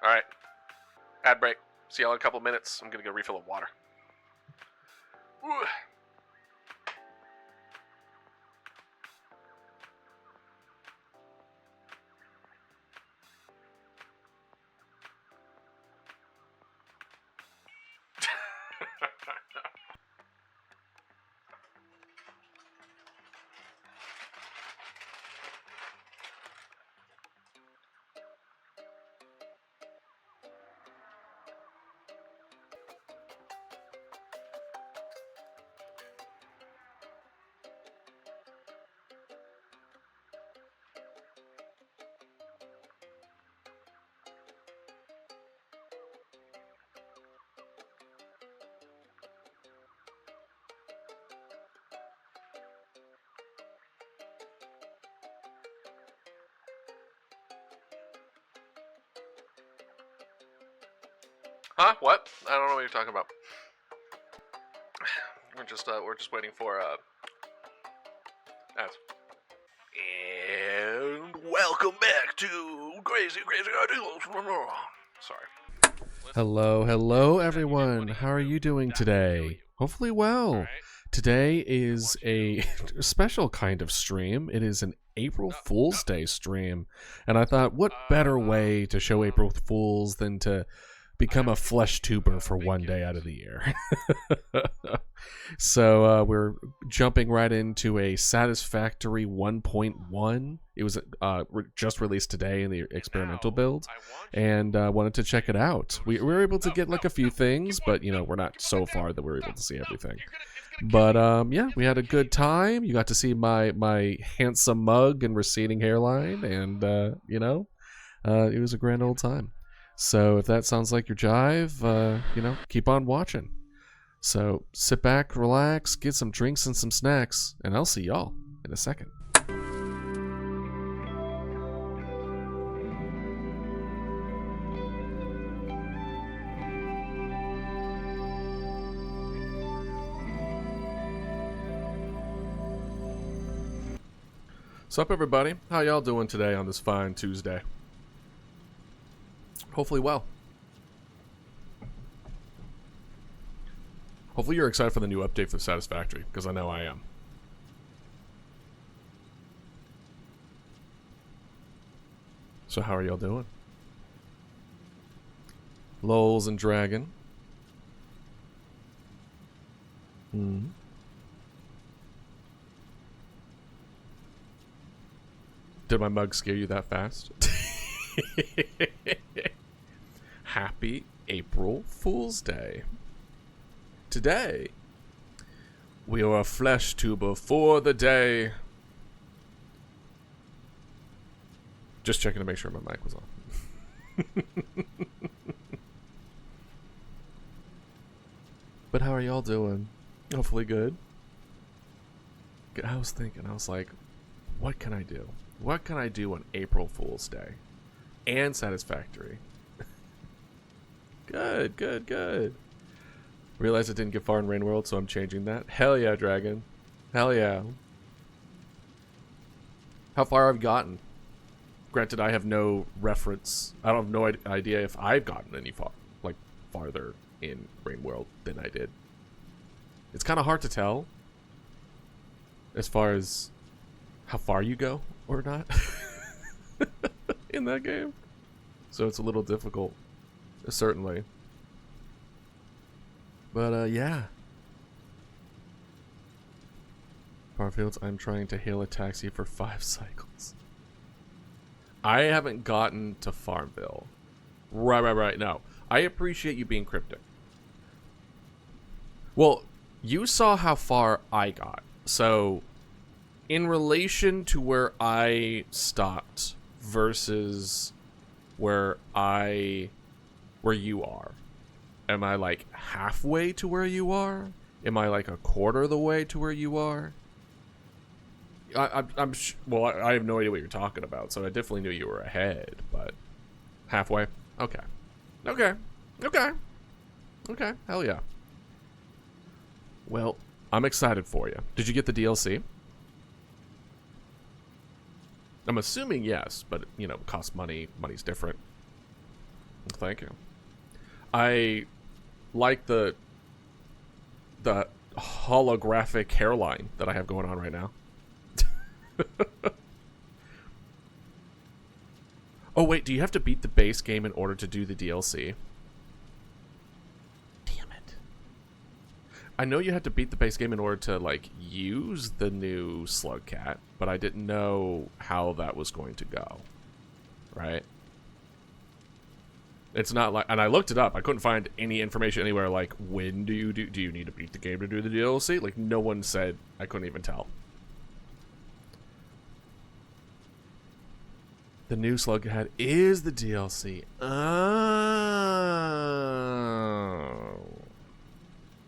Alright. Ad break. See y'all in a couple minutes. I'm gonna go refill of water. Ooh. Huh? What? I don't know what you're talking about. We're just waiting for ads. And welcome back to Crazy Ideas. Sorry. Hello everyone. How are you doing today? Hopefully well. Today is a special kind of stream. It is an April Fool's Day stream. And I thought, what better way to show April Fools than to become a flesh tuber for one day out of the year. So we're jumping right into a Satisfactory 1.1. It was just released today in the experimental build, and wanted to check it out. We were able to get like a few things, but you know, we're not so far that we're able to see everything. But yeah, we had a good time. You got to see my handsome mug and receding hairline, and you know, it was a grand old time. So if that sounds like your jive, you know, keep on watching. So sit back, relax, get some drinks and some snacks, and I'll see y'all in a second. What's up, everybody? How y'all doing today on this fine Tuesday? Hopefully well. Hopefully you're excited for the new update for Satisfactory, because I know I am. So how are y'all doing? Lols and Dragon. Did my mug scare you that fast? Happy April Fool's Day. Today, we are a flesh tuber for the day. Just checking to make sure my mic was on. But how are y'all doing? Hopefully good. I was thinking, I was like, what can I do? What can I do on April Fool's Day? And Satisfactory. Good. Realized it didn't get far in Rain World, so I'm changing that. Hell yeah, Dragon. Hell yeah. How far I've gotten. Granted, I have no reference. I don't have no idea if I've gotten any farther in Rain World than I did. It's kind of hard to tell as far as how far you go or not in that game. So it's a little difficult, certainly. But yeah. Farfields, I'm trying to hail a taxi for 5 cycles. I haven't gotten to Farmville. Right. No. I appreciate you being cryptic. Well, you saw how far I got. So, in relation to where I stopped versus where you are, am I like halfway to where you are? Am I like a quarter of the way to where you are? Well, I have no idea what you're talking about, so I definitely knew you were ahead, but halfway? Okay. Hell yeah. Well, I'm excited for you. Did you get the DLC? I'm assuming yes, but, you know, it costs money. Money's different. Thank you. I like the holographic hairline that I have going on right now. Oh wait, do you have to beat the base game in order to do the DLC? Damn it. I know you had to beat the base game in order to, like, use the new Slug Cat, but I didn't know how that was going to go. Right? It's not like, and I looked it up. I couldn't find any information anywhere like, when do you need to beat the game to do the DLC? Like, no one said. I couldn't even tell. The new Slug Cat is the DLC. Oh.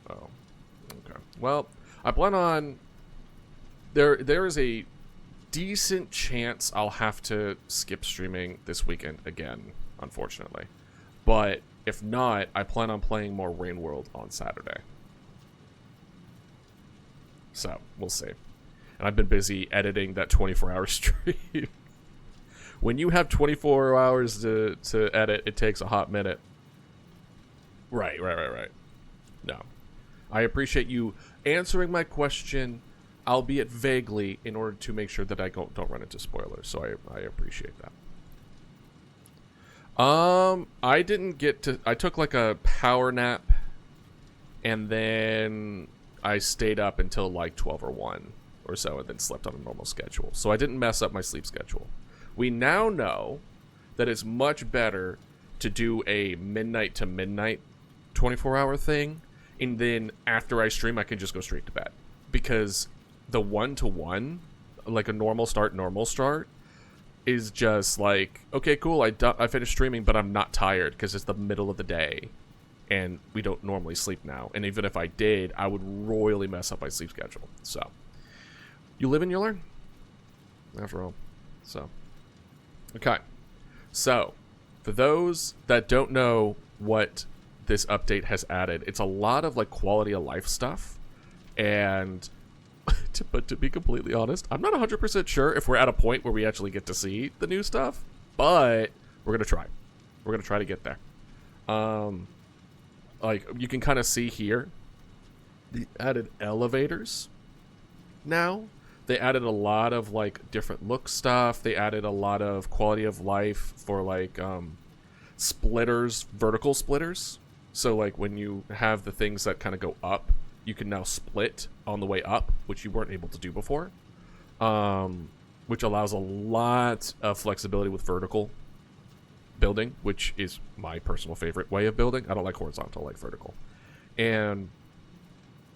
Oh. Okay. Well, I plan on... There is a decent chance I'll have to skip streaming this weekend again, unfortunately. But if not, I plan on playing more Rain World on Saturday. So, we'll see. And I've been busy editing that 24-hour stream. When you have 24 hours to edit, it takes a hot minute. Right. No. I appreciate you answering my question, albeit vaguely, in order to make sure that I don't run into spoilers. So I appreciate that. I didn't get to... I took like a power nap, and then I stayed up until like 12 or 1 or so, and then slept on a normal schedule. So I didn't mess up my sleep schedule. We now know that it's much better to do a midnight to midnight 24-hour thing, and then after I stream, I can just go straight to bed. Because the 1-to-1, like a normal start, is just like, okay, cool, I finished streaming, but I'm not tired because it's the middle of the day, and we don't normally sleep now. And even if I did, I would royally mess up my sleep schedule. So, you live and you learn, after all. So, okay. So, for those that don't know what this update has added, it's a lot of like quality of life stuff, and but to be completely honest, I'm not 100% sure if we're at a point where we actually get to see the new stuff, but we're gonna try. We're gonna try to get there. Like, you can kind of see here, the added elevators. Now, they added a lot of like different look stuff. They added a lot of quality of life for like splitters, vertical splitters. So like when you have the things that kind of go up, you can now split on the way up, which you weren't able to do before, which allows a lot of flexibility with vertical building, which is my personal favorite way of building. I don't like horizontal, I like vertical. And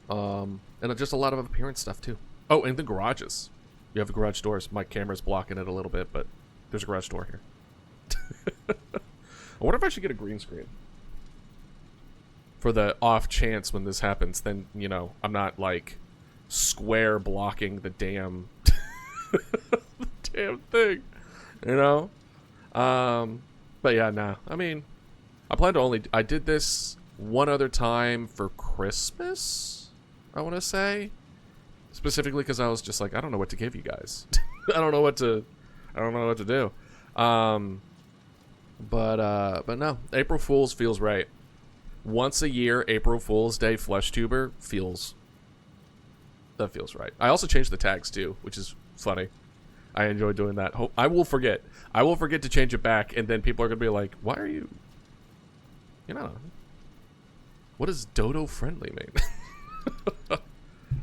just a lot of appearance stuff too. Oh, and the garages. You have the garage doors. My camera's blocking it a little bit, but there's a garage door here. I wonder if I should get a green screen. For the off chance when this happens, then, you know, I'm not, like, square blocking the damn... the damn thing, you know? But yeah, nah. I mean, I plan to only... I did this one other time for Christmas, I want to say. Specifically because I was just like, I don't know what to give you guys. I don't know what to do. But no, April Fool's feels right. Once a year, April Fool's Day flesh tuber feels right. I also changed the tags too, which is funny. I enjoy doing that. I will forget to change it back, and then people are gonna be like, "Why are you? You know, what does dodo friendly mean?"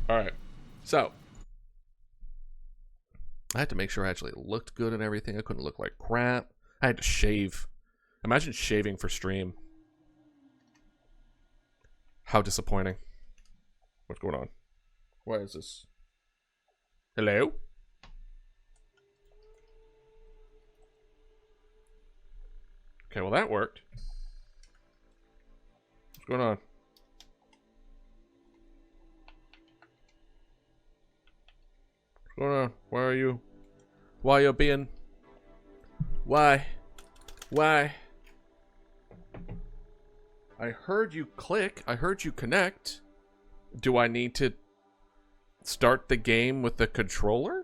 All right, so I had to make sure I actually looked good and everything. I couldn't look like crap. I had to shave. Imagine shaving for stream. How disappointing. What's going on? Why is this? Hello? Okay, well that worked. What's going on? What's going on? Why are you? Why you being? Why? I heard you click. I heard you connect. Do I need to start the game with the controller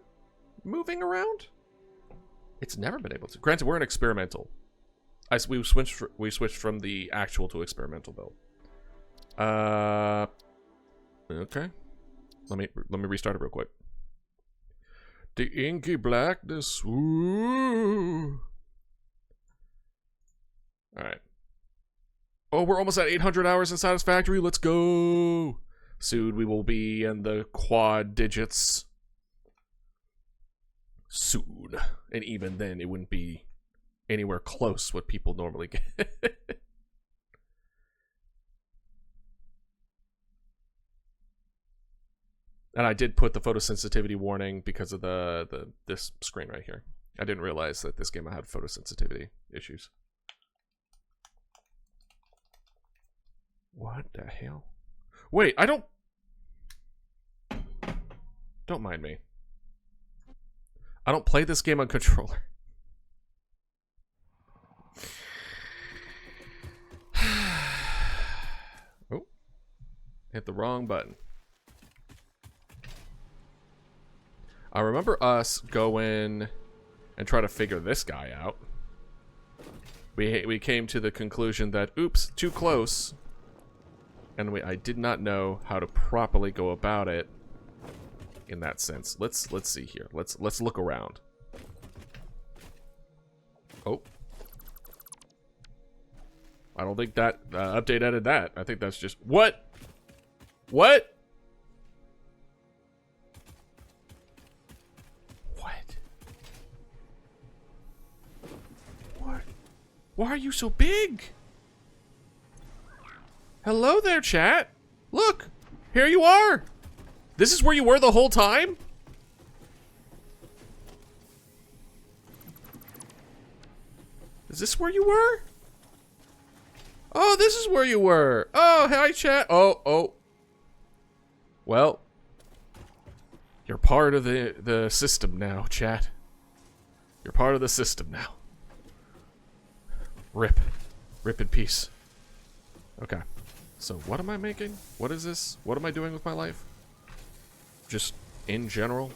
moving around? It's never been able to. Granted, we're in experimental. We switched from the actual to experimental build. Okay. Let me restart it real quick. The inky blackness. Ooh. All right. Oh, we're almost at 800 hours in Satisfactory. Let's go. Soon we will be in the quad digits. Soon. And even then, it wouldn't be anywhere close what people normally get. And I did put the photosensitivity warning because of this screen right here. I didn't realize that this game had photosensitivity issues. What the hell? Wait, I don't... Don't mind me. I don't play this game on controller. Oh. Hit the wrong button. I remember us going and try to figure this guy out. We came to the conclusion that, oops, too close. And I did not know how to properly go about it in that sense. Let's see here. Let's look around. Oh. I don't think that update added that. I think that's just... What? What? What? What? Why are you so big? Hello there, chat. Look, here you are. This is where you were the whole time? Is this where you were? Oh, this is where you were. Oh, hi, chat. Oh. Well, you're part of the system now, chat. You're part of the system now. Rip. Rip in peace. Okay. So what am I making? What is this? What am I doing with my life? Just in general?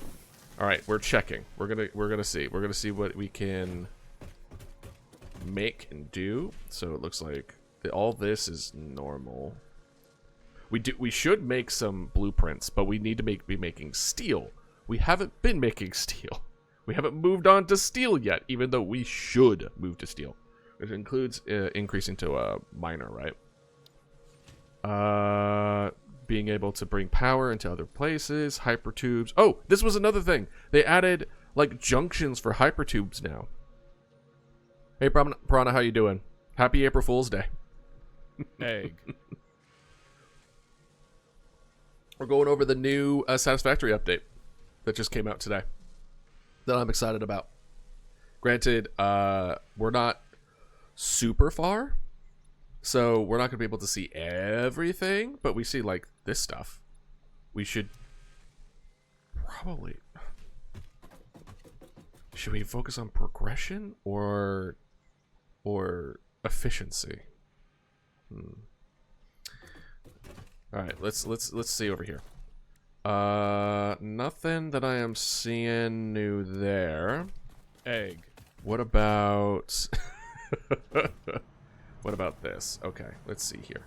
Alright, we're checking. We're gonna see. We're gonna see what we can make and do. So it looks like all this is normal. We should make some blueprints, but we need to be making steel. We haven't been making steel. We haven't moved on to steel yet, even though we should move to steel. It includes increasing to a miner, right? Being able to bring power into other places, hypertubes. Oh, this was another thing. They added like junctions for hypertubes now. Hey, Piranha, how you doing? Happy April Fool's Day. Egg. We're going over the new Satisfactory update that just came out today that I'm excited about. Granted, we're not super far, so we're not going to be able to see everything, but we see, like, this stuff. We should probably... Should we focus on progression or efficiency? All right, let's see over here. Nothing that I am seeing new there. Egg. What about what about this? Okay, let's see here.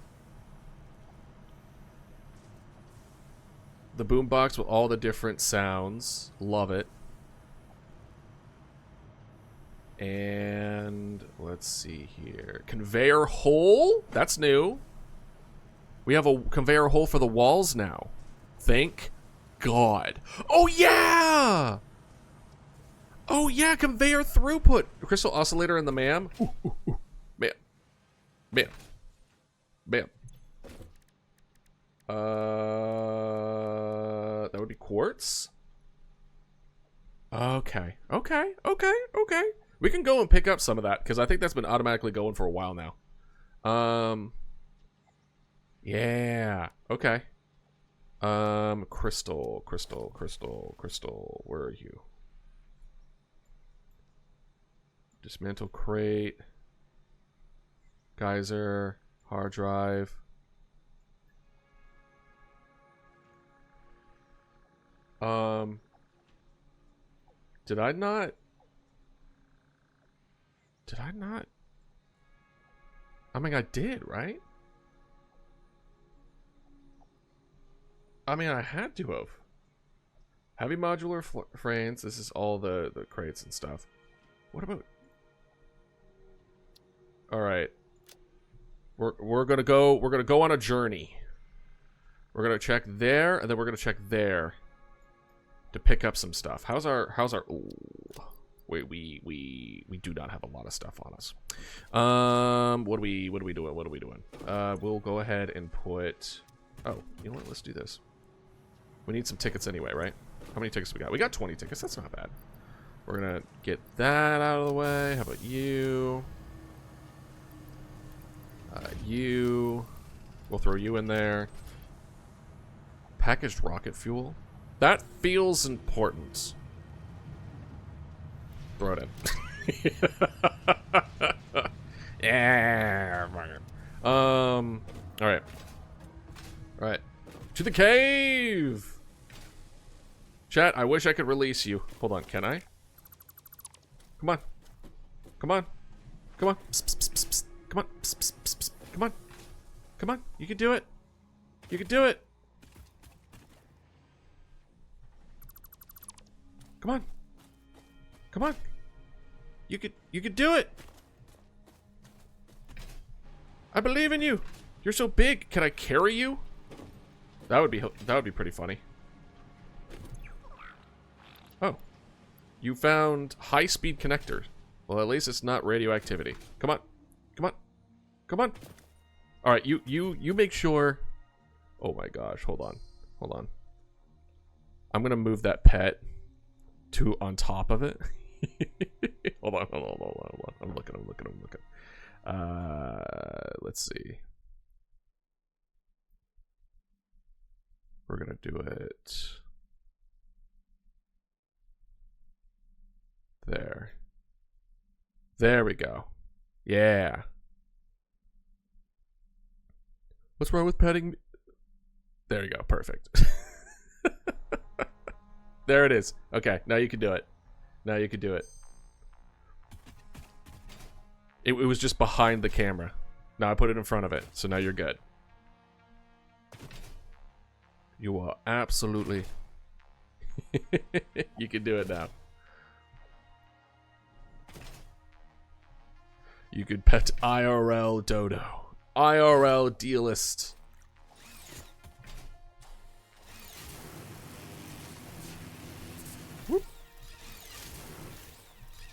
The boombox with all the different sounds. Love it. And let's see here. Conveyor hole? That's new. We have a conveyor hole for the walls now. Thank God. Oh, yeah! Oh, yeah, conveyor throughput. Crystal oscillator and the MAM. Ooh, ooh, ooh. Bam. Bam. Bam. That would be quartz. Okay. Okay. Okay. Okay. We can go and pick up some of that, because I think that's been automatically going for a while now. Yeah. Okay. Crystal. Where are you? Dismantle crate. Geyser. Hard drive. Did I not I mean, I did, right? I mean, I had to have. Heavy modular frames. This is all the crates and stuff. What about... Alright. We're gonna go on a journey. We're gonna check there, and then we're gonna check there to pick up some stuff. How's our ooh. Wait, we do not have a lot of stuff on us. What are we doing? We'll go ahead and put... Oh, you know what? Let's do this. We need some tickets anyway, right? How many tickets we got? We got 20 tickets. That's not bad. We're gonna get that out of the way. How about you? You. We'll throw you in there. Packaged rocket fuel. That feels important. Throw it in. Yeah. Alright. Alright. To the cave! Chat, I wish I could release you. Hold on, can I? Come on. Come on. Come on. Psst, psst, psst, psst. Come on. Psst, psst, psst, psst. Come on. Come on. You can do it. You can do it. Come on. Come on. You could do it. I believe in you. You're so big. Can I carry you? That would be pretty funny. Oh. You found high-speed connector. Well, at least it's not radioactivity. Come on. Come on. Come on. All right, you make sure. Oh my gosh, hold on. Hold on. I'm going to move that pet to on top of it. hold on. I'm looking. Let's see. We're going to do it there. There we go. Yeah. What's wrong with petting me? There you go. Perfect. There it is. Okay, now you can do it. Now you can do it. It was just behind the camera. Now I put it in front of it, so now you're good. You are absolutely... You can do it now. You could pet IRL Dodo. IRL Dealist. Whoop.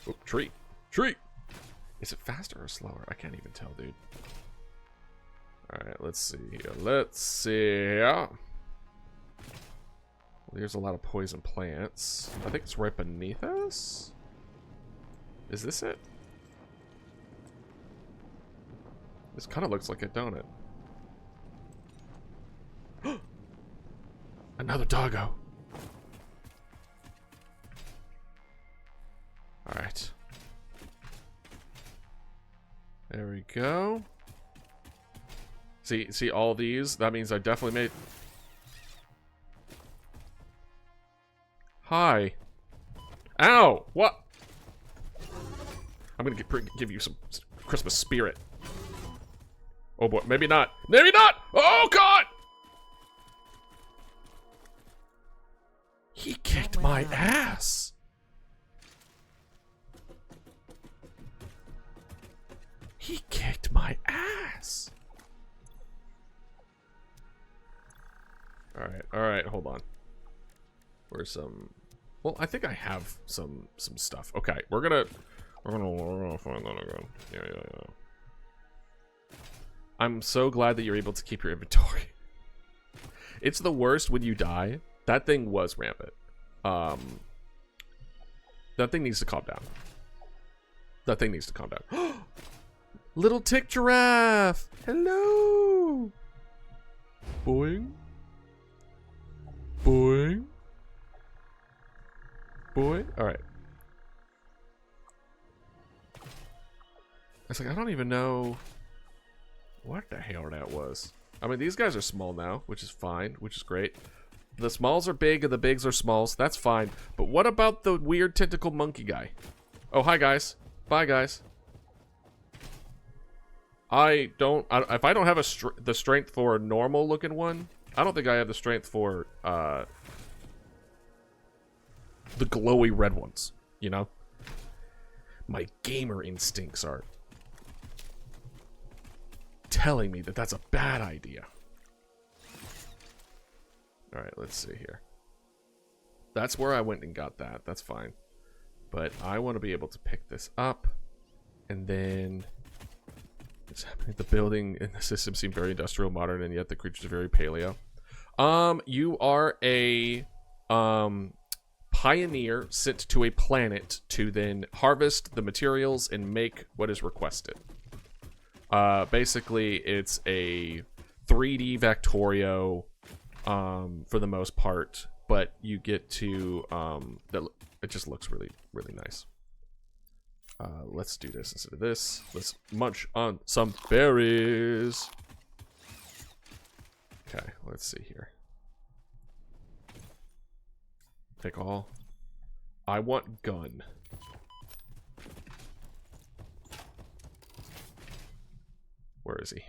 Oh, tree. Tree! Is it faster or slower? I can't even tell, dude. Alright, let's see here. Let's see. There's a lot of poison plants. I think it's right beneath us. Is this it? This kind of looks like it, don't it? Another doggo. Alright. There we go. See all these? That means I definitely made... Hi. Ow! What? I'm gonna give you some Christmas spirit. Oh boy, maybe not. Maybe not! Oh god! He kicked my ass! He kicked my ass! Alright, hold on. Where's some... Well, I think I have some stuff. Okay, we're gonna find that again. Yeah. I'm so glad that you're able to keep your inventory. It's the worst when you die. That thing was rampant. That thing needs to calm down. That thing needs to calm down. Little tick giraffe! Hello! Boing. Boing. Boing. Alright. I was like, I don't even know what the hell that was. I mean, these guys are small now, which is fine, which is great. The smalls are big and the bigs are smalls. That's fine. But what about the weird tentacle monkey guy? Oh, hi, guys. Bye, guys. If I don't have the strength for a normal looking one, I don't think I have the strength for the glowy red ones, you know? My gamer instincts are telling me that that's a bad idea. Alright, let's see here. That's where I went and got that. That's fine. But I want to be able to pick this up. And then... What's happening? The building and the system seem very industrial, modern, and yet the creatures are very paleo. You are a pioneer sent to a planet to then harvest the materials and make what is requested. Basically, it's a 3D Factorio for the most part, but you get to it just looks really, really nice. Let's do this instead of this. Let's munch on some berries. Okay, let's see here. Take all. I want gun. Where is he?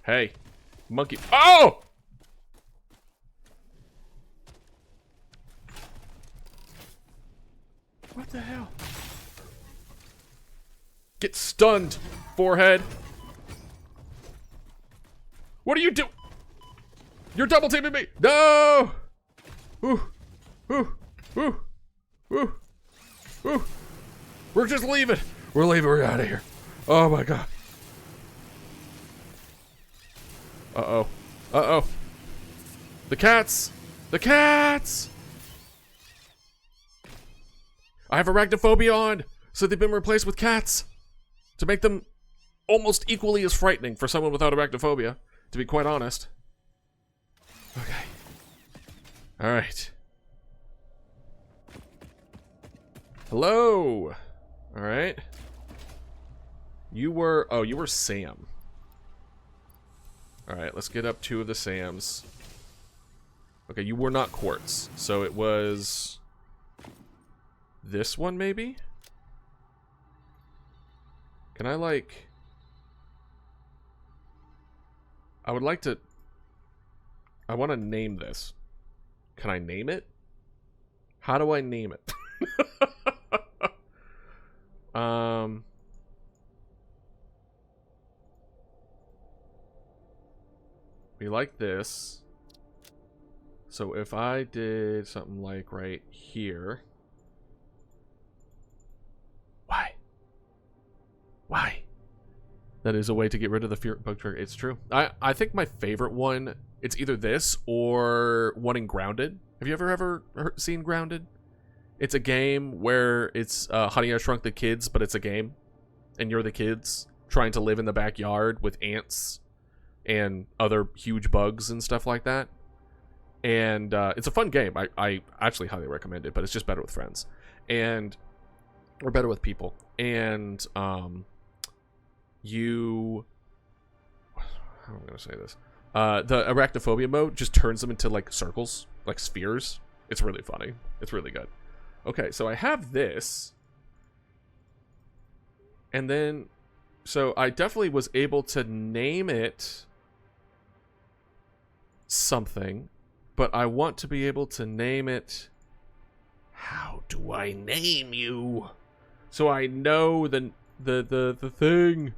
Hey, monkey. Oh! What the hell? Get stunned, forehead. What are you doing? You're double teaming me. No! Ooh. Ooh. Ooh. Ooh. Ooh. We're just leaving. We're leaving. We're out of here. Oh my god. Uh-oh. Uh-oh. The cats. The cats! I have arachnophobia on, so they've been replaced with cats. To make them almost equally as frightening for someone without arachnophobia, to be quite honest. Okay. Alright. Hello! Alright. You were Sam. Alright, let's get up 2 of the Sams. Okay, you were not Quartz, so it was... this one, maybe? Can I, like... I would like to... I want to name this. Can I name it? How do I name it? We like this. So if I did something like right here... Why? That is a way to get rid of the fear bug trigger. It's true. I think my favorite one, it's either this or one in Grounded. Have you ever seen Grounded? It's a game where it's Honey, I Shrunk the Kids, but it's a game. And you're the kids trying to live in the backyard with ants and other huge bugs and stuff like that. And it's a fun game. I actually highly recommend it, but it's just better with friends. Or better with people. And how am I gonna say this? The arachnophobia mode just turns them into like circles, like spheres. It's really funny. It's really good. Okay, so I have this. And then, so I definitely was able to name it something, but I want to be able to name it. How do I name you? So I know the thing.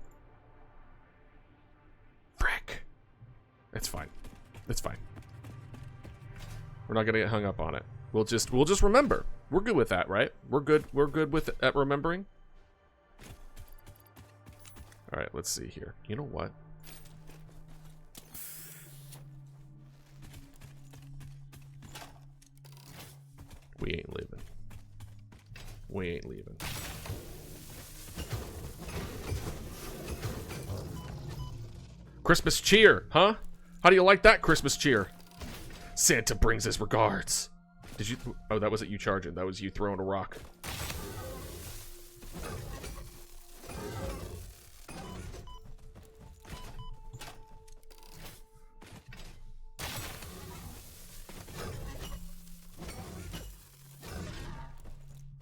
Frick. It's fine. It's fine. We're not gonna get hung up on it. We'll just remember. We're good with that, right? We're good with at remembering. All right, let's see here. You know what? We ain't leaving. We ain't leaving. Christmas cheer, huh? How do you like that Christmas cheer? Santa brings his regards. Did you... oh, that wasn't you charging. That was you throwing a rock.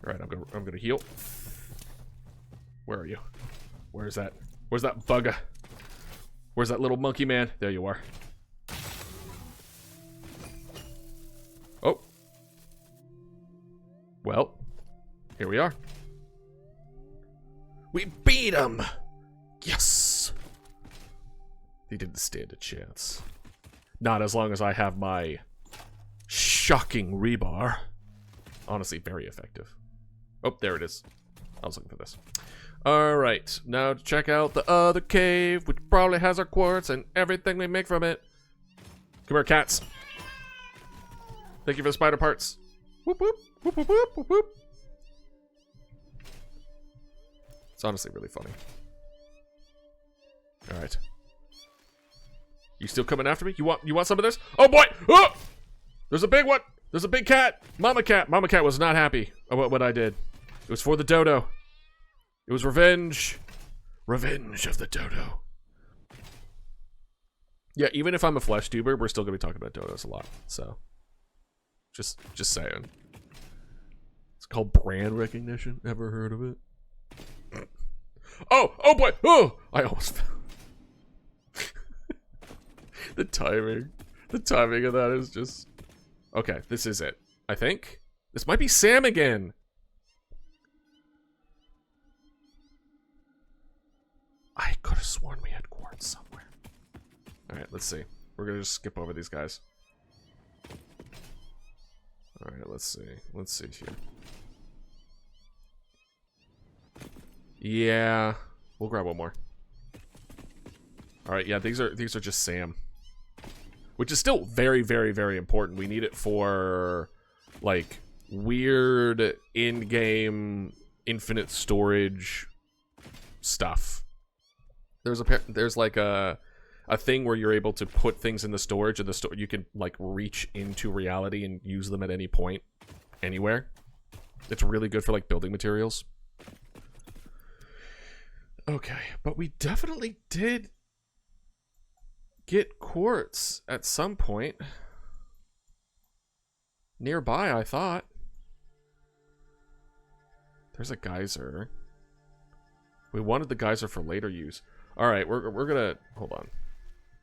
Alright, I'm gonna heal. Where are you? Where's that? Where's that bugger? Where's that little monkey man? There you are. Oh. Well, here we are. We beat him! Yes! He didn't stand a chance. Not as long as I have my shocking rebar. Honestly, very effective. Oh, there it is. I was looking for this. Alright, now to check out the other cave, which probably has our quartz and everything we make from it. Come here, cats. Thank you for the spider parts. Whoop, whoop, whoop, whoop, whoop, whoop, whoop. It's honestly really funny. Alright. You still coming after me? You want some of this? Oh boy! Oh! There's a big one! There's a big cat! Mama cat! Mama cat was not happy about what I did. It was for the dodo. It was revenge. Revenge of the dodo. Yeah, even if I'm a flesh tuber, we're still gonna be talking about dodos a lot. So, just saying. It's called brand recognition. Ever heard of it? Oh boy! Oh! I almost fell. The timing of that is just... Okay, this is it. I think. This might be Sam again. I could have sworn we had quartz somewhere. Alright, let's see. We're gonna just skip over these guys. Alright, let's see. Let's see here. Yeah. We'll grab one more. Alright, yeah, these are just Sam. Which is still very, very, very important. We need it for, like, weird in-game infinite storage stuff. There's like a thing where you're able to put things in the storage, and you can, like, reach into reality and use them at any point, anywhere. It's really good for, like, building materials. Okay, but we definitely did get quartz at some point. Nearby, I thought. There's a geyser. We wanted the geyser for later use. Alright, we're gonna... Hold on.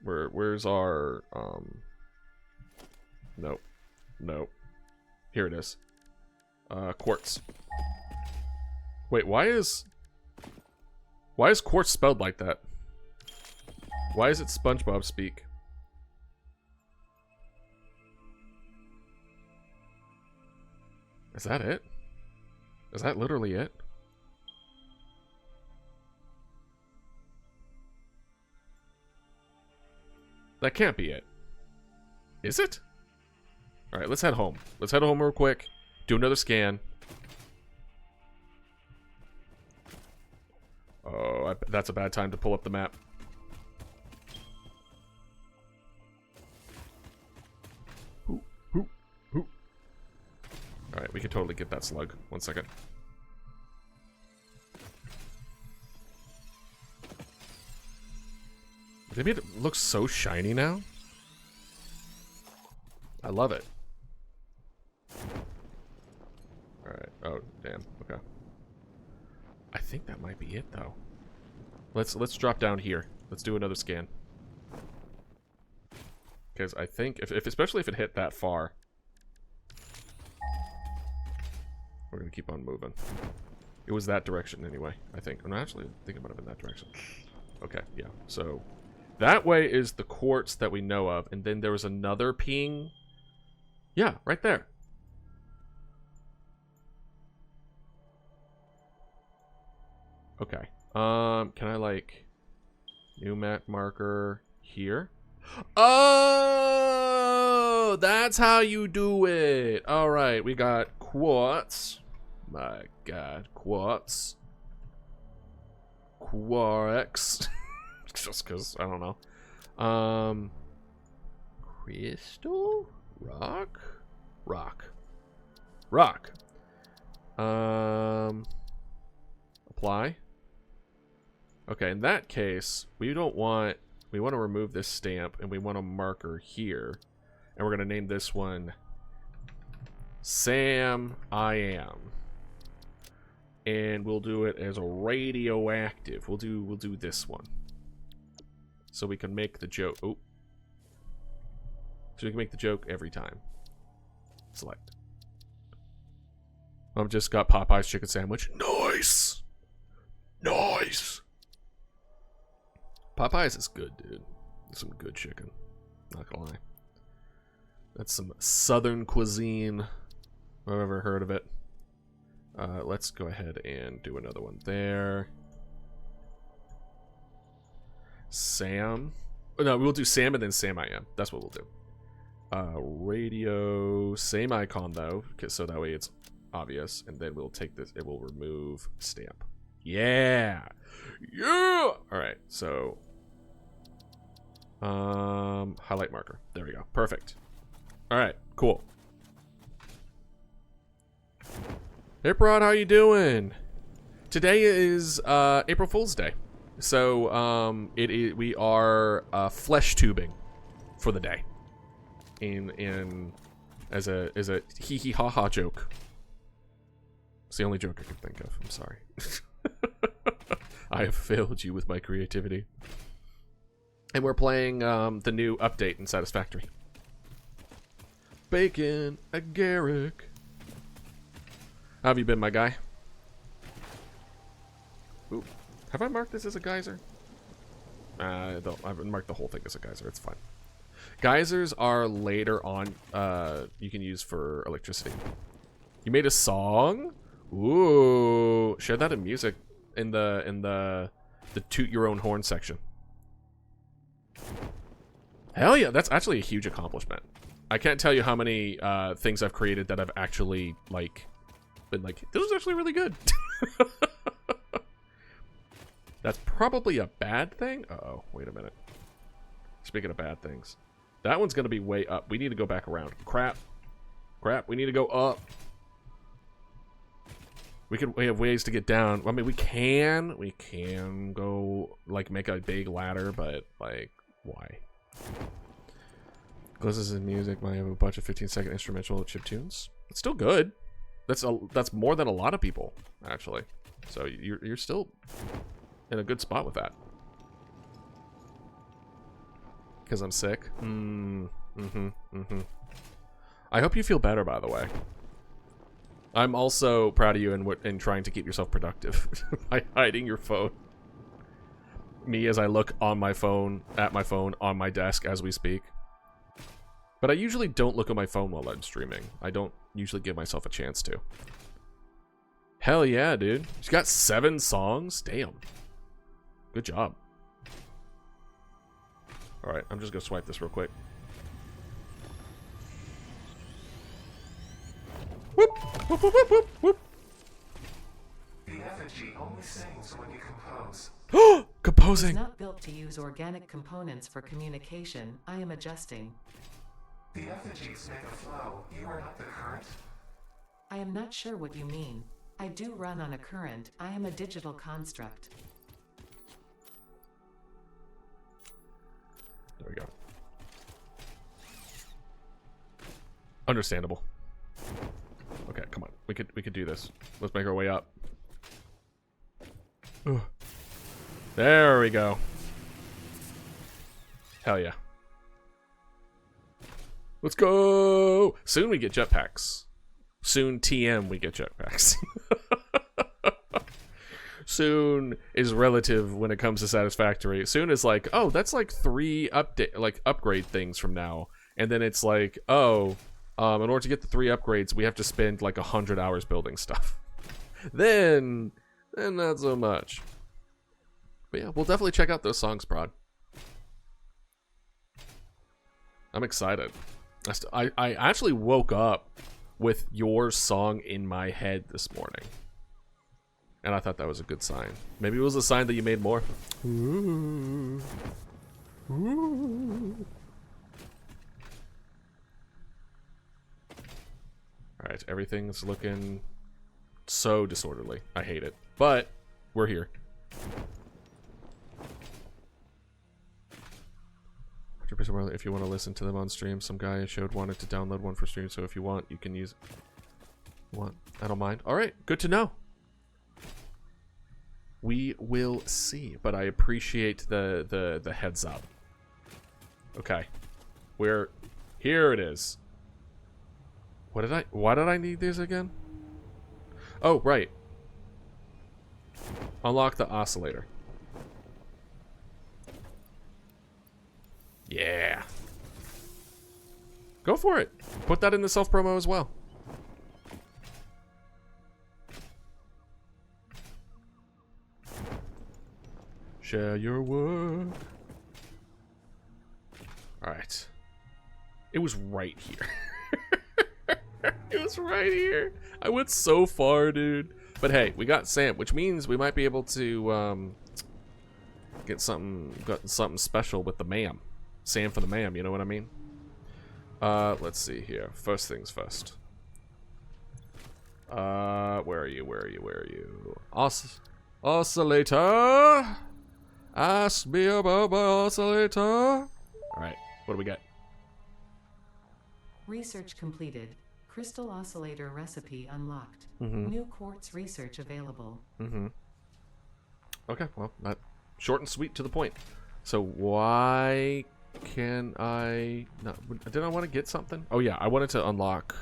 Where's our... Nope. Nope. Here it is. Quartz. Wait, why is quartz spelled like that? Why is it SpongeBob speak? Is that it? Is that literally it? That can't be it. Is it? Alright, let's head home. Let's head home real quick. Do another scan. Oh, that's a bad time to pull up the map. Alright, we can totally get that slug. 1 second. Maybe it looks so shiny now. I love it. Alright. Oh, damn. Okay. I think that might be it, though. Let's drop down here. Let's do another scan. Because I think, especially if it hit that far, we're gonna keep on moving. It was that direction anyway, I think. I'm actually thinking about it in that direction. Okay, yeah. So that way is the quartz that we know of, and then there was another ping. Yeah, right there. Okay. Can I, like, new map marker here? Oh, that's how you do it. All right, we got quartz. My God, quartz. Quarks. Just because, I don't know. Crystal? Rock? Rock. Apply. Okay, in that case, we want to remove this stamp, and we want a marker here. And we're going to name this one Sam I Am. And we'll do it as a radioactive. We'll do this one. so we can make the joke. Oh. So we can make the joke every time. Select. I've just got Popeye's chicken sandwich. Nice! Nice! Popeye's is good, dude. Some good chicken. Not gonna lie. That's some southern cuisine. I've ever heard of it. Let's go ahead and do another one there. Sam. Oh, no, we'll do Sam and then Sam I am. That's what we'll do. Radio. Same icon though, so that way it's obvious. And then we'll take this. It will remove stamp. Yeah. Yeah. All right. So. Highlight marker. There we go. Perfect. All right. Cool. Hey, Prod, how you doing? Today is April Fool's Day, so we are flesh tubing for the day, in as a hee hee ha ha joke. It's the only joke I can think of. I'm sorry. I have failed you with my creativity. And we're playing the new update in Satisfactory. Bacon, a Garrick. How have you been, my guy? Ooh. Have I marked this as a geyser? I've marked the whole thing as a geyser. It's fine. Geysers are later on you can use for electricity. You made a song? Ooh. Share that in music in the toot your own horn section. Hell yeah, that's actually a huge accomplishment. I can't tell you how many things I've created that I've actually been like, this was actually really good. That's probably a bad thing. Uh-oh, wait a minute. Speaking of bad things, that one's gonna be way up. We need to go back around. Crap, we need to go up. We have ways to get down. I mean, we can go like make a big ladder, but like, why? Glitches in music might have a bunch of 15-second instrumental chip tunes. It's still good. That's more than a lot of people, actually. So you're still in a good spot with that. Because I'm sick. I hope you feel better, by the way. I'm also proud of you in trying to keep yourself productive by hiding your phone. Me as I look on my phone, at my phone, on my desk as we speak. But I usually don't look at my phone while I'm streaming. I don't usually give myself a chance to. Hell yeah, dude. She's got 7 songs? Damn. Good job. Alright, I'm just gonna swipe this real quick. Whoop! Whoop, whoop, whoop, whoop, whoop. The effigy only sings when you compose. Composing! It's not built to use organic components for communication. I am adjusting. The effigies make a flow. You are not the current. I am not sure what you mean. I do run on a current. I am a digital construct. There we go. Understandable. Okay, come on. We could do this. Let's make our way up. Ugh. There we go. Hell yeah. Let's go! Soon we get jetpacks. Soon TM we get jetpacks. Soon is relative when it comes to Satisfactory. Soon is like, oh, that's like 3 upgrade things from now. And then it's like, oh, in order to get the 3 upgrades, we have to spend like 100 hours building stuff. then not so much. But yeah, we'll definitely check out those songs, Prod. I'm excited. I actually woke up with your song in my head this morning. And I thought that was a good sign. Maybe it was a sign that you made more. Ooh. Ooh. Alright, everything's looking so disorderly. I hate it. But we're here. 100% if you want to listen to them on stream. Some guy I showed wanted to download one for stream, so if you want, you can use one. I don't mind. Alright, good to know. We will see, but I appreciate the heads up. Okay. Here it is. Why did I need these again? Oh, right. Unlock the oscillator. Yeah. Go for it. Put that in the self-promo as well. Share your work. Alright. It was right here. It was right here. I went so far, dude. But hey, we got Sam, which means we might be able to get something special with the ma'am. Sam for the ma'am, you know what I mean? Let's see here. First things first. Where are you? Oscillator! Ask me about my oscillator! Alright, what do we got? Research completed. Crystal oscillator recipe unlocked. Mm-hmm. New quartz research available. Mm-hmm. Okay, well, that short and sweet to the point. So why can I not? Did I want to get something? Oh yeah, I wanted to unlock.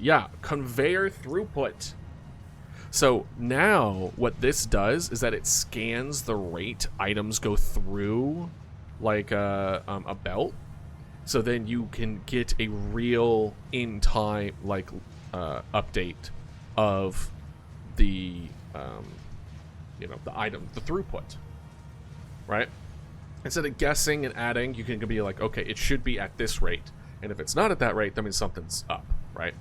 Yeah, conveyor throughput. So now what this does is that it scans the rate items go through, like a belt. So then you can get a real in-time like update of the the item, the throughput, right? Instead of guessing and adding, you can be like, okay, it should be at this rate, and if it's not at that rate, that means something's up, right?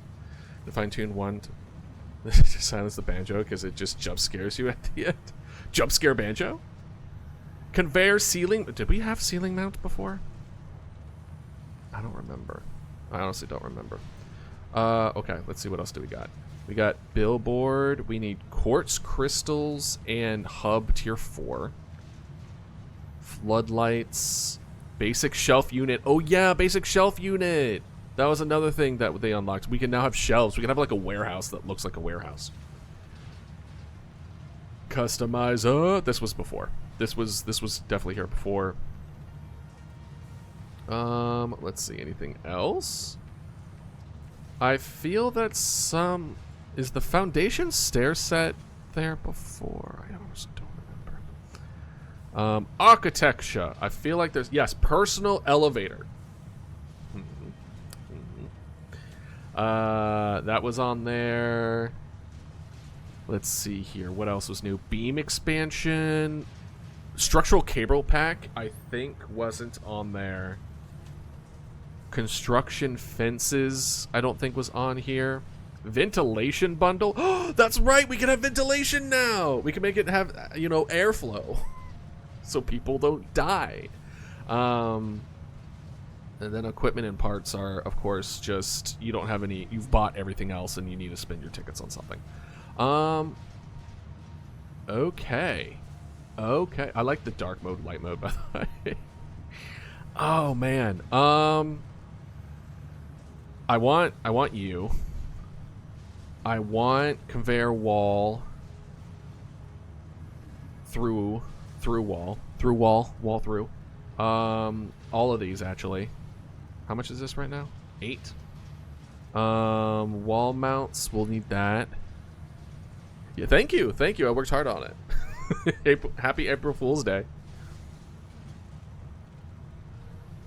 To fine-tune one to silence the banjo because it just jump scares you at the end. Jump scare banjo? Conveyor ceiling. Did we have ceiling mount before? I don't remember. I honestly don't remember. Okay, let's see what else do we got. We got billboard. We need quartz crystals and hub tier 4. Floodlights. Basic shelf unit. Oh yeah, basic shelf unit. That was another thing that they unlocked. We can now have shelves. We can have like a warehouse that looks like a warehouse. Customize. This was before. This was definitely here before. Let's see, anything else? I feel that is the foundation stair set there before? I honestly don't remember. Architecture. I feel like there's, yes, personal elevator. That was on there. Let's see here. What else was new? Beam expansion. Structural cable pack, I think, wasn't on there. Construction fences, I don't think was on here. Ventilation bundle. Oh, that's right. We can have ventilation now. We can make it have, airflow, so people don't die. And then equipment and parts are, of course, just you don't have any. You've bought everything else, and you need to spend your tickets on something. Okay. Okay. I like the dark mode, light mode, by the way. Oh man. I want you. I want conveyor wall. Through wall. All of these actually. How much is this right now? 8. Wall mounts, we'll need that. Yeah, thank you. I worked hard on it. Happy April Fool's Day.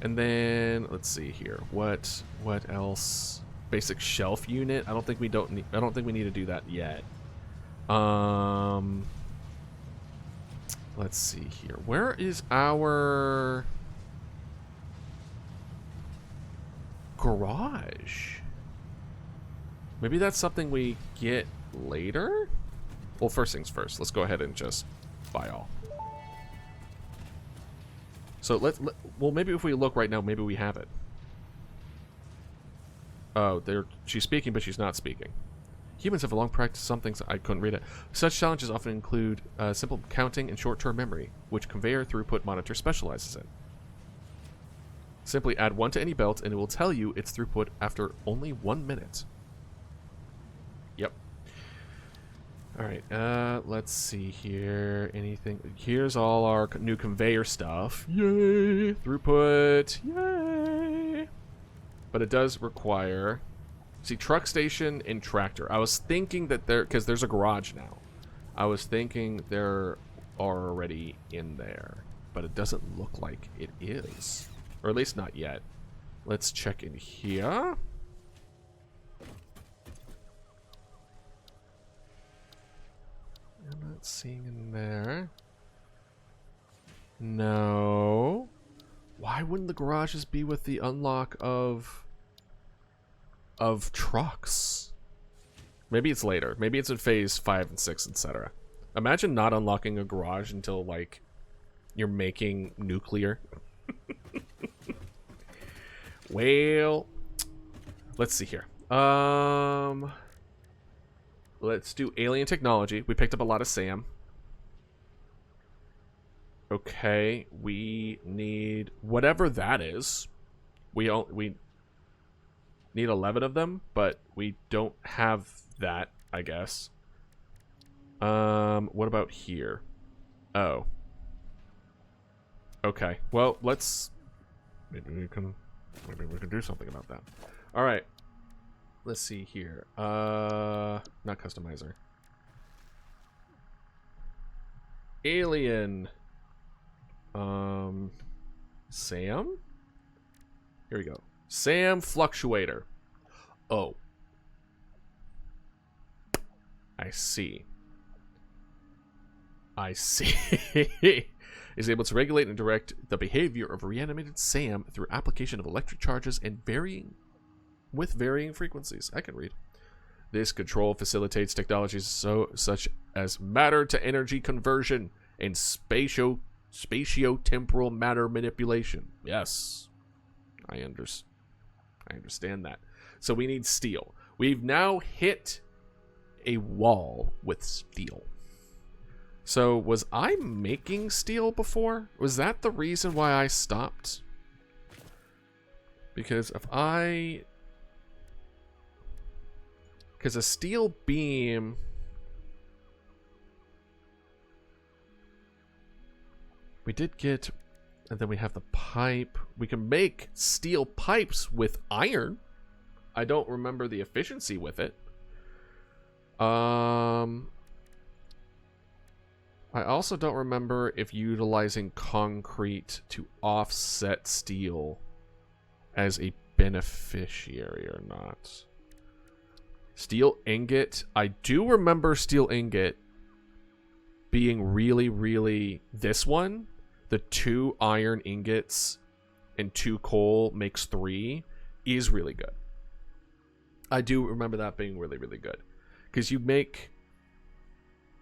And then let's see here. What else? Basic shelf unit. I don't think we need to do that yet. Let's see here. Where is our garage? Maybe that's something we get later? Well, first things first. Let's go ahead and just buy all. So well, maybe if we look right now, maybe we have it. Oh, she's speaking, but she's not speaking. Humans have a long practice some things. I couldn't read it. Such challenges often include simple counting and short-term memory, which conveyor throughput monitor specializes in. Simply add 1 to any belt, and it will tell you its throughput after only 1 minute. Yep. All right, let's see here. Anything? Here's all our new conveyor stuff. Yay! Throughput. Yay! But it does require... See, truck station and tractor. I was thinking that because there's a garage now. I was thinking they're already in there. But it doesn't look like it is. Or at least not yet. Let's check in here. I'm not seeing in there. No. Why wouldn't the garages be with the unlock of trucks? Maybe it's later. Maybe it's in phase 5 and 6, etc. Imagine not unlocking a garage until like you're making nuclear. Well, let's see here. Let's do alien technology. We picked up a lot of SAM. Okay, we need whatever that is. We need 11 of them, but we don't have that, I guess. What about here? Oh. Okay. Well, maybe we can do something about that. All right. Let's see here. Not customizer. Alien. Sam? Here we go. Sam fluctuator. Oh. I see. Is able to regulate and direct the behavior of reanimated SAM through application of electric charges and with varying frequencies. I can read. This control facilitates technologies such as matter to energy conversion and spatio-temporal matter manipulation. Yes. I understand that. So we need steel. We've now hit a wall with steel. So was I making steel before? Was that the reason why I stopped? Because because a steel beam... We did get... And then we have the pipe. We can make steel pipes with iron. I don't remember the efficiency with it. I also don't remember if utilizing concrete to offset steel as a beneficiary or not. Steel ingot. I do remember steel ingot being really this one. The 2 iron ingots and 2 coal makes 3 is really good. I do remember that being really good. Because you make...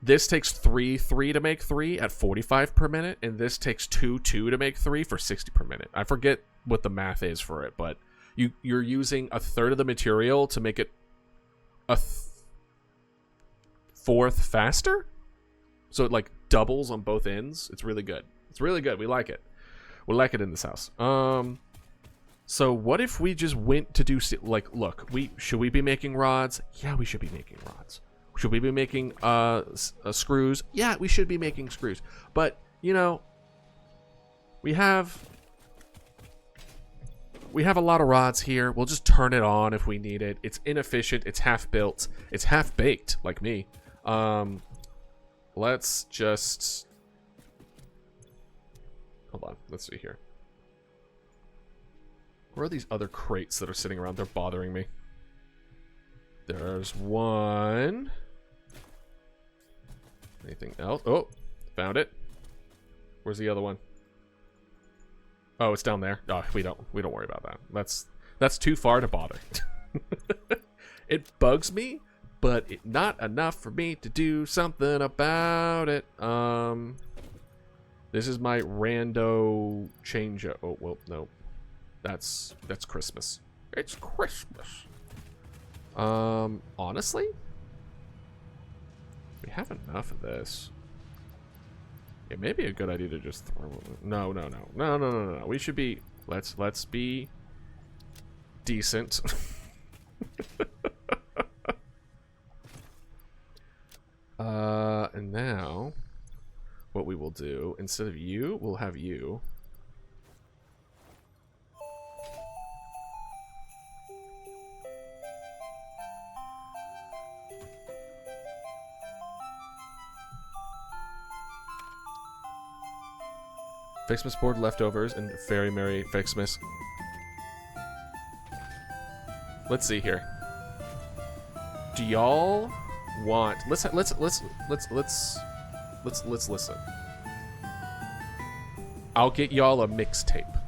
This takes 3 to make 3 at 45 per minute, and this takes 2 to make 3 for 60 per minute. I forget what the math is for it, but you're using a third of the material to make it a fourth faster? So it like doubles on both ends. It's really good. It's really good. We like it. We like it in this house. So what if we just went to do like, look, should we be making rods? Yeah, we should be making rods. Should we be making screws? Yeah, we should be making screws. But you know, we have a lot of rods here. We'll just turn it on if we need it. It's inefficient. It's half built. It's half baked, like me. Let's just hold on. Let's see here. Where are these other crates that are sitting around? They're bothering me. There's one. Anything else? Oh, found it. Where's the other one? Oh, it's down there. Oh, we don't worry about that. That's too far to bother. It bugs me, but not enough for me to do something about it. This is my rando change. Oh, well, no. That's Christmas. It's Christmas. Honestly, we have enough of this. It may be a good idea to just throw it. No. We should be. Let's be decent. do, instead of you, we'll have you. Fixmas board leftovers and Fairy Mary Fixmas. Let's see here. Do y'all want? Let's listen. I'll get y'all a mixtape.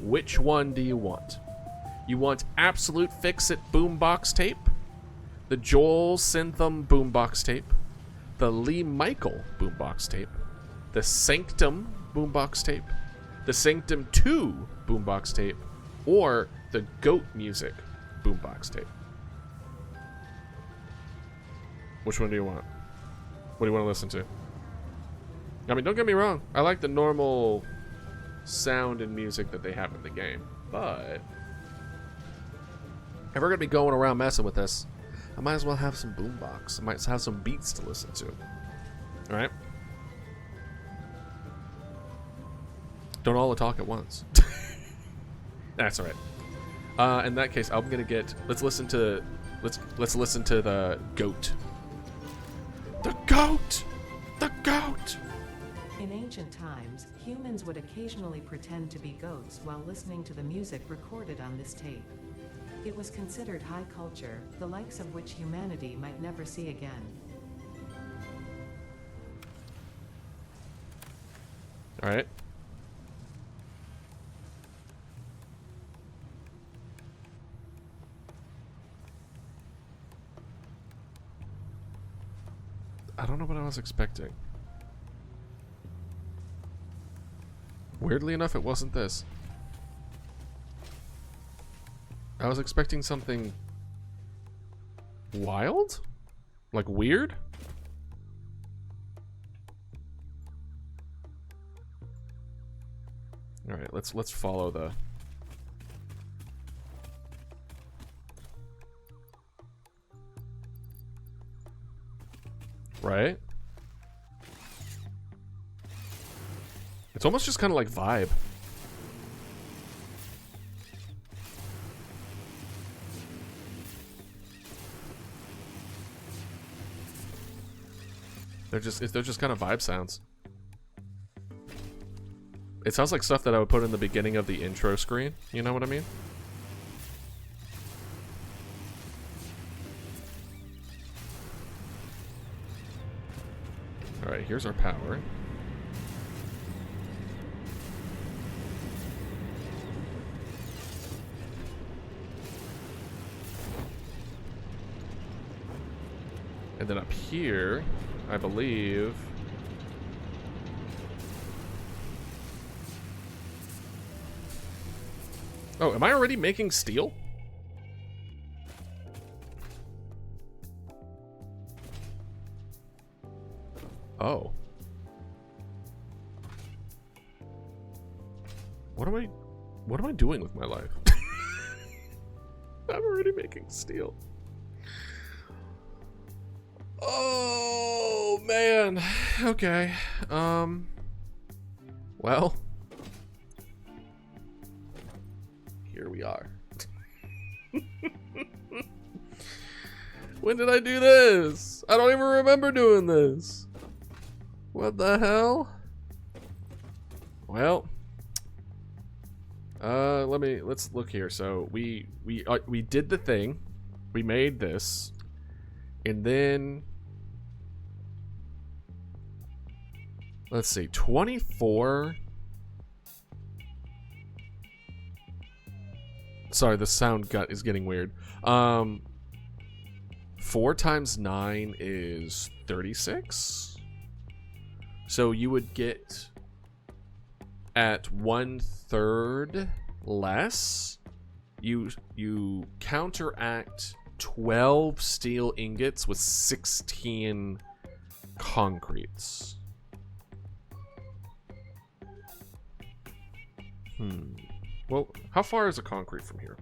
Which one do you want? You want Absolute Fix-It Boombox tape, the Joel Synthum Boombox tape, the Lee Michael Boombox tape, the Sanctum Boombox tape, the Sanctum 2 Boombox tape, or the Goat Music Boombox tape? Which one do you want? What do you want to listen to? I mean, don't get me wrong. I like the normal sound and music that they have in the game, but if we're gonna be going around messing with this, I might as well have some boombox. I might have some beats to listen to. All right. Don't all talk at once. That's all right. In that case, I'm gonna get. Let's listen to the goat. The goat. The goat. In ancient times, humans would occasionally pretend to be goats while listening to the music recorded on this tape. It was considered high culture, the likes of which humanity might never see again. All right. I don't know what I was expecting. Weirdly enough, it wasn't this. I was expecting something wild? Like weird? All right, let's follow the right? It's almost just kind of like vibe. They're just kind of vibe sounds. It sounds like stuff that I would put in the beginning of the intro screen. You know what I mean? All right, here's our power. And then up here, I believe... Oh, am I already making steel? Oh. What am I doing with my life? I'm already making steel. Oh man. Okay. Well, here we are. When did I do this? I don't even remember doing this. What the hell? Well, let's look here. So we did the thing. We made this, and then let's see, 24. Sorry, the sound gut is getting weird. 4 times 9 is 36. So you would get at 1/3 less. You counteract 12 steel ingots with 16 concretes. Well, how far is a concrete from here?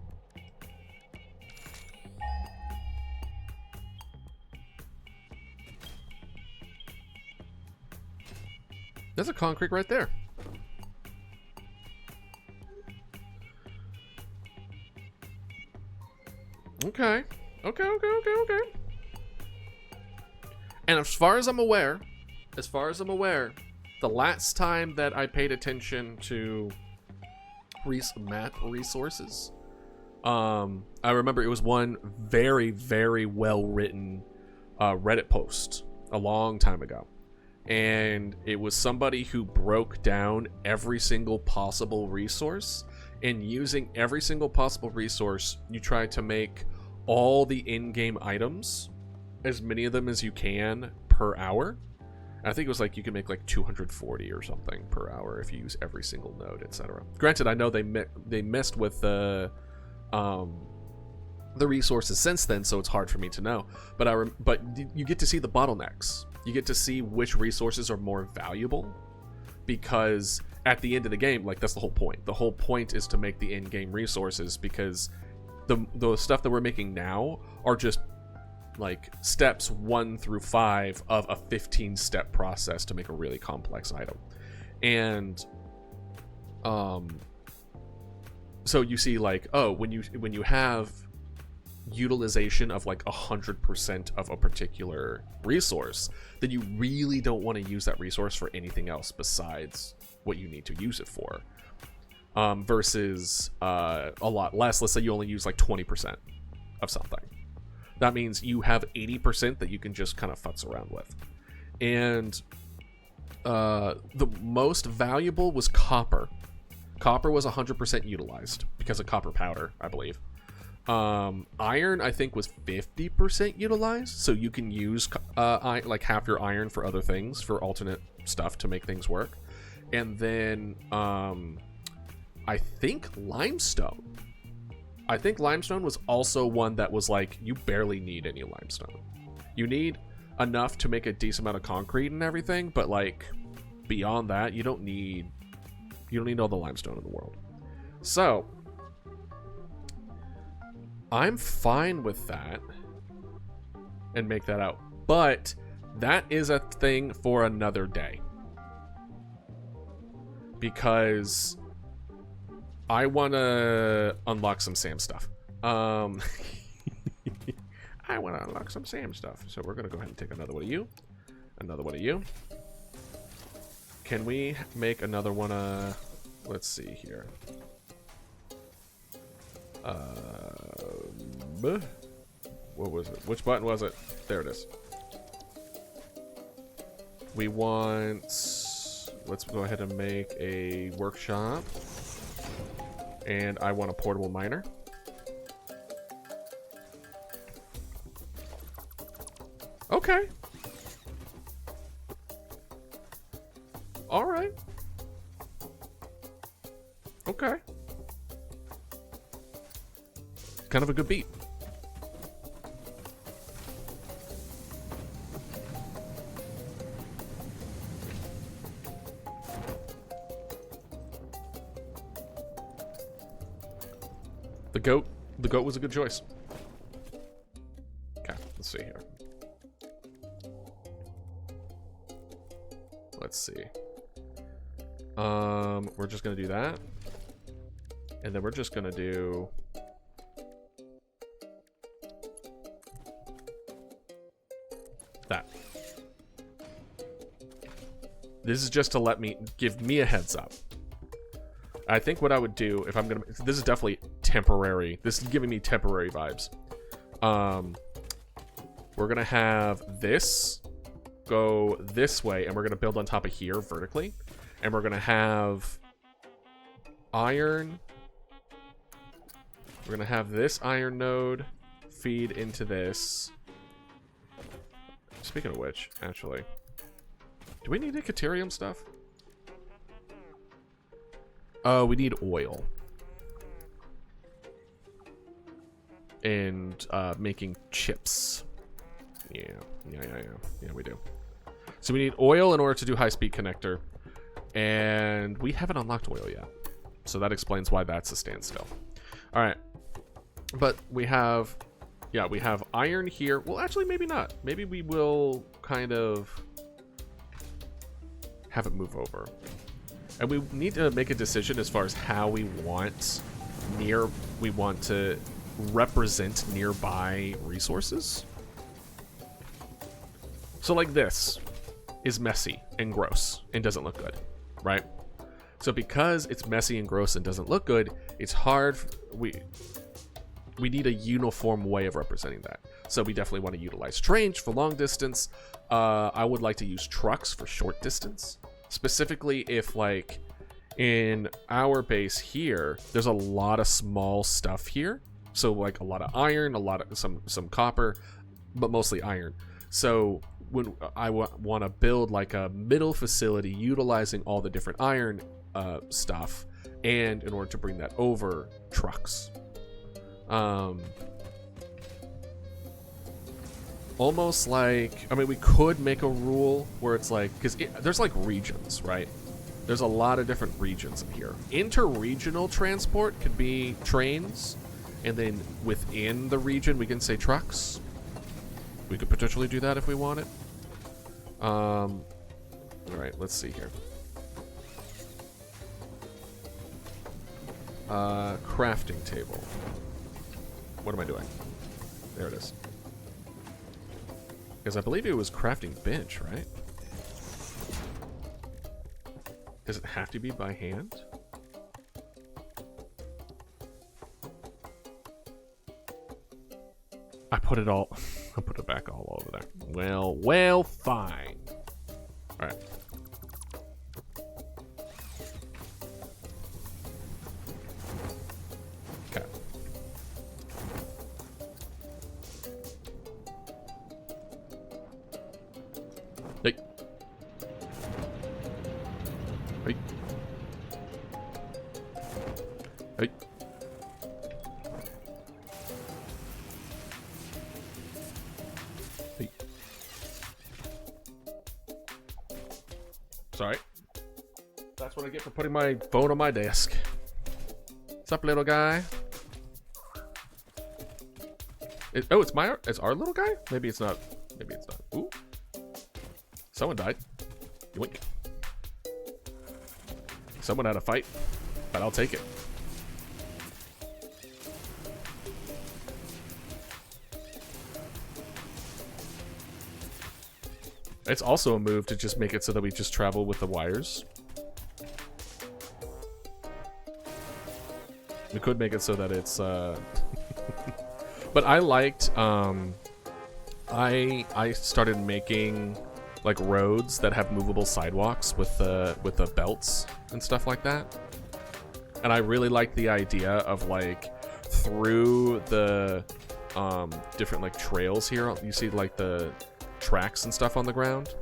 There's a concrete right there. Okay. Okay. And as far as I'm aware, the last time that I paid attention to map resources, I remember it was one very, very well written Reddit post a long time ago. And it was somebody who broke down every single possible resource, and using every single possible resource, you try to make all the in-game items, as many of them as you can per hour. I think it was like you can make like 240 or something per hour if you use every single node, etc. Granted, I know they messed with the resources since then, so it's hard for me to know. But you get to see the bottlenecks. You get to see which resources are more valuable, because at the end of the game, like, that's the whole point. The whole point is to make the in-game resources, because the stuff that we're making now are just like steps 1 through 5 of a 15-step process to make a really complex item. And so you see, like, oh, when you have utilization of like 100% of a particular resource, then you really don't want to use that resource for anything else besides what you need to use it for, versus a lot less. Let's say you only use like 20% of something. That means you have 80% that you can just kind of futz around with. And the most valuable was copper. Copper was 100% utilized because of copper powder, I believe. Iron, I think, was 50% utilized, so you can use like half your iron for other things, for alternate stuff to make things work. And then I think limestone was also one that was like, you barely need any limestone. You need enough to make a decent amount of concrete and everything, but like beyond that, you don't need all the limestone in the world. So I'm fine with that and make that out. But that is a thing for another day, because I want to unlock some Sam stuff. I want to unlock some Sam stuff. So we're going to go ahead and take another one of you. Another one of you. Can we make another one? Let's see here. What was it? Which button was it? There it is. We want... Let's go ahead and make a workshop. And I want a portable miner. Okay. All right. Okay. Kind of a good beat. The goat was a good choice. Okay, let's see here. Let's see. We're just gonna do that. And then we're just gonna do that. This is just to give me a heads up. I think what I would do if I'm gonna, this is definitely temporary. This is giving me temporary vibes. We're gonna have this go this way, and we're gonna build on top of here vertically, and we're gonna have iron. We're gonna have this iron node feed into this. Speaking of which, actually, do we need Caterium stuff? Oh, we need oil. And making chips. Yeah, we do. So we need oil in order to do high-speed connector. And we haven't unlocked oil yet. So that explains why that's a standstill. Alright. But we have... Yeah, we have iron here. Well, actually, maybe not. Maybe we will kind of... have it move over. And we need to make a decision as far as how we want to represent nearby resources. So like this is messy and gross and doesn't look good, right? So because it's messy and gross and doesn't look good, it's hard. We need a uniform way of representing that. So we definitely want to utilize trains for long distance. I would like to use trucks for short distance. Specifically if like in our base here, there's a lot of small stuff here. So like a lot of iron, a lot of some copper, but mostly iron. So when I want to build like a middle facility utilizing all the different iron stuff, and in order to bring that over, trucks. Almost like, I mean, we could make a rule where it's like, because there's like regions, right? There's a lot of different regions in here. Inter-regional transport could be trains, and then within the region we can say trucks. We could potentially do that if we want it. All right, let's see here. Crafting table. What am I doing? There it is. Because I believe it was crafting bench, right? Does it have to be by hand? I put it all... I put it back all over there. Well, fine. Alright. Okay. Hey. Hey. Hey. Hey. Sorry. That's what I get for putting my phone on my desk. What's up, little guy? It's our little guy? Maybe it's not. Maybe it's not. Ooh. Someone died. Yoink. Someone had a fight, but I'll take it. It's also a move to just make it so that we just travel with the wires. We could make it so that it's but I liked I started making like roads that have movable sidewalks with the belts and stuff like that. And I really like the idea of like through the different like trails here. You see like the tracks and stuff on the ground.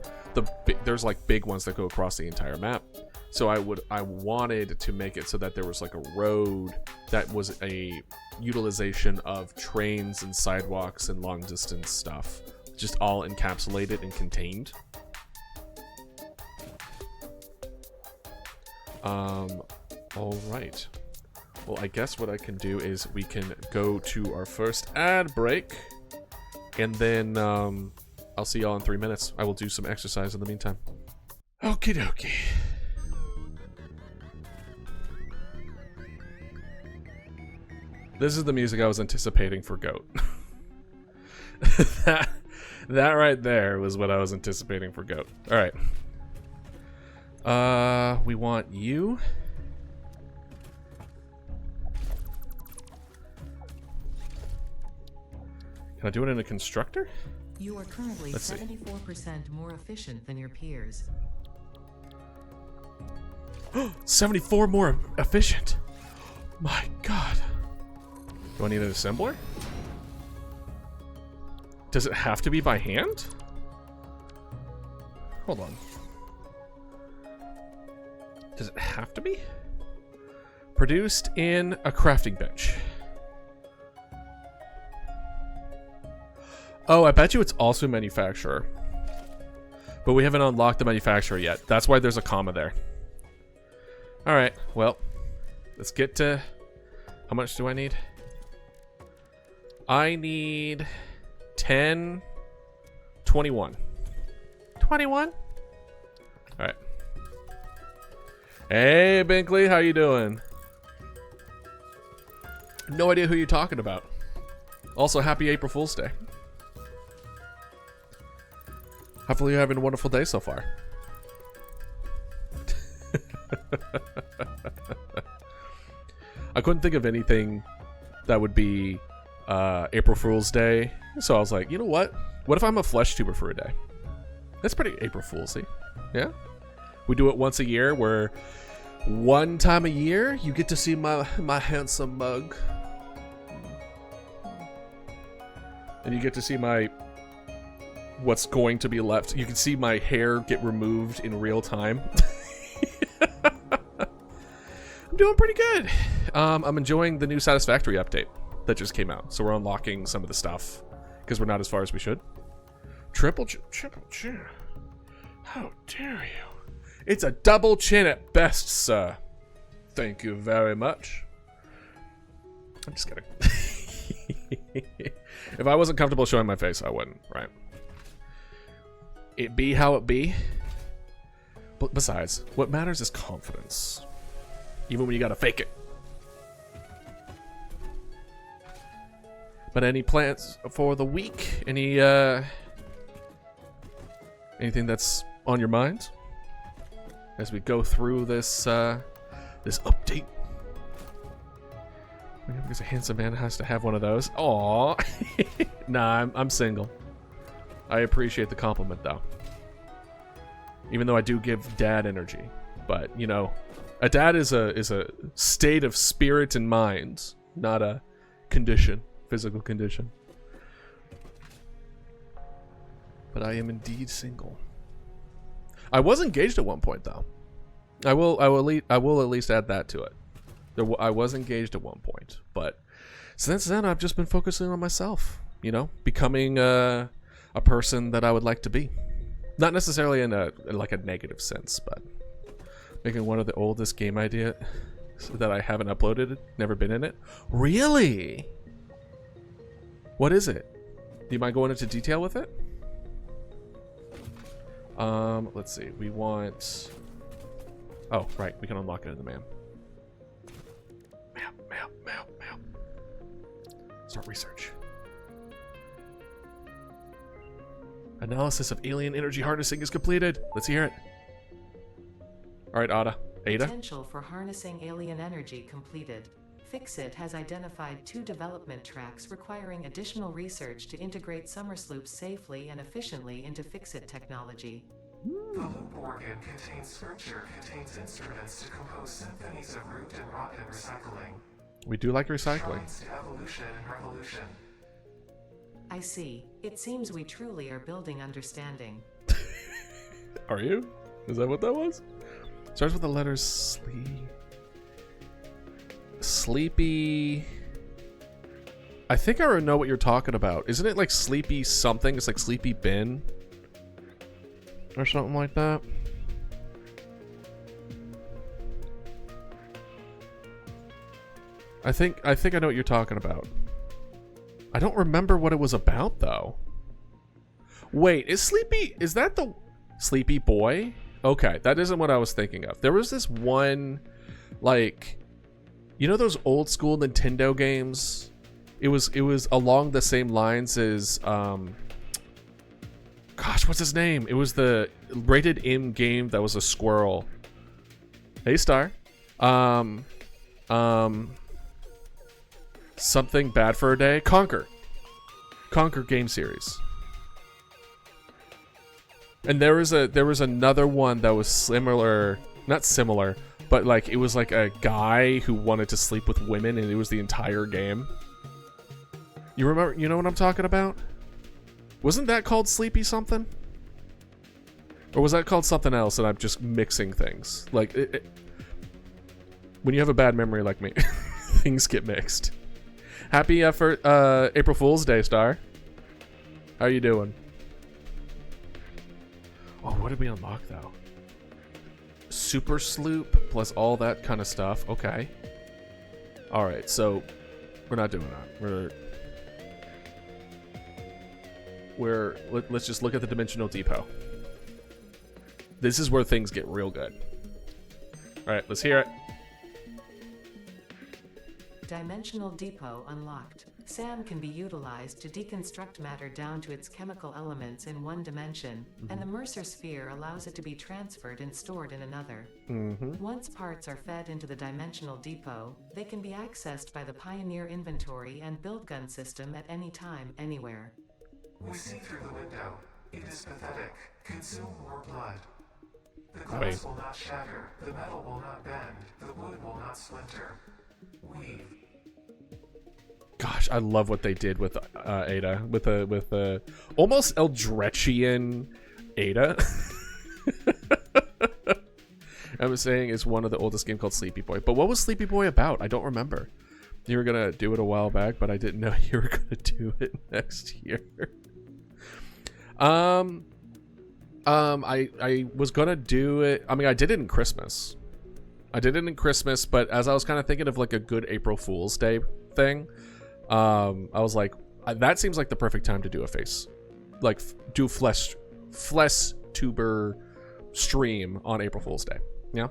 There's like big ones that go across the entire map. So I wanted to make it so that there was like a road that was a utilization of trains and sidewalks and long distance stuff, just all encapsulated and contained. All right. Well, I guess what I can do is we can go to our first ad break, and then I'll see y'all in 3 minutes. I will do some exercise in the meantime. Okie dokie. This is the music I was anticipating for Goat. that right there was what I was anticipating for Goat. All right. We want you. Can I do it in a constructor? You are currently 74% more efficient than your peers. 74 more efficient. My God. Do I need an assembler? Does it have to be by hand? Hold on. Does it have to be? Produced in a crafting bench. Oh, I bet you it's also manufacturer. But we haven't unlocked the manufacturer yet. That's why there's a comma there. Alright, well. Let's get to... How much do I need? I need 10, 21. 21? Alright. Hey, Binkley, how you doing? No idea who you're talking about. Also, happy April Fool's Day. Hopefully you're having a wonderful day so far. I couldn't think of anything that would be April Fool's Day, so I was like, you know what? What if I'm a flesh tuber for a day? That's pretty April Fool's-y. Yeah? We do it once a year, where one time a year you get to see my handsome mug. And you get to see my what's going to be left. You can see my hair get removed in real time. I'm doing pretty good. I'm enjoying the new Satisfactory update that just came out. So we're unlocking some of the stuff because we're not as far as we should. Triple chin. How dare you? It's a double chin at best, sir. Thank you very much. I'm just kidding. If I wasn't comfortable showing my face, I wouldn't, right? It be how it be. But besides, what matters is confidence. Even when you gotta fake it. But any plans for the week? Anything that's on your mind as we go through this this update? Because a handsome man has to have one of those. Aww. Nah, I'm single. I appreciate the compliment though. Even though I do give dad energy, but you know, a dad is a state of spirit and mind, not a condition, physical condition. But I am indeed single. I was engaged at one point though. I will at least add that to it. I was engaged at one point, but since then I've just been focusing on myself, you know, becoming a person that I would like to be. Not necessarily in like a negative sense, but making one of the oldest game ideas that I haven't uploaded, never been in it. Really? What is it? Do you mind going into detail with it? Let's see. We want... Oh, right. We can unlock it in the map. Map. Start research. Analysis of alien energy harnessing is completed. Let's hear it. All right, Ada. Potential for harnessing alien energy completed. Fixit has identified 2 development tracks requiring additional research to integrate Summersloops safely and efficiently into Fixit technology. The loop organ contains instruments to compose symphonies of root and rot and recycling. We do like recycling. Shrines to evolution and revolution. I see. It seems we truly are building understanding. Are you? Is that what that was? Starts with the letters Sleepy. I think I know what you're talking about. Isn't it like Sleepy something? It's like Sleepy Bin or something like that. I think I know what you're talking about. I don't remember what it was about though. Wait, is that the Sleepy Boy? Okay, that isn't what I was thinking of. There was this one, like, you know those old school Nintendo games? It was along the same lines as gosh, what's his name? It was the rated M game that was a squirrel. Hey, Star. Something bad for a day. Conquer game series. And there was another one that was similar, not similar, but like it was like a guy who wanted to sleep with women, and it was the entire game. You remember? You know what I'm talking about? Wasn't that called Sleepy something? Or was that called something else and I'm just mixing things? Like, when you have a bad memory like me, things get mixed. Happy April Fool's Day, Star. How are you doing? Oh, what did we unlock, though? Super Sloop plus all that kind of stuff. Okay. Alright, so we're not doing that. Let's just look at the Dimensional Depot. This is where things get real good. Alright, let's hear it. Dimensional depot unlocked. SAM can be utilized to deconstruct matter down to its chemical elements in one dimension, and the Mercer sphere allows it to be transferred and stored in another. Once parts are fed into the dimensional depot, they can be accessed by the Pioneer inventory and build gun system at any time, anywhere. We see through the window. It is pathetic. Consume more blood. The glass Wait. will not shatter. The metal will not bend. The wood will not splinter. Weave. Gosh, I love what they did with Ada, with a almost Eldritchian Ada. I was saying it's one of the oldest game called Sleepy Boy. But what was Sleepy Boy about? I don't remember. You were gonna do it a while back, but I didn't know you were gonna do it next year. I was gonna do it. I mean, I did it in Christmas. But as I was kind of thinking of like a good April Fool's Day thing, I was like, that seems like the perfect time to do a face, like do flesh tuber stream on April Fool's Day. Yeah,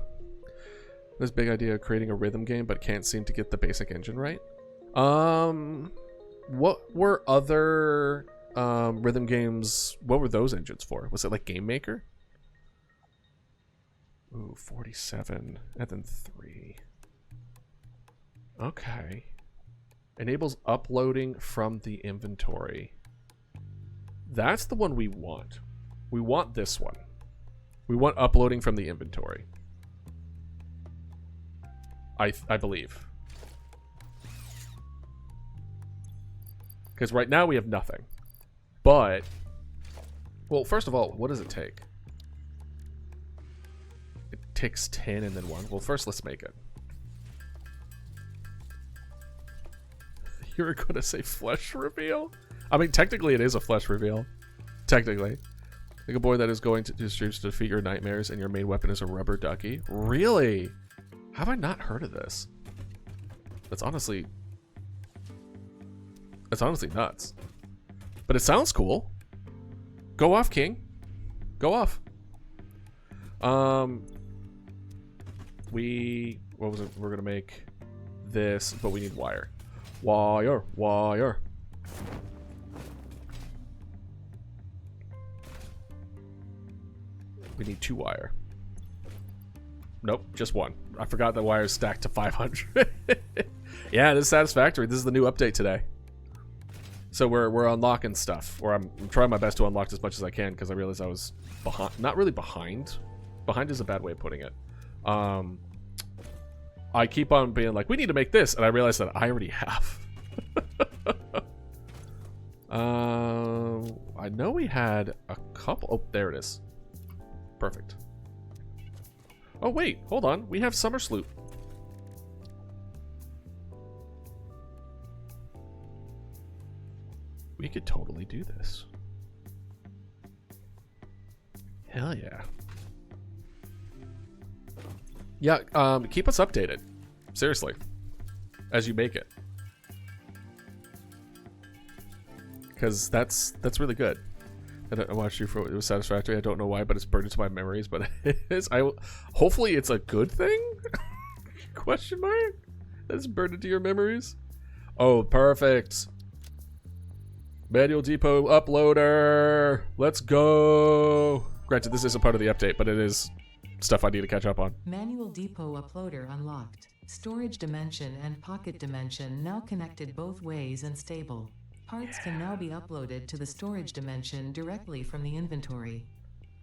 this big idea of creating a rhythm game, but can't seem to get the basic engine right. What were other rhythm games? What were those engines for? Was it like Game Maker? Ooh, 47 and then 3. Okay. Enables uploading from the inventory. That's the one we want. We want this one. We want uploading from the inventory. I believe. Because right now we have nothing. But, well, first of all, what does it take? It takes 10 and then 1. Well, first let's make it. You were going to say flesh reveal? I mean, technically it is a flesh reveal. Technically. Like a boy that is going to do streams to defeat your nightmares and your main weapon is a rubber ducky. Really? Have I not heard of this? That's honestly nuts. But it sounds cool. Go off, King. Go off. What was it? We're gonna make this, but we need wire. Wire. We need 2 wire. Nope, just 1. I forgot that wire is stacked to 500. Yeah, this is Satisfactory. This is the new update today. So we're unlocking stuff, or I'm trying my best to unlock as much as I can because I realized I was behind. Not really behind. Behind is a bad way of putting it. I keep on being like, we need to make this, and I realize that I already have. I know we had a couple. Oh, there it is. Perfect. Oh wait, hold on. We have Summer Sloop. We could totally do this. Hell yeah. Yeah, keep us updated. Seriously. As you make it. Because that's really good. I watched you for it was Satisfactory. I don't know why, but it's burned into my memories, but it is. Hopefully it's a good thing? Question mark? That's burned into your memories? Oh, perfect. Manual Depot uploader. Let's go. Granted, this isn't part of the update, but it is stuff I need to catch up on. Manual Depot uploader unlocked. Storage dimension and pocket dimension now connected both ways and stable. Parts can now be uploaded to the storage dimension directly from the inventory.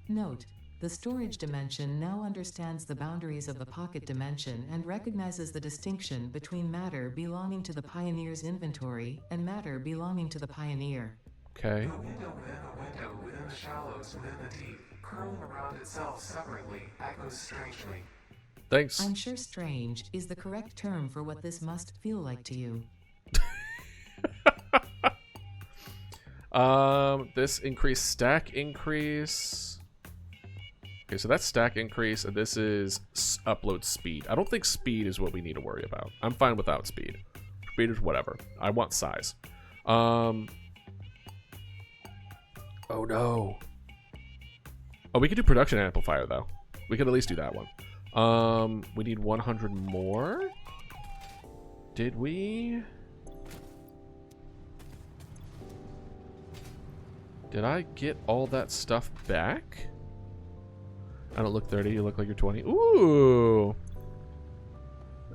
Note: the storage dimension now understands the boundaries of the pocket dimension and recognizes the distinction between matter belonging to the Pioneer's inventory and matter belonging to the Pioneer. Okay. The window within a window within the shallows within the deep, curling around itself separately, echoes strangely. Thanks. I'm sure strange is the correct term for what this must feel like to you. This increased stack increase. Okay, so that's stack increase, and this is upload speed. I don't think speed is what we need to worry about. I'm fine without speed. Speed is whatever. I want size. Oh no. Oh, we could do production amplifier though. We could at least do that one. We need 100 more. Did we? Did I get all that stuff back? I don't look 30, you look like you're 20. Ooh.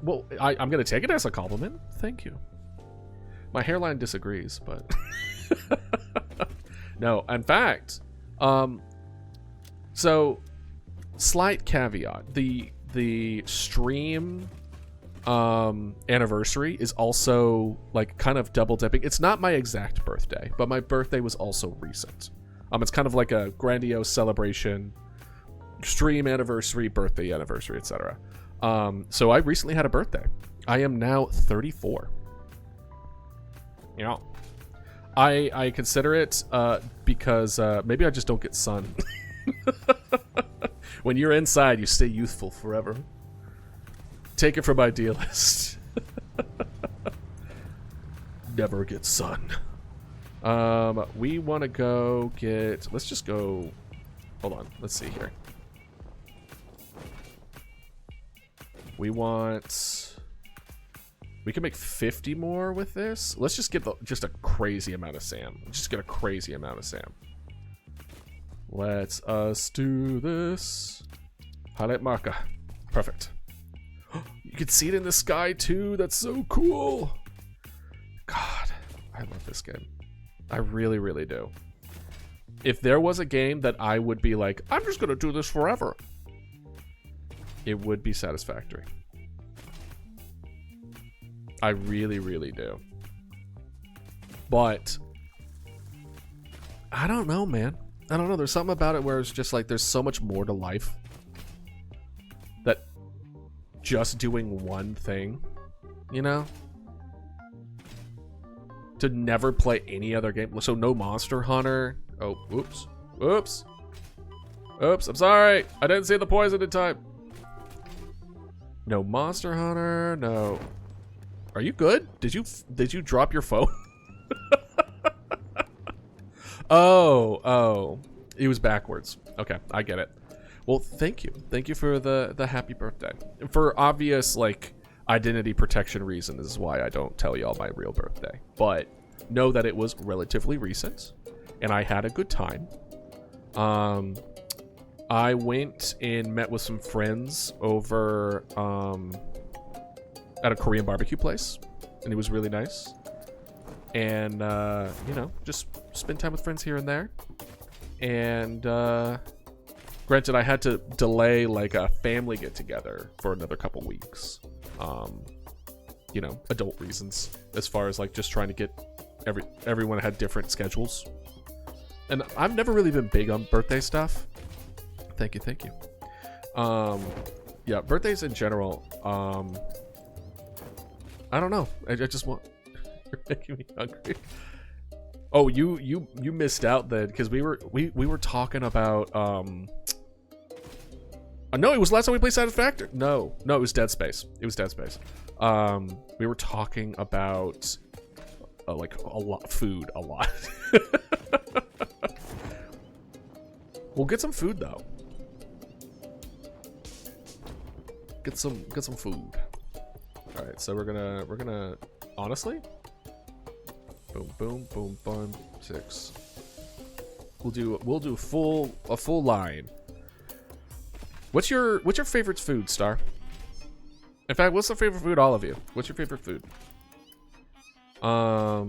Well, I'm going to take it as a compliment. Thank you. My hairline disagrees, but... No, in fact, so, slight caveat. The stream anniversary is also, like, kind of double dipping. It's not my exact birthday, but my birthday was also recent. It's kind of like a grandiose celebration, stream anniversary, birthday anniversary, etc. So I recently had a birthday. I am now 34. You know, I consider it because maybe I just don't get sun. When you're inside, you stay youthful forever. Take it from Idealist. Never get sun. We want to go get... Let's just go... Hold on. Let's see here. We want... We can make 50 more with this. Let's just get just a crazy amount of Sam. Just get a crazy amount of Sam. Let's us do this. Highlight marker. Perfect. You can see it in the sky too. That's so cool. God, I love this game. I really, really do. If there was a game that I would be like, I'm just gonna do this forever, it would be Satisfactory. I really, really do. But I don't know, man. I don't know. There's something about it where it's just like there's so much more to life that just doing one thing, you know? To never play any other game. So no Monster Hunter. Oh, oops. Oops. Oops, I'm sorry. I didn't see the poison in time. No Monster Hunter. No. Are you good? Did you drop your phone? Oh. It was backwards. Okay, I get it. Well, thank you. Thank you for the happy birthday. For obvious, like, identity protection reasons is why I don't tell y'all my real birthday. But know that it was relatively recent, and I had a good time. I went and met with some friends over at a Korean barbecue place, and it was really nice. And, you know, just spend time with friends here and there. And, granted, I had to delay, like, a family get-together for another couple weeks. You know, adult reasons, as far as, like, just trying to get everyone had different schedules. And I've never really been big on birthday stuff. Thank you. Yeah, birthdays in general, I don't know. I just want... You're making me hungry. Oh, you missed out then, because we were talking about no, it was last time we played Satisfactory. No, it was Dead Space. We were talking about like a lot a lot. We'll get some food though. Get some food. All right, so we're gonna honestly. Boom, 6. We'll do a full line. What's your favorite food, Star? In fact, what's the favorite food, all of you? What's your favorite food? I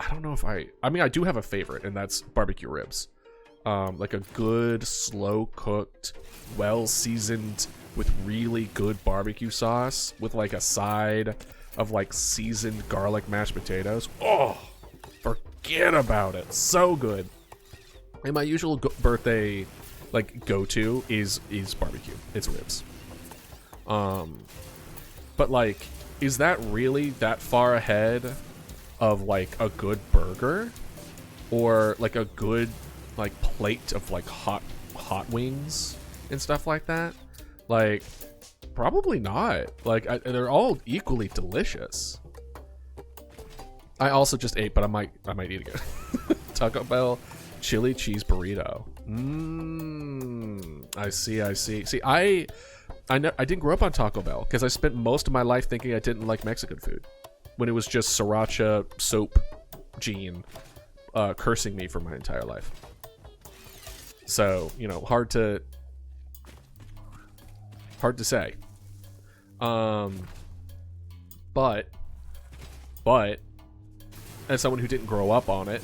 don't know if I mean, I do have a favorite, and that's barbecue ribs. Like a good, slow cooked, well seasoned with really good barbecue sauce with like a side of like seasoned garlic mashed potatoes. Oh, forget about it. So good. And my usual birthday like go-to is barbecue. It's ribs. But like, is that really that far ahead of like a good burger or like a good like plate of like hot wings and stuff like that? Like, probably not. Like, they're all equally delicious. I also just ate, but I might eat again. Taco Bell chili cheese burrito. I see. See, I didn't grow up on Taco Bell because I spent most of my life thinking I didn't like Mexican food, when it was just sriracha soap Gene cursing me for my entire life. So, you know, hard to say. But as someone who didn't grow up on it,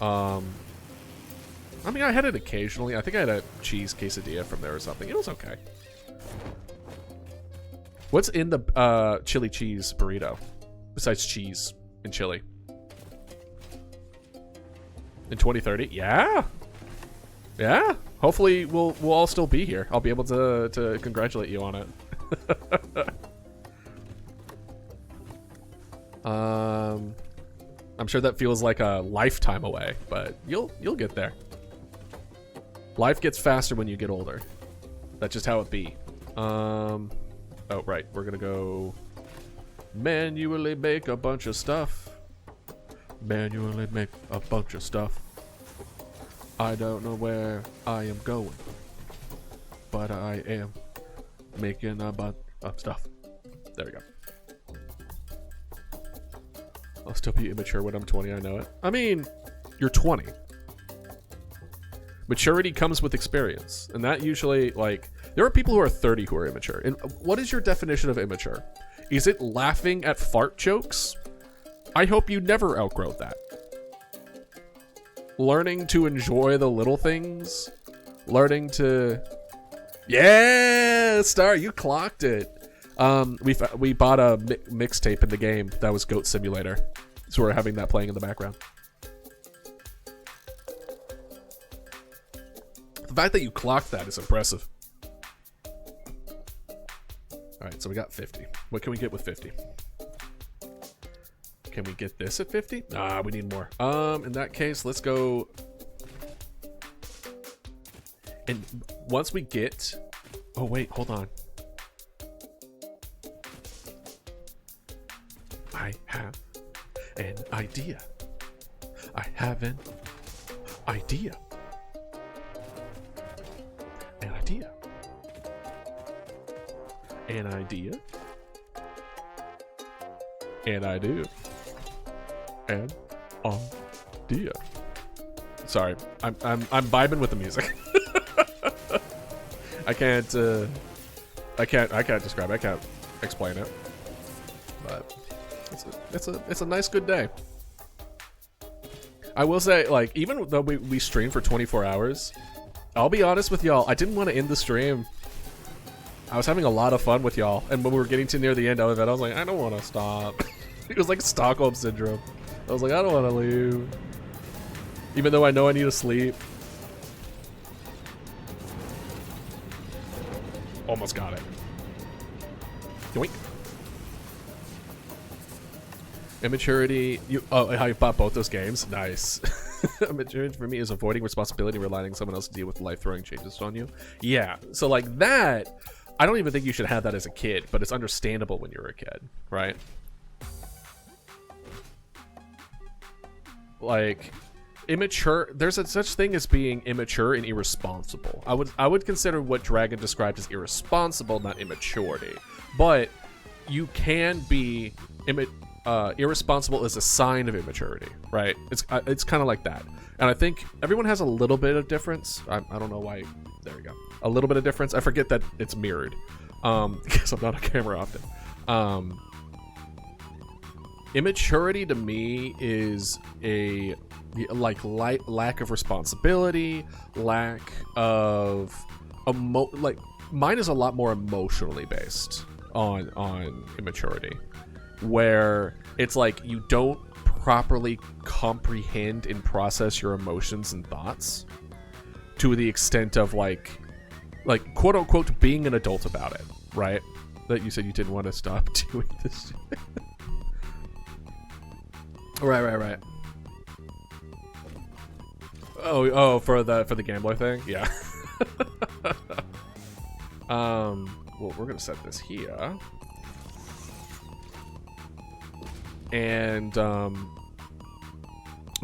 I mean, I had it occasionally. I think I had a cheese quesadilla from there or something. It was okay. What's in the chili cheese burrito besides cheese and chili? In 2030? Yeah. Yeah. Hopefully we'll all still be here. I'll be able to congratulate you on it. I'm sure that feels like a lifetime away, but you'll get there. Life gets faster when you get older. That's just how it be. Oh right, we're gonna go manually make a bunch of stuff. Manually make a bunch of stuff. I don't know where I am going, but I am making a bunch of stuff. There we go. I'll still be immature when I'm 20, I know it. I mean, you're 20. Maturity comes with experience, and that usually, like, there are people who are 30 who are immature. And what is your definition of immature? Is it laughing at fart jokes? I hope you never outgrow that. Learning to enjoy the little things. Learning to... Yeah, Star, you clocked it. We bought a mixtape in the game that was Goat Simulator. So we're having that playing in the background. The fact that you clocked that is impressive. Alright, so we got 50. What can we get with 50? Can we get this at 50? Nah, we need more. In that case, let's go. And once we get... Oh, wait, hold on. I have an idea. I have an idea. An idea. An idea. And I do. And idea. Sorry, I'm vibing with the music. I can't describe it. I can't explain it. But it's a nice good day. I will say, like, even though we streamed for 24 hours, I'll be honest with y'all, I didn't want to end the stream. I was having a lot of fun with y'all, and when we were getting to near the end of it, I was like, I don't want to stop. It was like Stockholm Syndrome. I was like, I don't want to leave. Even though I know I need to sleep. Almost got it. Yoink. Immaturity. How you bought both those games? Nice. Immaturity for me is avoiding responsibility, relying on someone else to deal with life throwing changes on you. Yeah. So like that, I don't even think you should have that as a kid, but it's understandable when you're a kid, right? Like, immature. There's a such thing as being immature and irresponsible. I would consider what Dragon described as irresponsible, not immaturity. But you can be irresponsible is a sign of immaturity, right? It's kind of like that. And I think everyone has a little bit of difference. I don't know why. There we go. A little bit of difference. I forget that it's mirrored because I'm not on camera often. Immaturity to me is a lack of responsibility, lack of like mine is a lot more emotionally based on immaturity, where it's like you don't properly comprehend and process your emotions and thoughts to the extent of like quote unquote being an adult about it, right? That you said you didn't want to stop doing this. Right. Oh, for the gambler thing, yeah. Well, we're gonna set this here, and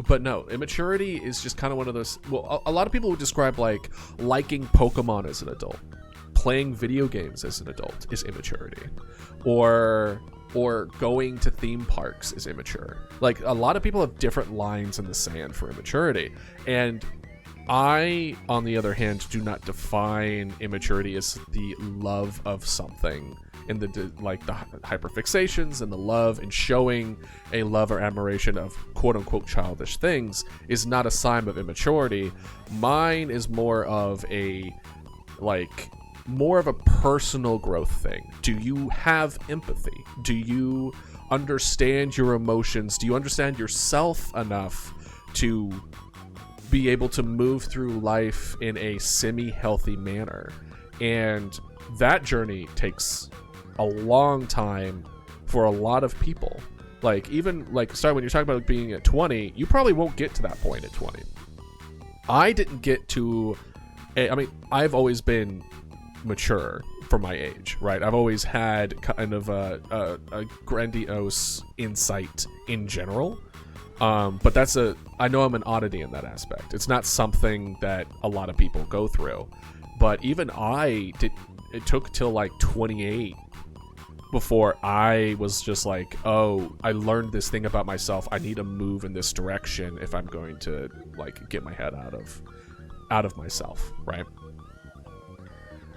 But no, immaturity is just kind of one of those. Well, a lot of people would describe like liking Pokemon as an adult, playing video games as an adult is immaturity, or going to theme parks is immature. Like, a lot of people have different lines in the sand for immaturity, and I, on the other hand, do not define immaturity as the love of something, and the hyperfixations and the love and showing a love or admiration of quote-unquote childish things is not a sign of immaturity. Mine is more of a personal growth thing. Do you have empathy? Do you understand your emotions? Do you understand yourself enough to be able to move through life in a semi-healthy manner? And that journey takes a long time for a lot of people. Like, even like, sorry, when you're talking about being at 20, you probably won't get to that point at 20. I didn't get to I've always been mature for my age, right? I've always had kind of a grandiose insight in general, but I know I'm an oddity in that aspect. It's not something that a lot of people go through, but even it took till like 28 before I was just like, oh, I learned this thing about myself. I need to move in this direction if I'm going to like get my head out of myself, right?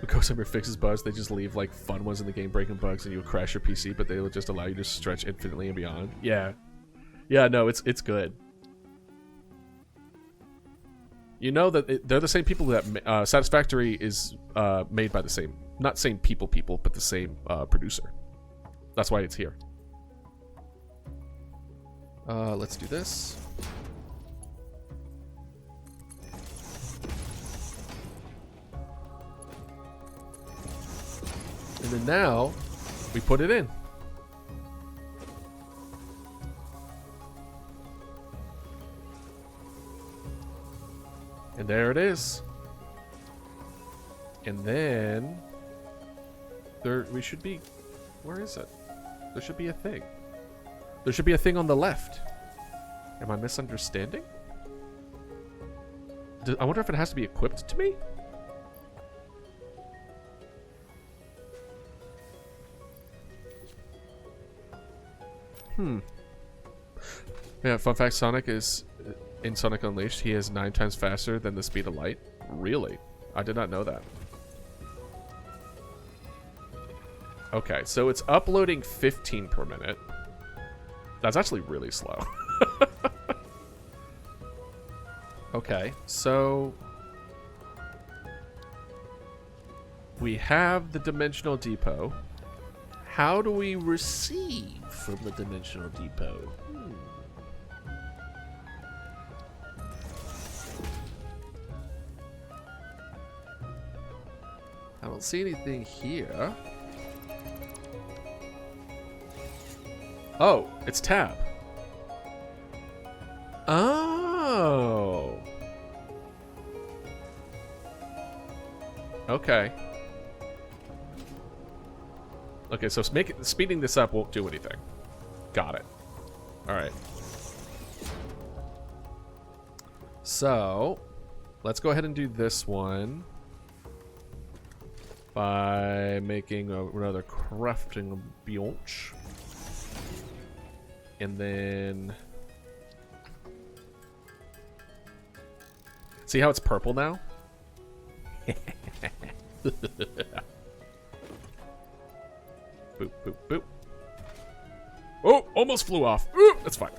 When Ghost fixes bugs, they just leave like fun ones in the game breaking bugs, and you'll crash your PC, but they will just allow you to stretch infinitely and beyond. Yeah, no, it's good. You know that they're the same people that Satisfactory is made by the same, not same people, but the same producer. That's why it's here. Let's do this. And then now, we put it in. And there it is. And then, we should be, where is it? There should be a thing. There should be a thing on the left. Am I misunderstanding? I wonder if it has to be equipped to me? Yeah, fun fact, Sonic is, in Sonic Unleashed, he is 9 times faster than the speed of light. Really? I did not know that. Okay, so it's uploading 15 per minute. That's actually really slow. Okay, so we have the Dimensional Depot. How do we receive from the Dimensional Depot? I don't see anything here. Oh, it's tab. Oh. Okay. Okay, so speeding this up won't do anything. Got it. All right. So, let's go ahead and do this one by making another crafting bench. And then... See how it's purple now? Boop, boop, boop. Oh, almost flew off. Ooh, that's fine.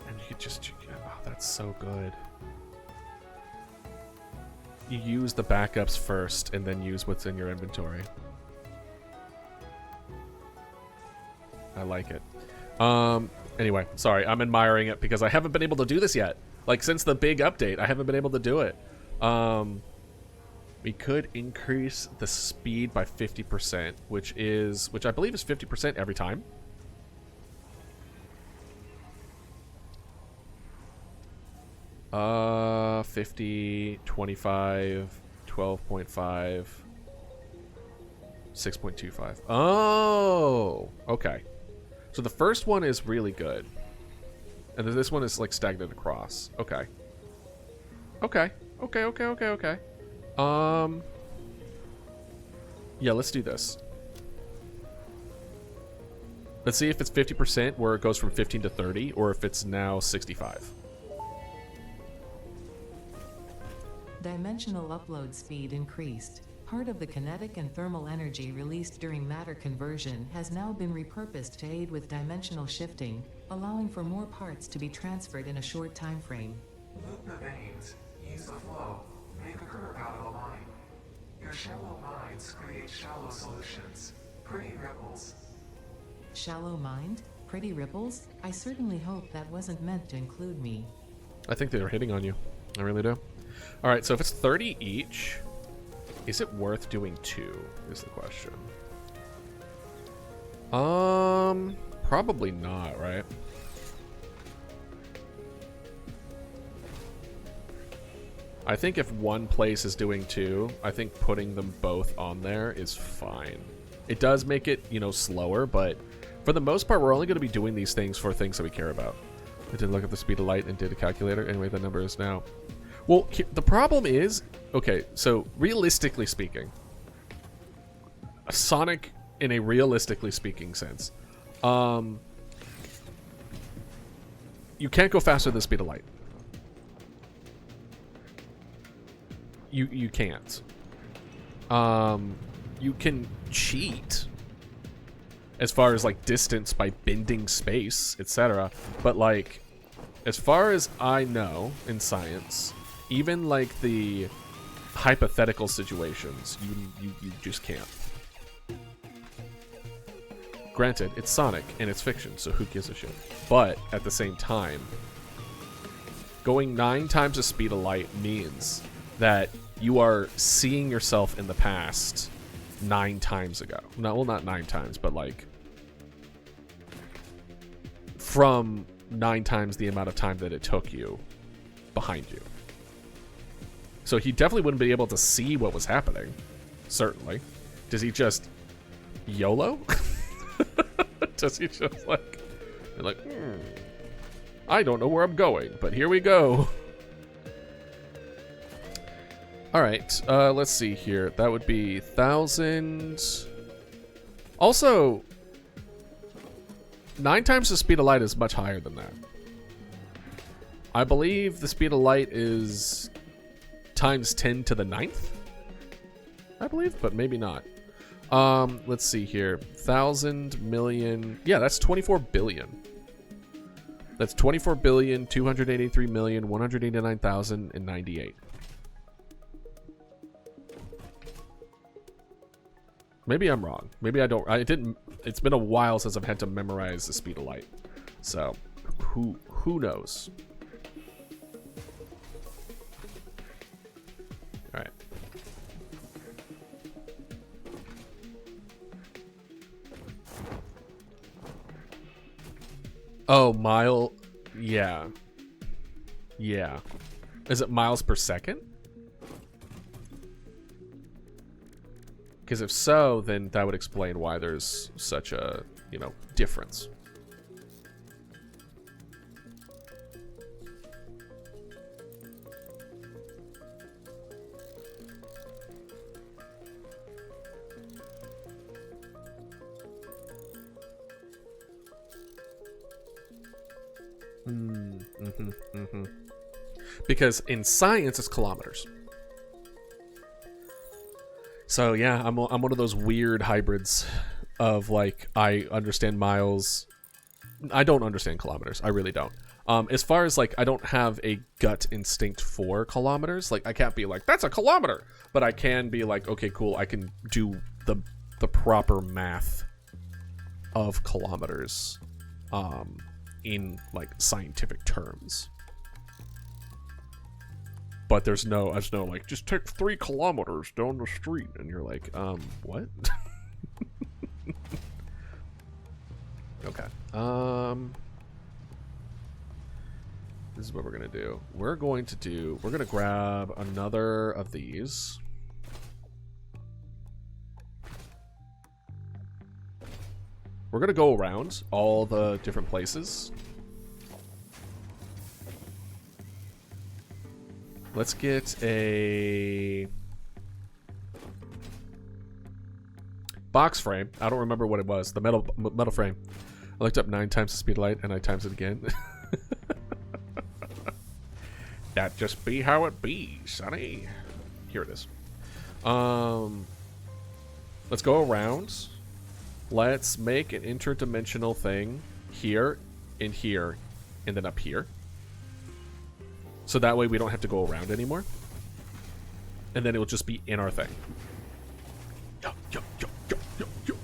And you could just... Oh, that's so good. You use the backups first and then use what's in your inventory. I like it. Anyway, sorry, I'm admiring it because I haven't been able to do this yet. Like, since the big update, I haven't been able to do it. We could increase the speed by 50%, which I believe is 50% every time. Uh, 50, 25, 12.5, 6.25. Oh, okay. So the first one is really good. And then this one is like stagnant across. Okay. Okay. Okay. Yeah, let's do this. Let's see if it's 50% where it goes from 15 to 30, or if it's now 65. Dimensional upload speed increased. Part of the kinetic and thermal energy released during matter conversion has now been repurposed to aid with dimensional shifting, allowing for more parts to be transferred in a short time frame. Loop the veins, use the flow, make a curve out of a line. Your shallow minds create shallow solutions. Pretty ripples. Shallow mind? Pretty ripples? I certainly hope that wasn't meant to include me. I think they were hitting on you. I really do. Alright, so if it's 30 each, is it worth doing 2, is the question. Probably not, right? I think if one place is doing 2, I think putting them both on there is fine. It does make it, you know, slower, but for the most part, we're only going to be doing these things for things that we care about. I did look at the speed of light and did a calculator. Anyway, the number is now... Well, the problem is... Okay, so realistically speaking, Sonic in a realistically speaking sense, you can't go faster than the speed of light. You can't. You can cheat as far as like distance by bending space, etc. But like, as far as I know in science, even like the hypothetical situations, you just can't. Granted, it's Sonic and it's fiction, so who gives a shit? But at the same time, going 9 times the speed of light means that you are seeing yourself in the past 9 times ago. No, well, not 9 times, but like from 9 times the amount of time that it took you behind you. So he definitely wouldn't be able to see what was happening. Certainly. Does he just YOLO? Does he just like, I don't know where I'm going, but here we go. Alright, let's see here. That would be 1,000. Also, 9 times the speed of light is much higher than that. I believe the speed of light is times 10 to the 9th, I believe, but maybe not. Let's see here. 1,000 million. Yeah, that's 24 billion. That's 24,283,189,098. Maybe I'm wrong. Maybe I don't. I didn't. It's been a while since I've had to memorize the speed of light. So, who knows? All right. Oh, mile. Yeah. Yeah. Is it miles per second? Because if so, then that would explain why there's such a, you know, difference. Because in science, it's kilometers. So yeah, I'm one of those weird hybrids of like, I understand miles. I don't understand kilometers. I really don't. As far as like, I don't have a gut instinct for kilometers. Like, I can't be like, that's a kilometer. But I can be like, okay, cool. I can do the proper math of kilometers in like scientific terms. But there's no like, just take 3 kilometers down the street, and you're like, what? Okay. This is what we're gonna do. We're gonna grab another of these. We're gonna go around all the different places. Let's get a box frame. I don't remember what it was. The metal frame. I looked up 9 times the speed of light, and I times it again. That just be how it be, sonny. Here it is. Let's go around. Let's make an interdimensional thing here, and then up here. So that way we don't have to go around anymore. And then it will just be in our thing. Yo, yo, yo, yo, yo, yo.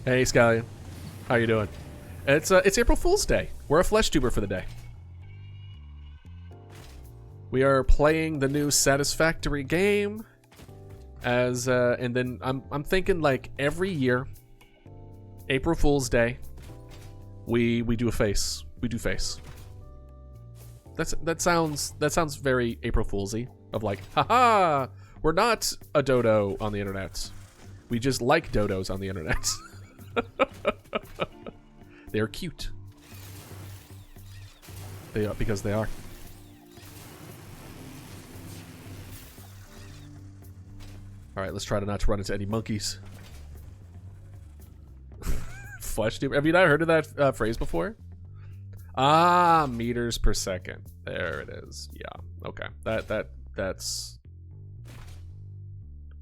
Hey, Scallion. How you doing? It's April Fool's Day. We're a flesh tuber for the day. We are playing the new Satisfactory game. And then I'm thinking like every year, April Fool's Day, we do a face. We do face. That sounds very April Foolsy. Of like, haha, we're not a dodo on the internet. We just like dodos on the internet. They're cute. They are, because they are. All right, let's try to not run into any monkeys. Flesh tube. Have you not heard of that phrase before? Ah, meters per second. There it is. Yeah. Okay. That's.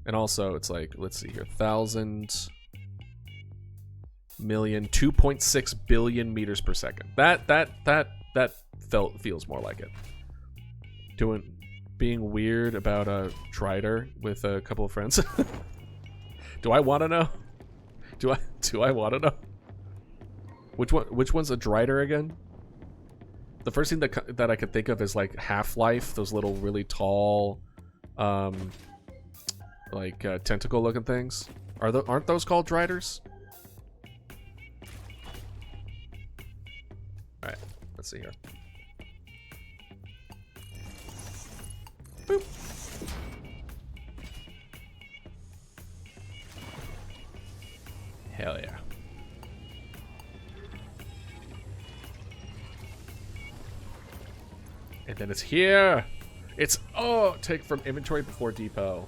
And also, it's like, let's see here, 1,000 million, 2.6 billion meters per second. That feels more like it. Being weird about a Drider with a couple of friends. Do I want to know? Do I want to know? Which one's a Drider again? The first thing that I could think of is like Half-Life, those little really tall, like tentacle-looking things. Aren't those called Driders? All right, let's see here. Boop. Hell yeah. And then it's here. It's, take from inventory before depot.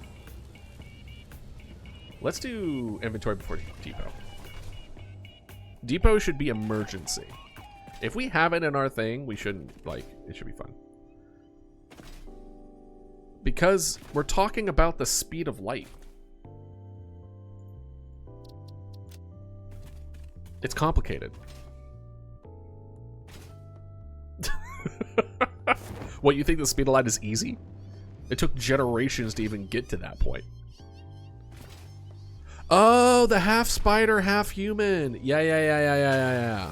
Let's do inventory before depot. Depot should be emergency. If we have it in our thing, we shouldn't, like, it should be fun. Because we're talking about the speed of light. It's complicated. What, you think the speed of light is easy? It took generations to even get to that point. Oh, the half spider, half human. Yeah.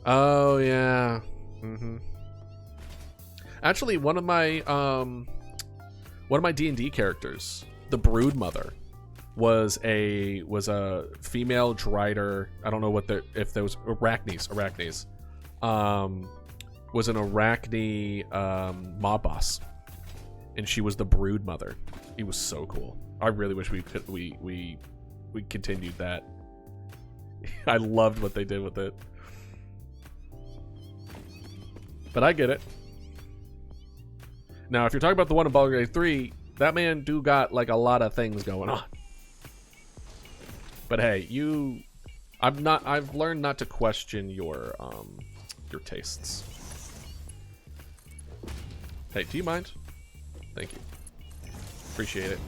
Oh, yeah. Mm-hmm. Actually, one of my D&D characters, the Brood Mother, was a female Drider. I don't know what if there was Arachnes. Was an Arachne mob boss, and she was the Brood Mother. It was so cool. I really wish we continued that. I loved what they did with it, but I get it. Now, if you're talking about the one in Baldur's Gate 3, that man do got like a lot of things going on. But hey, I've learned not to question your tastes. Hey, do you mind? Thank you. Appreciate it.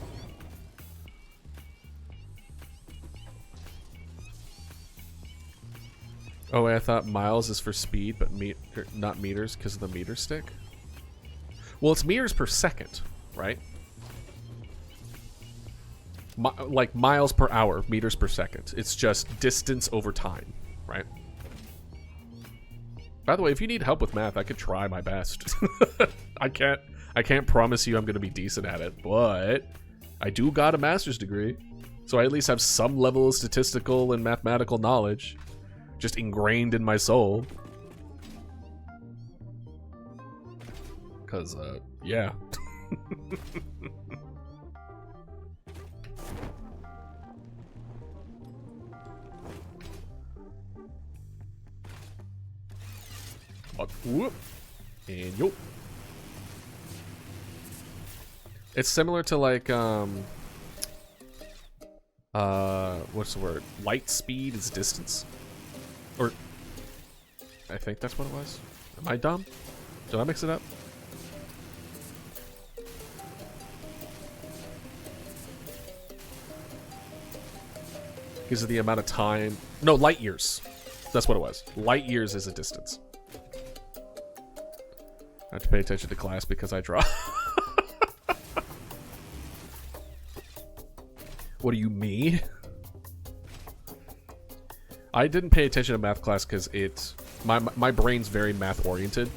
Oh, wait, I thought miles is for speed, but not meters because of the meter stick. Well, it's meters per second, right? Like miles per hour, meters per second. It's just distance over time, right? By the way, if you need help with math, I could try my best. I can't promise you I'm going to be decent at it, but I do got a master's degree, so I at least have some level of statistical and mathematical knowledge just ingrained in my soul. Because, yeah. Up, whoop, and yo. It's similar to like what's the word? Light speed is distance, or I think that's what it was. Am I dumb? Did I mix it up? Because of the amount of time. No, light years. That's what it was. Light years is a distance. I have to pay attention to class because I draw. What do you mean? I didn't pay attention to math class because it's my brain's very math oriented.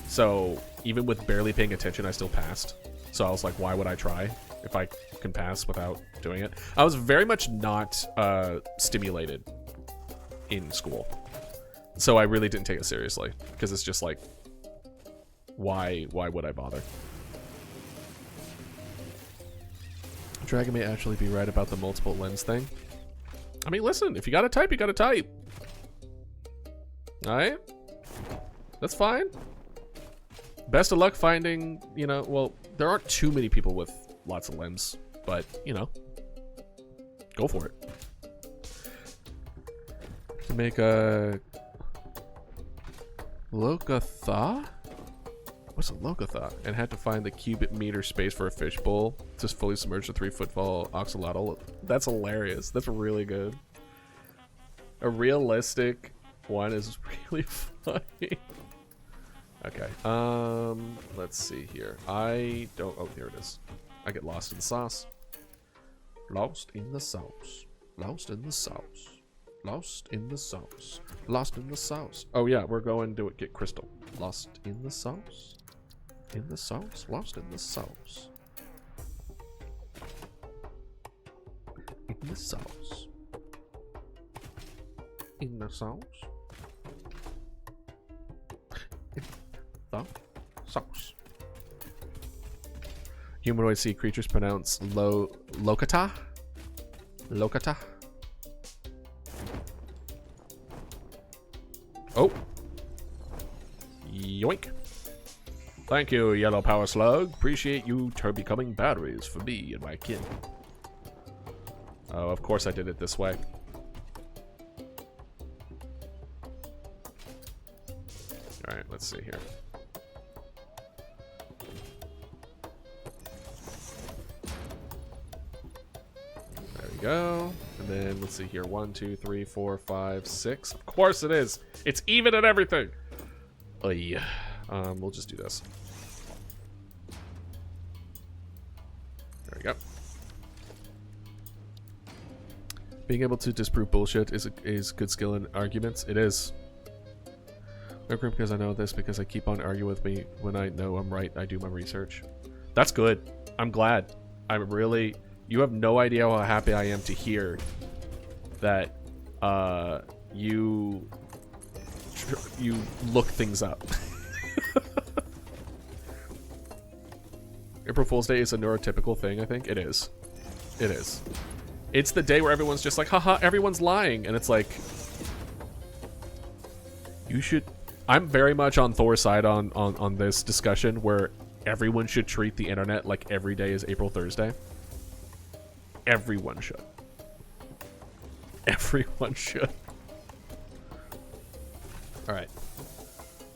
So even with barely paying attention, I still passed. So I was like, why would I try if I can pass without doing it? I was very much not stimulated in school. So I really didn't take it seriously because it's just like, why would I bother? Dragon may actually be right about the multiple lens thing. I mean, listen, if you gotta type, you gotta type. Alright? That's fine. Best of luck finding, you know, well, there aren't too many people with lots of limbs, but, you know, go for it. To make a Lokatha? What's a Lokatha? And had to find the cubic meter space for a fishbowl. Just fully submerged a 3-foot-tall oxalotl. That's hilarious. That's really good. A realistic one is really funny. Okay. Let's see here. I don't. Oh, here it is. I get lost in the sauce. Lost in the sauce. Lost in the sauce. Lost in the sauce. Lost in the sauce. Oh yeah, we're going to get crystal. Lost in the sauce. In the sauce. Lost in the sauce. In the sauce. In the sauce. In the sauce. Humanoid sea creatures pronounce Lokata. Lokata. Oh. Yoink. Thank you, Yellow Power Slug. Appreciate you becoming batteries for me and my kin. Oh, of course I did it this way. Alright, let's see here. There we go. And then let's see here. 1, 2, 3, 4, 5, 6. Of course it is. It's even and everything. Oh yeah. We'll just do this. There we go. Being able to disprove bullshit is good skill in arguments. It is. No group because I know this because I keep on arguing with me when I know I'm right. I do my research. That's good. I'm glad. I'm really. You have no idea how happy I am to hear that you look things up. April Fool's Day is a neurotypical thing, I think. It is. It is. It's the day where everyone's just like, haha, everyone's lying. And it's like, you should... I'm very much on Thor's side on this discussion where everyone should treat the internet like every day is April Thursday. Everyone should. Everyone should. Alright.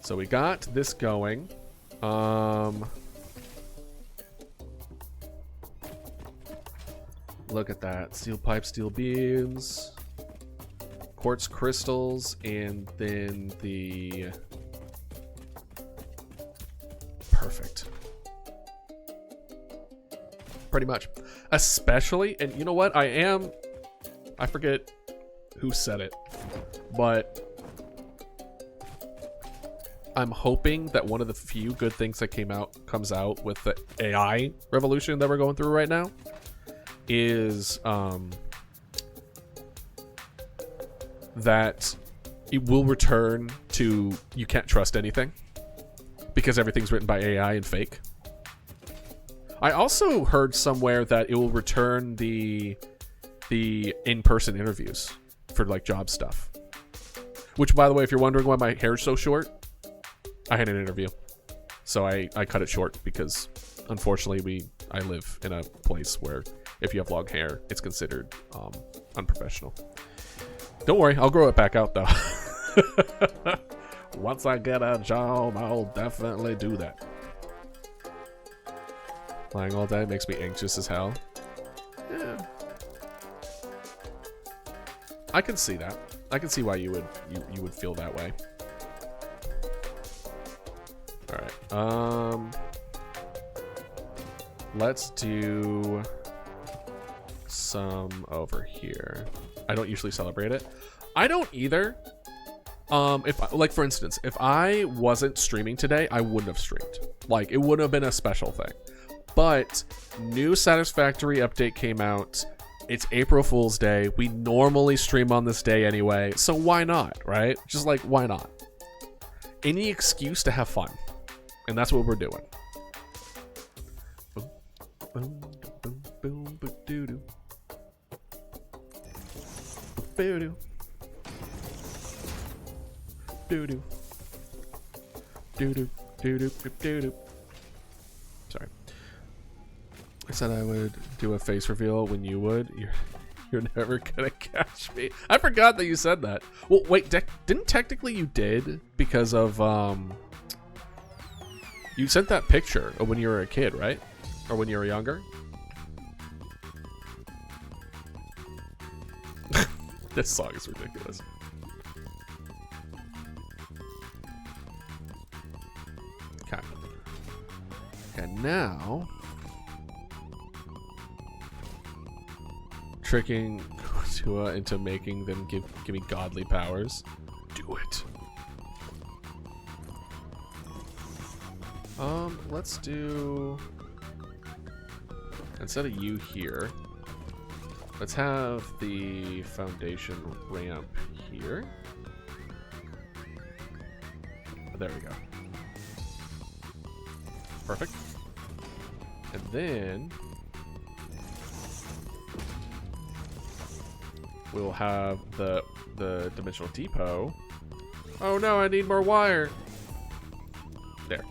So we got this going. Look at that. Steel pipe, steel beams, quartz crystals, and then the... Perfect. Pretty much. Especially, and you know what? I forget who said it, but I'm hoping that one of the few good things that comes out with the AI revolution that we're going through right now is that it will return to you can't trust anything because everything's written by AI and fake. I also heard somewhere that it will return the in-person interviews for like job stuff. Which, by the way, if you're wondering why my hair's so short, I had an interview, so I cut it short because unfortunately I live in a place where if you have long hair, it's considered unprofessional. Don't worry, I'll grow it back out though. Once I get a job, I'll definitely do that. Lying all day makes me anxious as hell. Yeah. I can see that. I can see why you would feel that way. Alright. Let's do some over here. I don't usually celebrate it. I don't either. If like for instance, if I wasn't streaming today, I wouldn't have streamed. Like it wouldn't have been a special thing. But new Satisfactory update came out. It's April Fool's Day. We normally stream on this day anyway, so why not, right? Just like why not? Any excuse to have fun. And that's what we're doing. Boom, boom, boom, boom, boom, doo doo. Doo doo. Doo doo. Doo doo. Doo doo. Doo doo. Sorry. I said I would do a face reveal when you would. You're never gonna catch me. I forgot that you said that. Well, wait, didn't technically you did because of you sent that picture of when you were a kid, right? Or when you were younger? This song is ridiculous. Okay. Okay, now tricking Tua into making them give me godly powers. Do it. Let's do, instead of you here, let's have the foundation ramp here. There we go. Perfect. And then we'll have the dimensional depot. Oh no, I need more wire. There.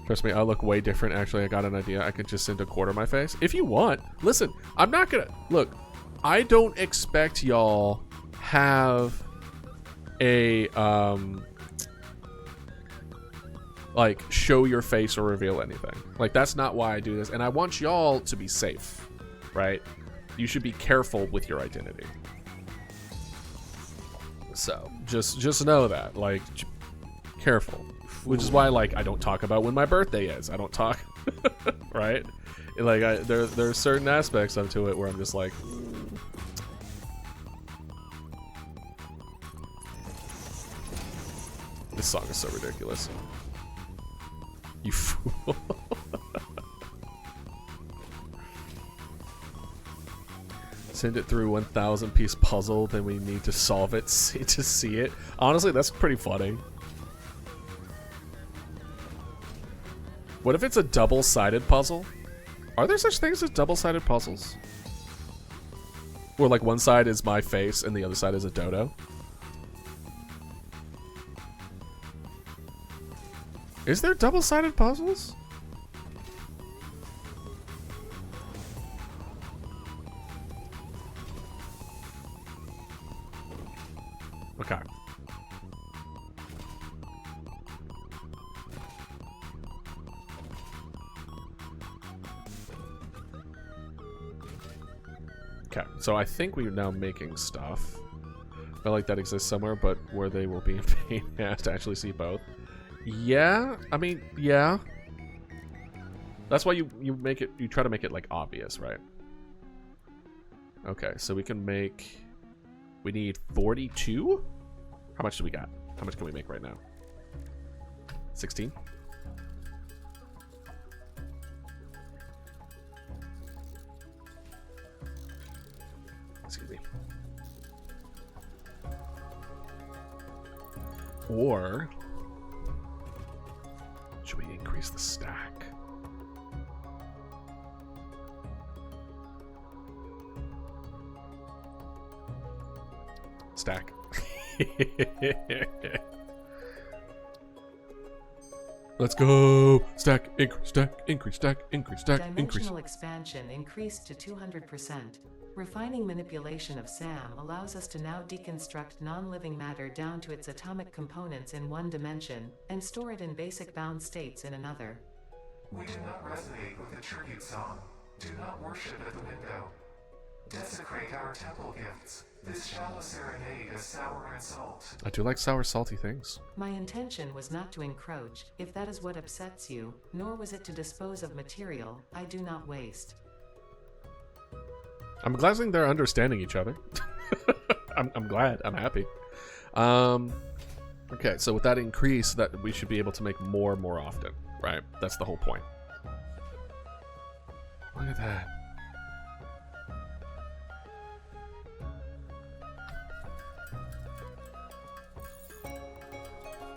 Trust me, I look way different. Actually, I got an idea. I could just send a quarter my face. If you want. Listen, I'm not gonna... Look, I don't expect y'all have a, like, show your face or reveal anything. Like, that's not why I do this. And I want y'all to be safe, right? You should be careful with your identity. So, just know that. Like, careful. Which is why, like, I don't talk about when my birthday is. I don't talk, right? Like, there are certain aspects of to it where I'm just like, this song is so ridiculous. You fool. Send it through 1,000 piece puzzle, then we need to solve it to see it. Honestly, that's pretty funny. What if it's a double-sided puzzle? Are there such things as double-sided puzzles? Where like one side is my face and the other side is a dodo? Is there double-sided puzzles? Okay. Okay, so I think we're now making stuff. I like that exists somewhere, but where they will be in pain has to actually see both. Yeah, I mean, yeah. That's why you make it, you try to make it like obvious, right? Okay, so we can make, we need 42? How much do we got? How much can we make right now? 16? Excuse me. Or should we increase the stack? Stack. Let's go. Stack, increase, stack, increase, stack, increase, stack, increase. Dimensional expansion increased to 200%. Refining manipulation of SAM allows us to now deconstruct non-living matter down to its atomic components in one dimension, and store it in basic bound states in another. We do not resonate with the tribute song. Do not worship at the window. Desecrate our temple gifts. This shallow serenade is sour and salt. I do like sour, salty things. My intention was not to encroach, if that is what upsets you, nor was it to dispose of material I do not waste. I'm glad they're understanding each other. I'm glad. I'm happy. Okay, so with that increase, that we should be able to make more often, right? That's the whole point. Look at that.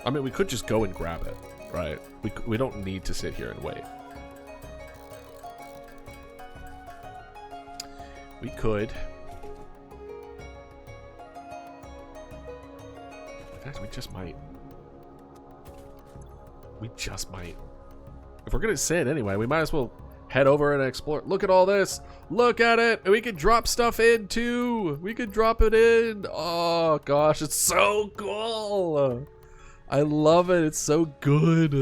I mean, we could just go and grab it, right? We don't need to sit here and wait. We could. In fact, we just might. We just might. If we're gonna sit anyway, we might as well head over and explore. Look at all this. Look at it. We could drop stuff in too. We could drop it in. Oh gosh, it's so cool. I love it. It's so good.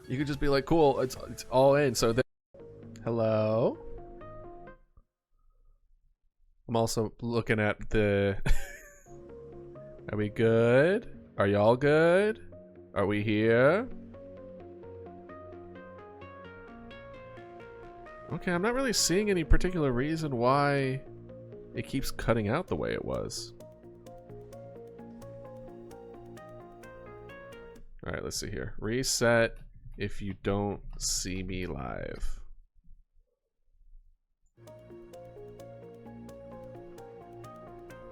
You could just be like, cool. It's all in. So then, hello. I'm also looking at the. Are we good? Are y'all good? Are we here? Okay, I'm not really seeing any particular reason why it keeps cutting out the way it was. Alright, let's see here. Reset if you don't see me live.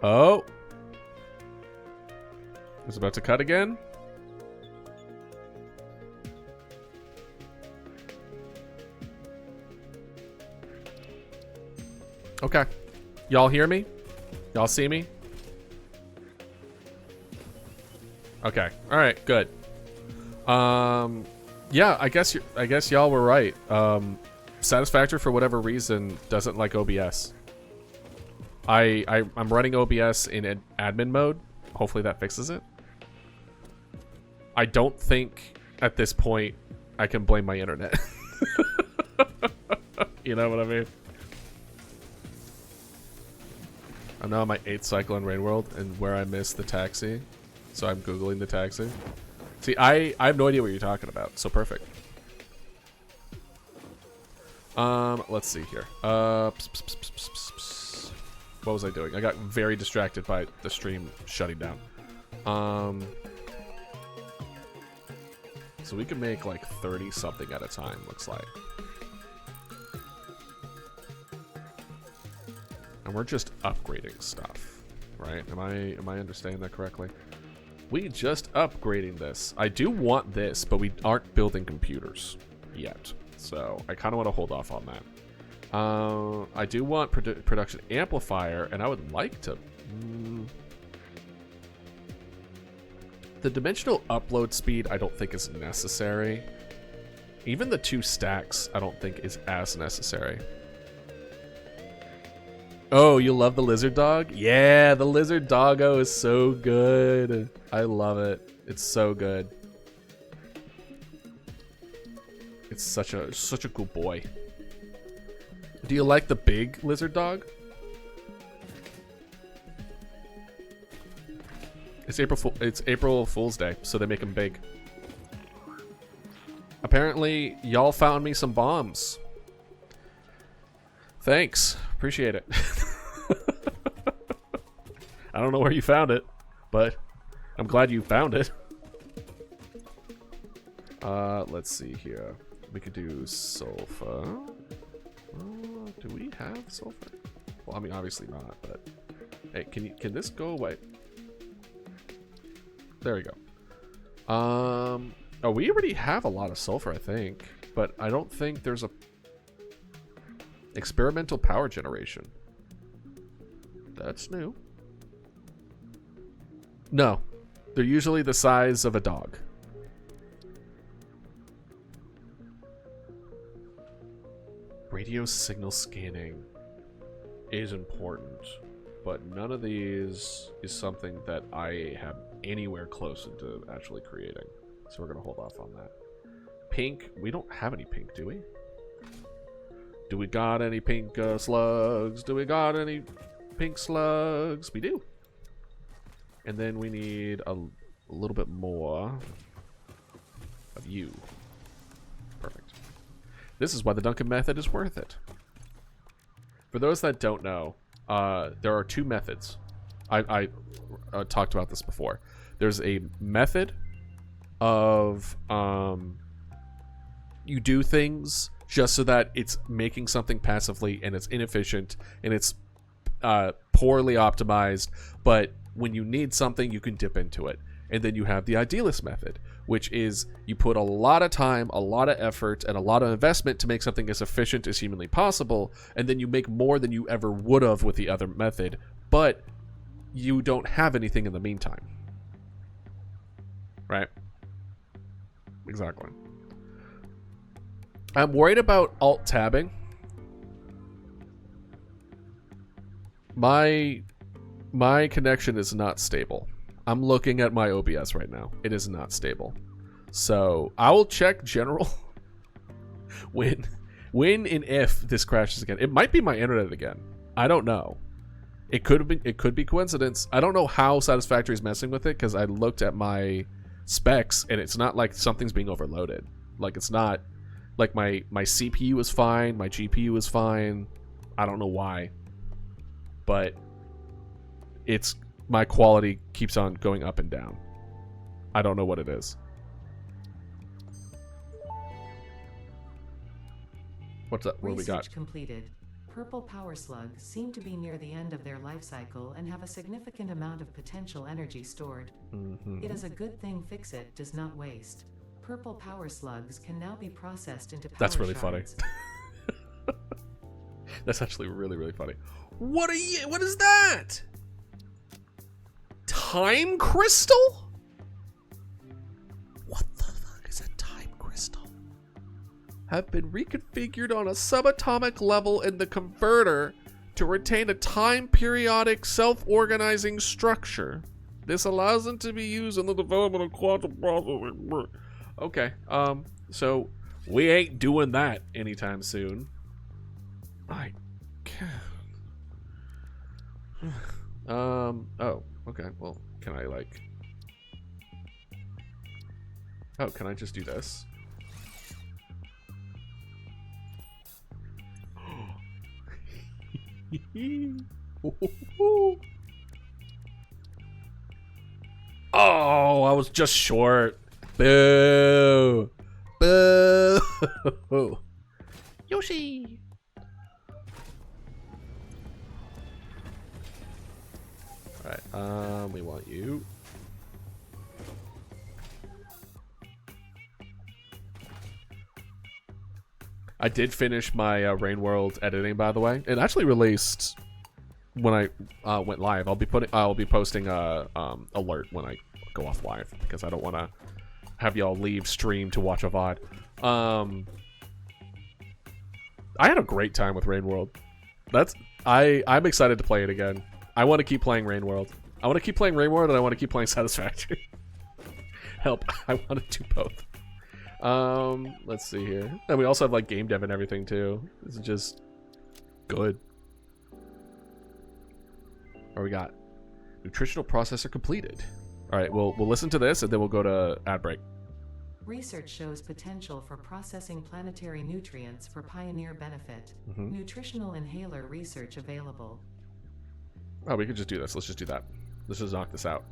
Oh! It's about to cut again? Okay. Y'all hear me? Y'all see me? Okay. Alright, good. Yeah, I guess y'all were right. Satisfactory, for whatever reason, doesn't like OBS. I'm running OBS in admin mode. Hopefully that fixes it. I don't think at this point I can blame my internet. You know what I mean? I'm now on my 8th cycle in Rain World, and where I missed the taxi, so I'm Googling the taxi. See, I have no idea what you're talking about, so perfect. Let's see here. What was I doing? I got very distracted by the stream shutting down. So we can make like 30 something at a time, looks like. And we're just upgrading stuff, right? Am I understanding that correctly? We just upgrading this. I do want this, but we aren't building computers yet. So I kind of want to hold off on that. I do want production amplifier, and I would like to... The dimensional upload speed I don't think is necessary. Even the 2 stacks I don't think is as necessary. Oh, you love the lizard dog? Yeah, the lizard doggo is so good. I love it. It's so good. It's such a cool boy. Do you like the big lizard dog? It's April Fool's Day, so they make him big. Apparently, y'all found me some bombs. Thanks. Appreciate it. I don't know where you found it, but I'm glad you found it. Let's see here. We could do sulfur. Do we have sulfur? Well, I mean, obviously not, but hey, can this go away? There we go. Oh, we already have a lot of sulfur, I think, but I don't think there's a experimental power generation. That's new. No. They're usually the size of a dog. Radio signal scanning is important, but none of these is something that I have anywhere close into actually creating. So we're going to hold off on that. Pink. We don't have any pink, do we? Do we got any pink slugs? Do we got any pink slugs? We do. And then we need a little bit more of you. Perfect. This is why the Duncan method is worth it. For those that don't know, there are two methods. I talked about this before. There's a method of you do things just so that it's making something passively and it's inefficient and it's poorly optimized, but when you need something, you can dip into it. And then you have the idealist method, which is you put a lot of time, a lot of effort, and a lot of investment to make something as efficient as humanly possible, and then you make more than you ever would have with the other method, but you don't have anything in the meantime. Right? Exactly. I'm worried about alt-tabbing. My connection is not stable. I'm looking at my OBS right now. It is not stable. So I will check general when and if this crashes again. It might be my internet again. I don't know. It could be coincidence. I don't know how Satisfactory is messing with it because I looked at my specs and it's not like something's being overloaded. Like it's not like my CPU is fine, my GPU is fine. I don't know why. But it's my quality keeps on going up and down. I don't know what it is. What's up? What do we got? Research completed. Purple power slugs seem to be near the end of their life cycle and have a significant amount of potential energy stored. It is a good thing Fix-It does not waste. Purple power slugs can now be processed into power That's really shards. funny. That's actually really, really funny. What is that? Time crystal? What the fuck is a time crystal? Have been reconfigured on a subatomic level in the converter to retain a time periodic self-organizing structure. This allows them to be used in the development of quantum processing. Okay, so we ain't doing that anytime soon. My God. Oh, okay, well, can I, like... Oh, can I just do this? Oh, I was just short. Boo. Boo. Yoshi. Alright, we want you. I did finish my Rain World editing, by the way. It actually released when I went live. I'll be posting a alert when I go off live because I don't want to have y'all leave stream to watch a VOD. I had a great time with Rain World. I'm excited to play it again. I want to keep playing Rain World. I want to keep playing Rain World and I want to keep playing Satisfactory. Help! I want to do both. Let's see here. And we also have like game dev and everything too. This is just good. What we got? Nutritional processor completed. All right, we'll listen to this and then we'll go to ad break. Research shows potential for processing planetary nutrients for pioneer benefit. Nutritional inhaler research available. Oh, we could just do this. Let's just do that. Let's just knock this out.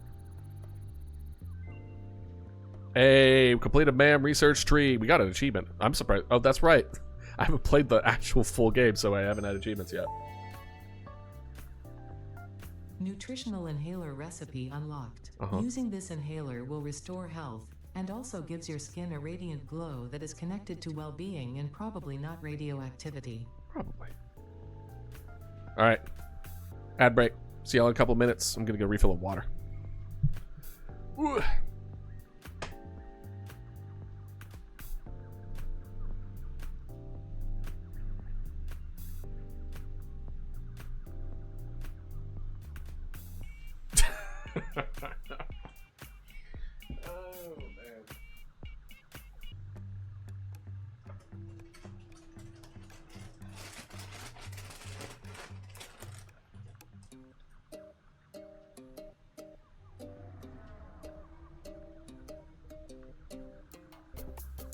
Hey, we completed MAM research tree. We got an achievement. I'm surprised. Oh, that's right. I haven't played the actual full game, so I haven't had achievements yet. Nutritional inhaler recipe unlocked. Using this inhaler will restore health and also gives your skin a radiant glow that is connected to well-being and probably not radioactivity. Probably. All right. Ad break. See y'all in a couple minutes. I'm going to go refill of water. Ooh. Oh man.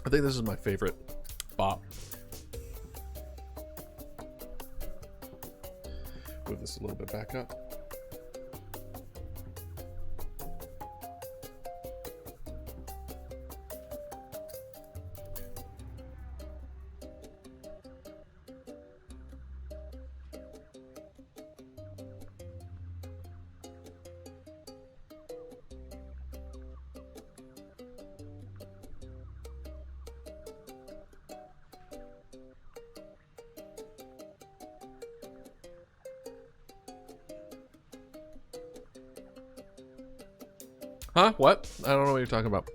I think this is my favorite bop. Move this a little bit back up. Huh? What? I don't know what you're talking about.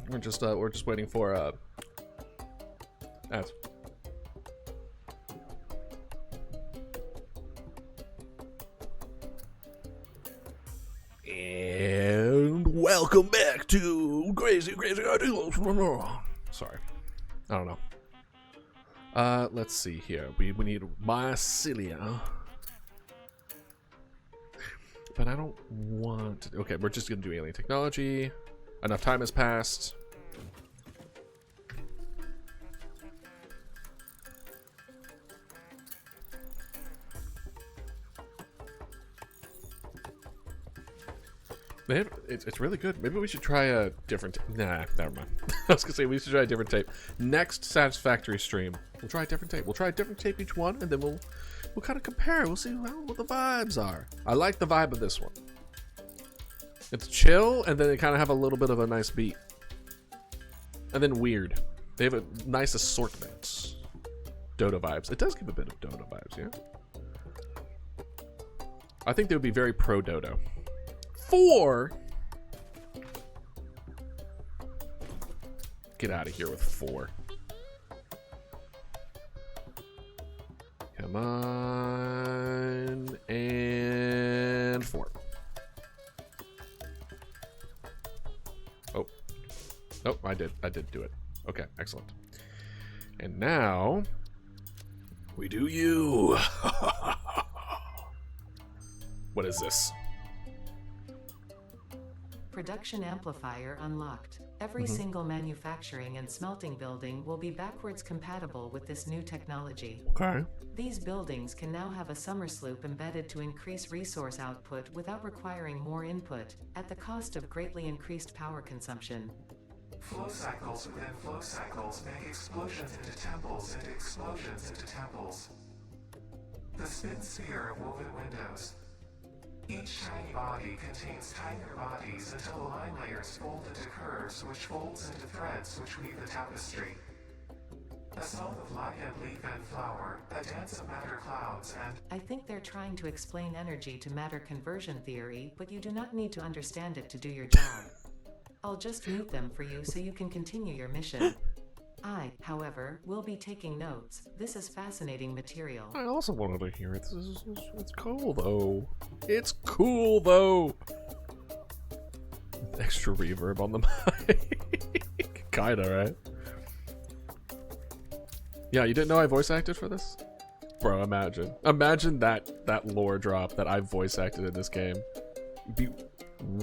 We're just waiting for ads. And welcome back to Crazy Articles. Sorry. I don't know. Let's see here. We need mycelia. But I don't want to. Okay, we're just gonna do alien technology. Enough time has passed. It's really good. Maybe we should try a different. Nah, never mind. I was gonna say we should try a different tape. Next Satisfactory stream, we'll try a different tape. We'll try a different tape each one, and then we'll kind of compare. We'll see what the vibes are. I like the vibe of this one. It's chill, and then they kind of have a little bit of a nice beat, and then weird. They have a nice assortment. Dota vibes. It does give a bit of Dota vibes, yeah. I think they would be very pro Dota. 4. Get out of here with 4. Come on. And 4. Oh. Oh, I did do it. Okay, excellent. And now we do you. What is this? Production amplifier unlocked. Every single manufacturing and smelting building will be backwards compatible with this new technology. Okay. These buildings can now have a summer sloop embedded to increase resource output without requiring more input, at the cost of greatly increased power consumption. Flow cycles within flow cycles make explosions into temples and explosions into temples. The spin sphere of woven windows. Each tiny body contains tinier bodies until the line layers fold into curves which folds into threads which weave the tapestry. A song of light and leaf and flower, a dance of matter clouds and... I think they're trying to explain energy to matter conversion theory, but you do not need to understand it to do your job. I'll just mute them for you so you can continue your mission. I, however, will be taking notes. This is fascinating material. I also wanted to hear it. It's cool though. It's cool though. Extra reverb on the mic. Kinda, right? Yeah, you didn't know I voice acted for this? Bro, imagine. Imagine that lore drop that I voice acted in this game. It'd be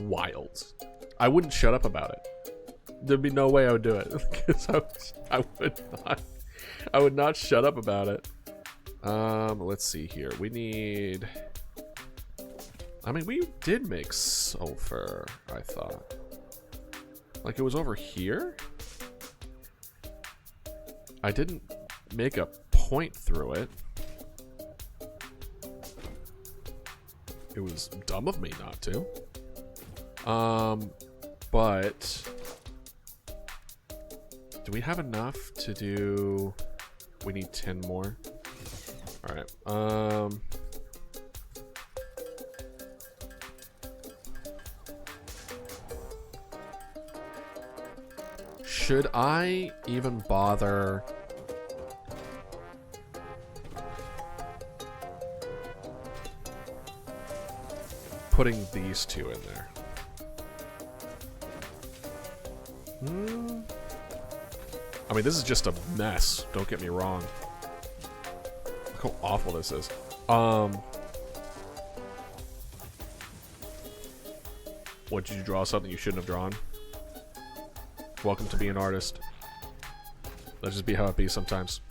wild. I wouldn't shut up about it. There'd be no way I would do it. Because I would not shut up about it. Let's see here. We need... I mean, we did make sulfur, I thought. Like, it was over here? I didn't make a point through it. It was dumb of me not to. But... do we have enough to do... we need 10 more. Alright, Should I even bother putting these two in there? I mean, this is just a mess. Don't get me wrong. Look how awful this is. What, did you draw something you shouldn't have drawn? Welcome to being an artist. Let's just be how it be sometimes.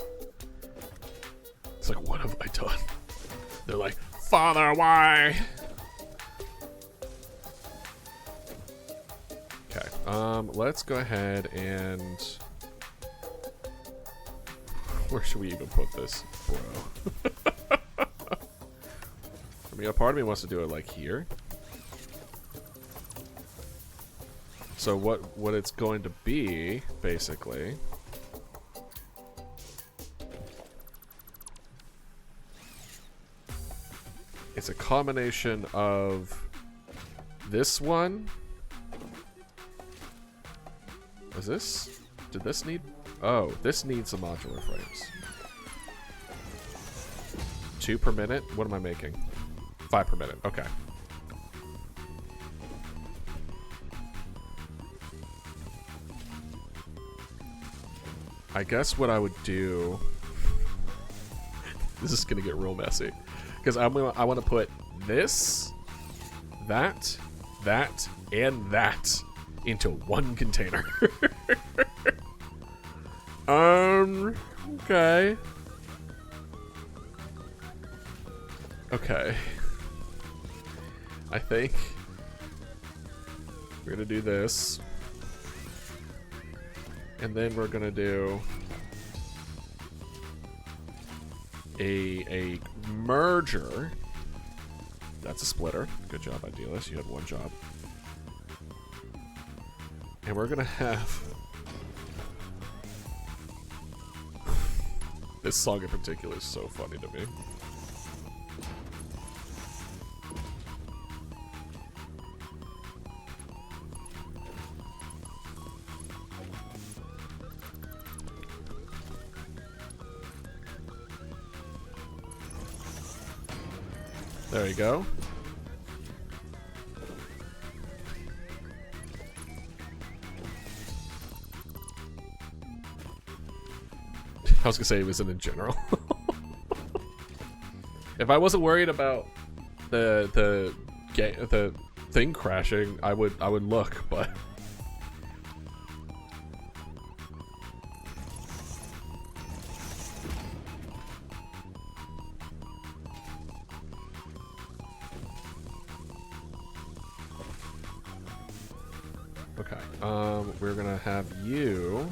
It's like, what have I done? They're like, Father, why? Okay, let's go ahead and... Where should we even put this, bro? I mean, a part of me wants to do it like here. So what it's going to be, basically, it's a combination of this one. Was this? Did this need? Oh, this needs some modular frames. 2 per minute? What am I making? 5 per minute. Okay. I guess what I would do... This is gonna get real messy. Because I want to put this, that, and that into one container. Okay. Okay. I think we're gonna do this. And then we're gonna do a merger. That's a splitter. Good job, Idealist. You had one job. And we're gonna have this song in particular is so funny to me. There you go. I was gonna say it was in general. If I wasn't worried about the thing crashing, I would look, but okay. We're gonna have you.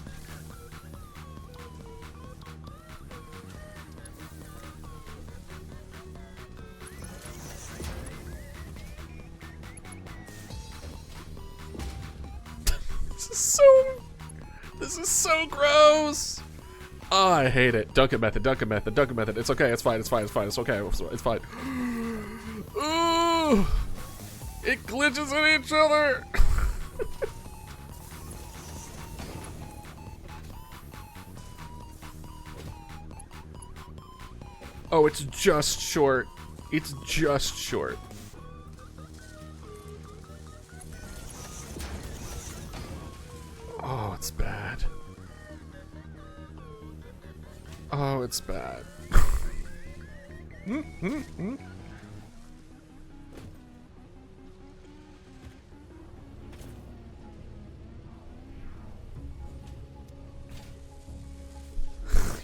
This is so gross. Oh, I hate it. Duncan method, Duncan method, Duncan method. It's okay. It's fine. It's fine. It's fine. It's okay. It's fine. Ooh, it glitches in each other. Oh, it's just short. It's just short. Oh, it's bad. Oh, it's bad.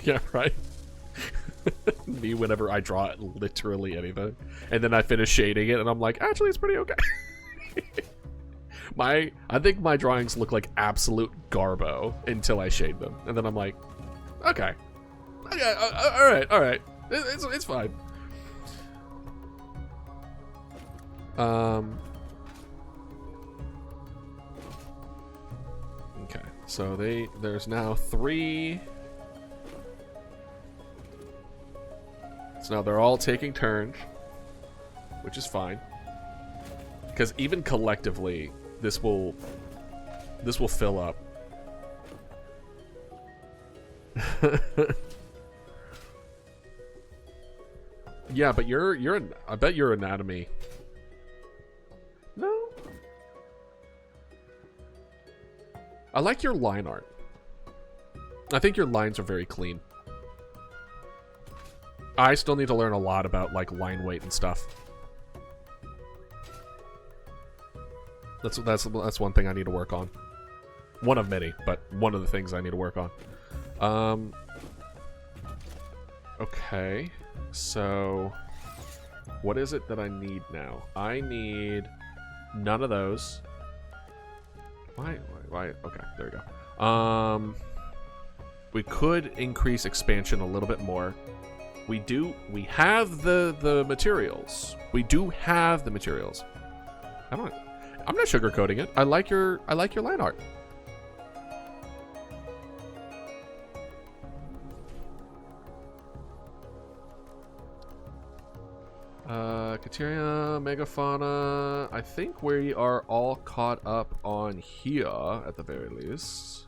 Yeah, right. Me whenever I draw literally anything. And then I finish shading it and I'm like, actually it's pretty okay. I think my drawings look like absolute garbo until I shade them. And then I'm like, okay. Okay, alright. It's fine. Okay, so there's now 3. So now they're all taking turns, which is fine. Because even collectively, this will fill up Yeah, but I bet your anatomy. No. I like your line art. I think your lines are very clean. I still need to learn a lot about like line weight and stuff. That's one thing I need to work on. One of many, but one of the things I need to work on. Okay, so what is it that I need now? I need none of those. Why? Okay, there we go. We could increase expansion a little bit more. We have the materials. We do have the materials. I'm not sugarcoating it. I like your line art. Kateria, Megafauna. I think we are all caught up on here at the very least.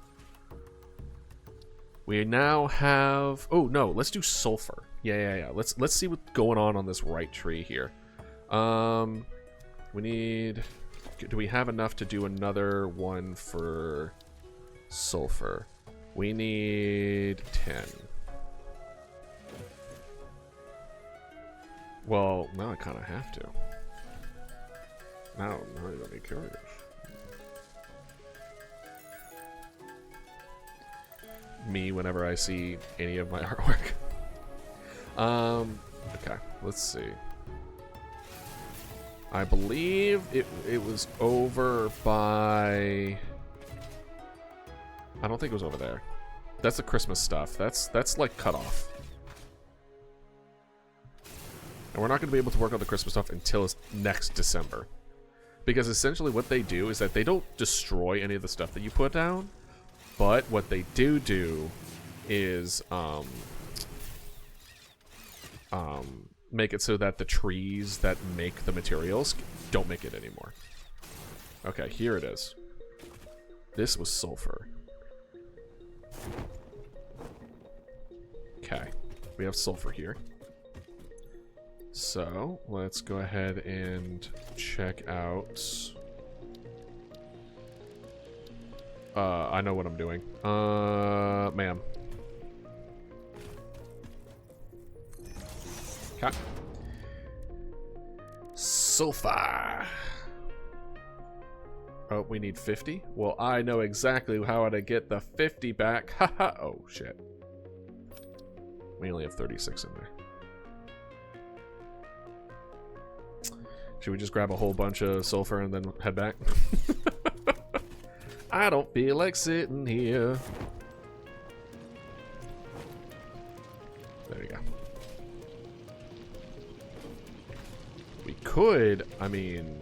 We now have. Oh no, let's do sulfur. Yeah. Let's see what's going on this right tree here. We need. Do we have enough to do another one for sulfur? We need 10. Well, now I kind of have to. Now you're gonna be curious. Me whenever I see any of my artwork. Okay, let's see. I believe it was over by. I don't think it was over there. That's the Christmas stuff. That's like cut off. And we're not going to be able to work on the Christmas stuff until next December. Because essentially what they do is that they don't destroy any of the stuff that you put down. But what they do is make it so that the trees that make the materials don't make it anymore. Okay, here it is. This was sulfur. Okay, we have sulfur here. So, let's go ahead and check out... I know what I'm doing. Ma'am. Okay. Sulfur. Oh, we need 50? Well, I know exactly how to get the 50 back. Haha. Oh, shit. We only have 36 in there. Should we just grab a whole bunch of sulfur and then head back? I don't feel like sitting here. There you go. We could, I mean...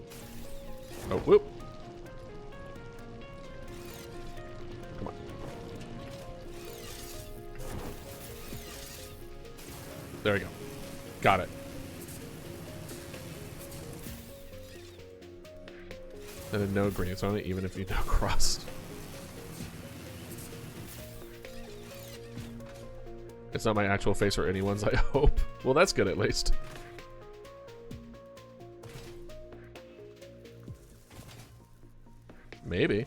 Oh, whoop. Come on. There we go. Got it. And a no greens on it, even if you no crossed. It's not my actual face or anyone's, I hope. Well, that's good at least. Maybe.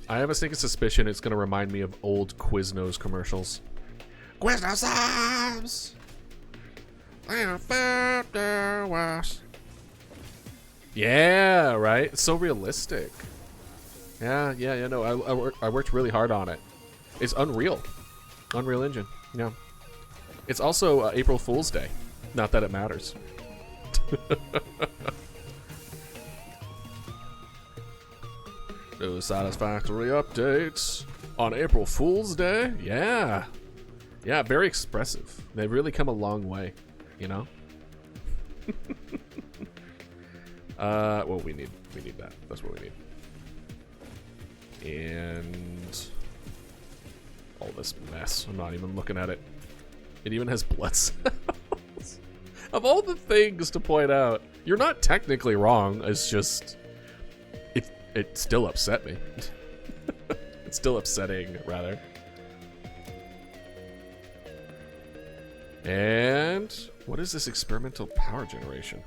I have a sneaking suspicion it's going to remind me of old Quiznos commercials. Quiznos subs! Yeah, right? It's so realistic. Yeah, no, I worked really hard on it. It's Unreal. Unreal Engine, yeah. It's also April Fool's Day. Not that it matters. Those Satisfactory updates on April Fool's Day? Yeah. Yeah, very expressive. They've really come a long way, you know? Well, we need that. That's what we need. And all this mess. I'm not even looking at it. It even has blood cells. Of all the things to point out, You're not technically wrong. It's just it still upset me. It's still upsetting, rather. And what is this experimental power generation?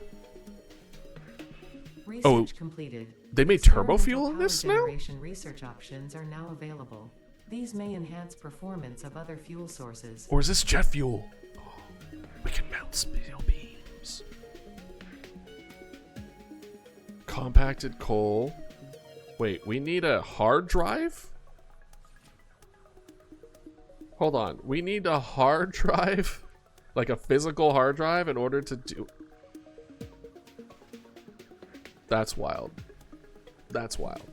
Research completed. They made turbo Experimental fuel in power this now? generation research options are now available. These may enhance performance of other fuel sources. Or is this jet fuel? We can melt steel beams. Compacted coal. Wait, we need a hard drive? Hold on. We need a hard drive? Like a physical hard drive in order to do... That's wild. That's wild.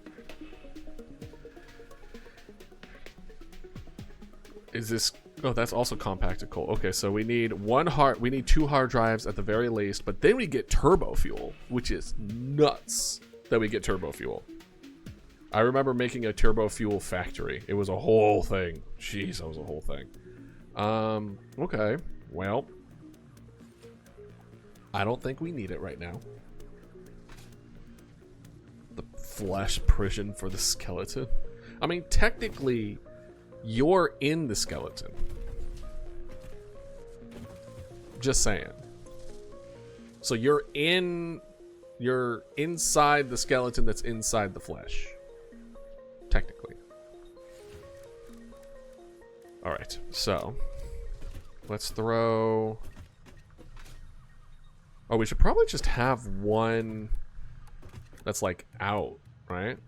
Is this... Oh, that's also compacted coal. Okay, so we need two hard drives at the very least, but then we get turbo fuel, which is nuts that we get turbo fuel. I remember making a turbo fuel factory. It was a whole thing. Jeez, that was a whole thing. Okay. Well, I don't think we need it right now. The flesh prison for the skeleton. I mean, technically, you're in the skeleton. Just saying. So you're inside the skeleton that's inside the flesh. Technically. Alright, so let's throw... Oh, we should probably just have one that's like out, right?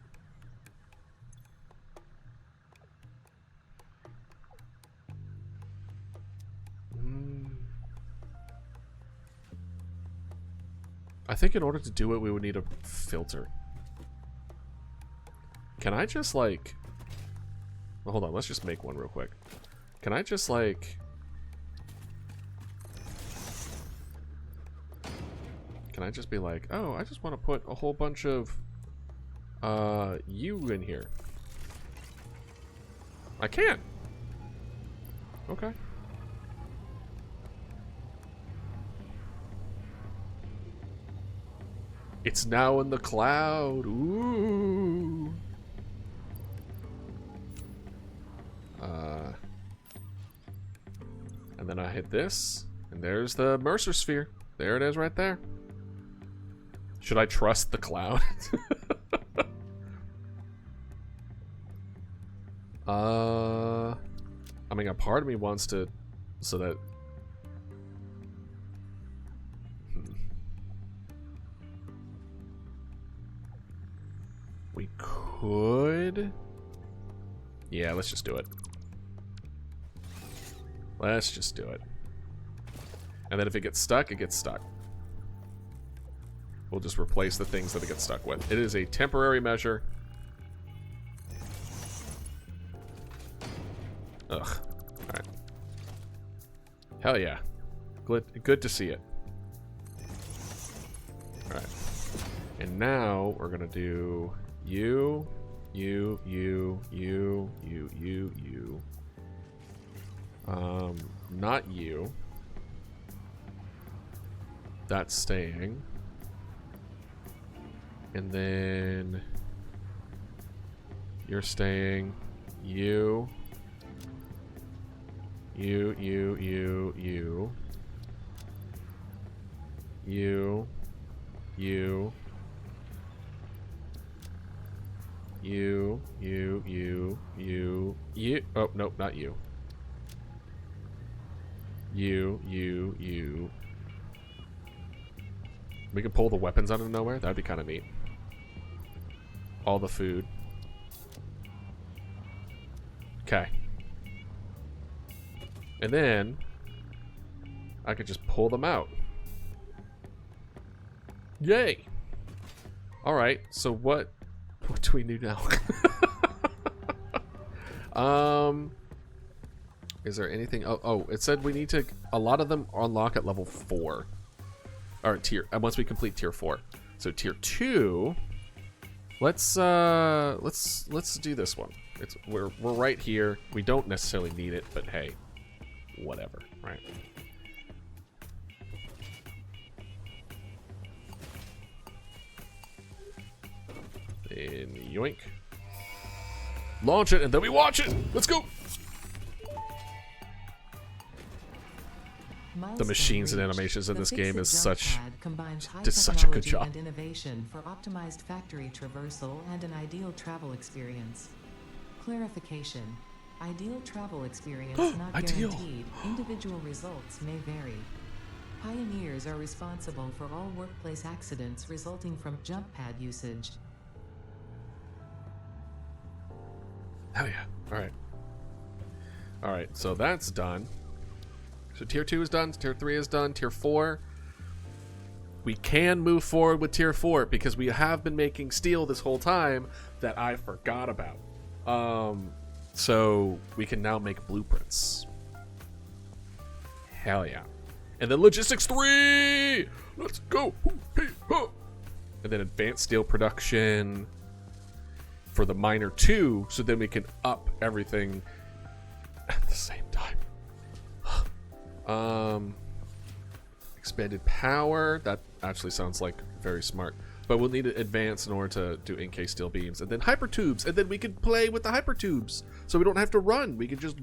I think in order to do it, we would need a filter. Can I just like... Well, hold on, let's just make one real quick. Can I just like... Can I just be like, oh, I just want to put a whole bunch of you in here. I can. Okay. It's now in the cloud. Ooh. And then I hit this, and there's the Mercer sphere. There it is right there. Should I trust the cloud? I mean, a part of me wants to, so that... We could... Yeah, let's just do it. Let's just do it. And then if it gets stuck, it gets stuck. We'll just replace the things that it gets stuck with. It is a temporary measure. Ugh. Alright. Hell yeah. Good to see it. Alright. And now we're gonna do you. Not you. That's staying. And then you're staying. You. Oh, nope, not you. You. We can pull the weapons out of nowhere. That'd be kind of neat. All the food. Okay. And then I could just pull them out. Yay! Alright, so what do we do now? Is there anything? Oh, it said we need to. A lot of them unlock at level 4, or tier. Once we complete tier 4, so tier 2. Let's do this one. We're right here. We don't necessarily need it, but hey, whatever, right? And yoink. Launch it, and then we watch it. Let's go. The machines and animations in this game is such does such a good job. And innovation for optimized factory traversal and an ideal travel experience. Clarification. Ideal travel experience not Ideal. guaranteed. Individual results may vary. Pioneers are responsible for all workplace accidents resulting from jump pad usage. Hell yeah. Alright. Alright, so that's done. So tier 2 is done, tier 3 is done, tier 4. We can move forward with tier 4 because we have been making steel this whole time that I forgot about. So we can now make blueprints. Hell yeah. And then logistics 3! Let's go! And then advanced steel production for the miner 2, so then we can up everything at the same time. Expanded power. That actually sounds like very smart. But we'll need to advance in order to do in-case steel beams. And then hyper tubes. And then we can play with the hyper tubes. So we don't have to run. We could just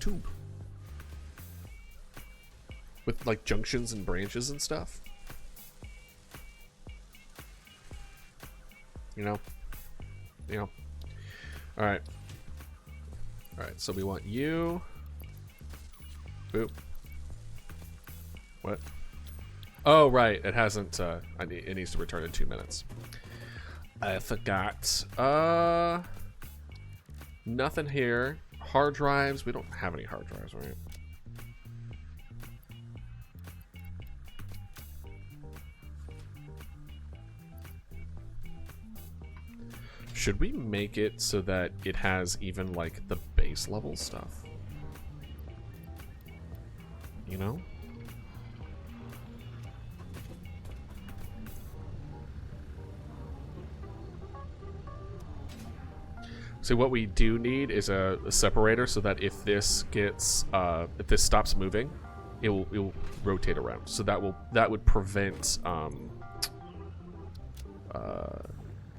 tube. With like junctions and branches and stuff. You know? Alright. Alright, so we want you. Boop. What? Oh, right. It hasn't, it needs to return in 2 minutes. I forgot. Nothing here. Hard drives. We don't have any hard drives, right? Should we make it so that it has even, like, the base level stuff? You know? So what we do need is a separator so that if this gets if this stops moving, it will rotate around. So that would prevent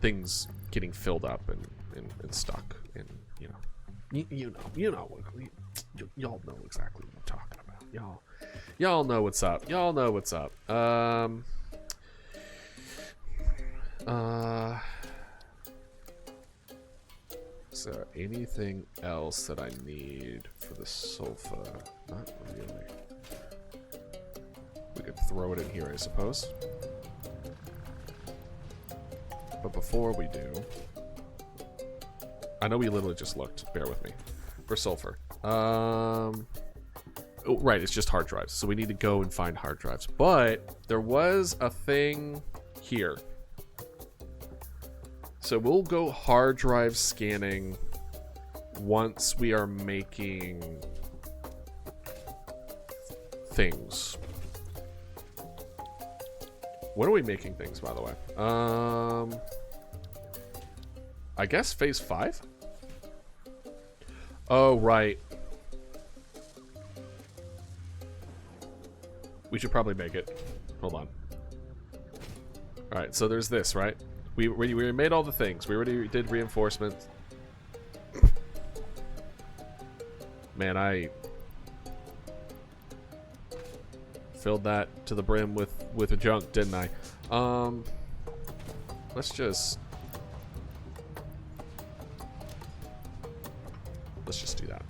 things getting filled up and stuck. And y'all know exactly what I'm talking about. Y'all know what's up. Y'all know what's up. Is there anything else that I need for the sofa? Not really. We could throw it in here, I suppose. But before we do, I know we literally just looked. Bear with me. For sulfur. Oh, right, it's just hard drives. So we need to go and find hard drives. But there was a thing here. So we'll go hard drive scanning once we are making things. When are we making things, by the way? I guess phase 5? Oh, right. We should probably make it. Hold on. Alright, so there's this, right? We made all the things. We already did reinforcement. Man, I filled that to the brim with a junk, didn't I? Let's just do that.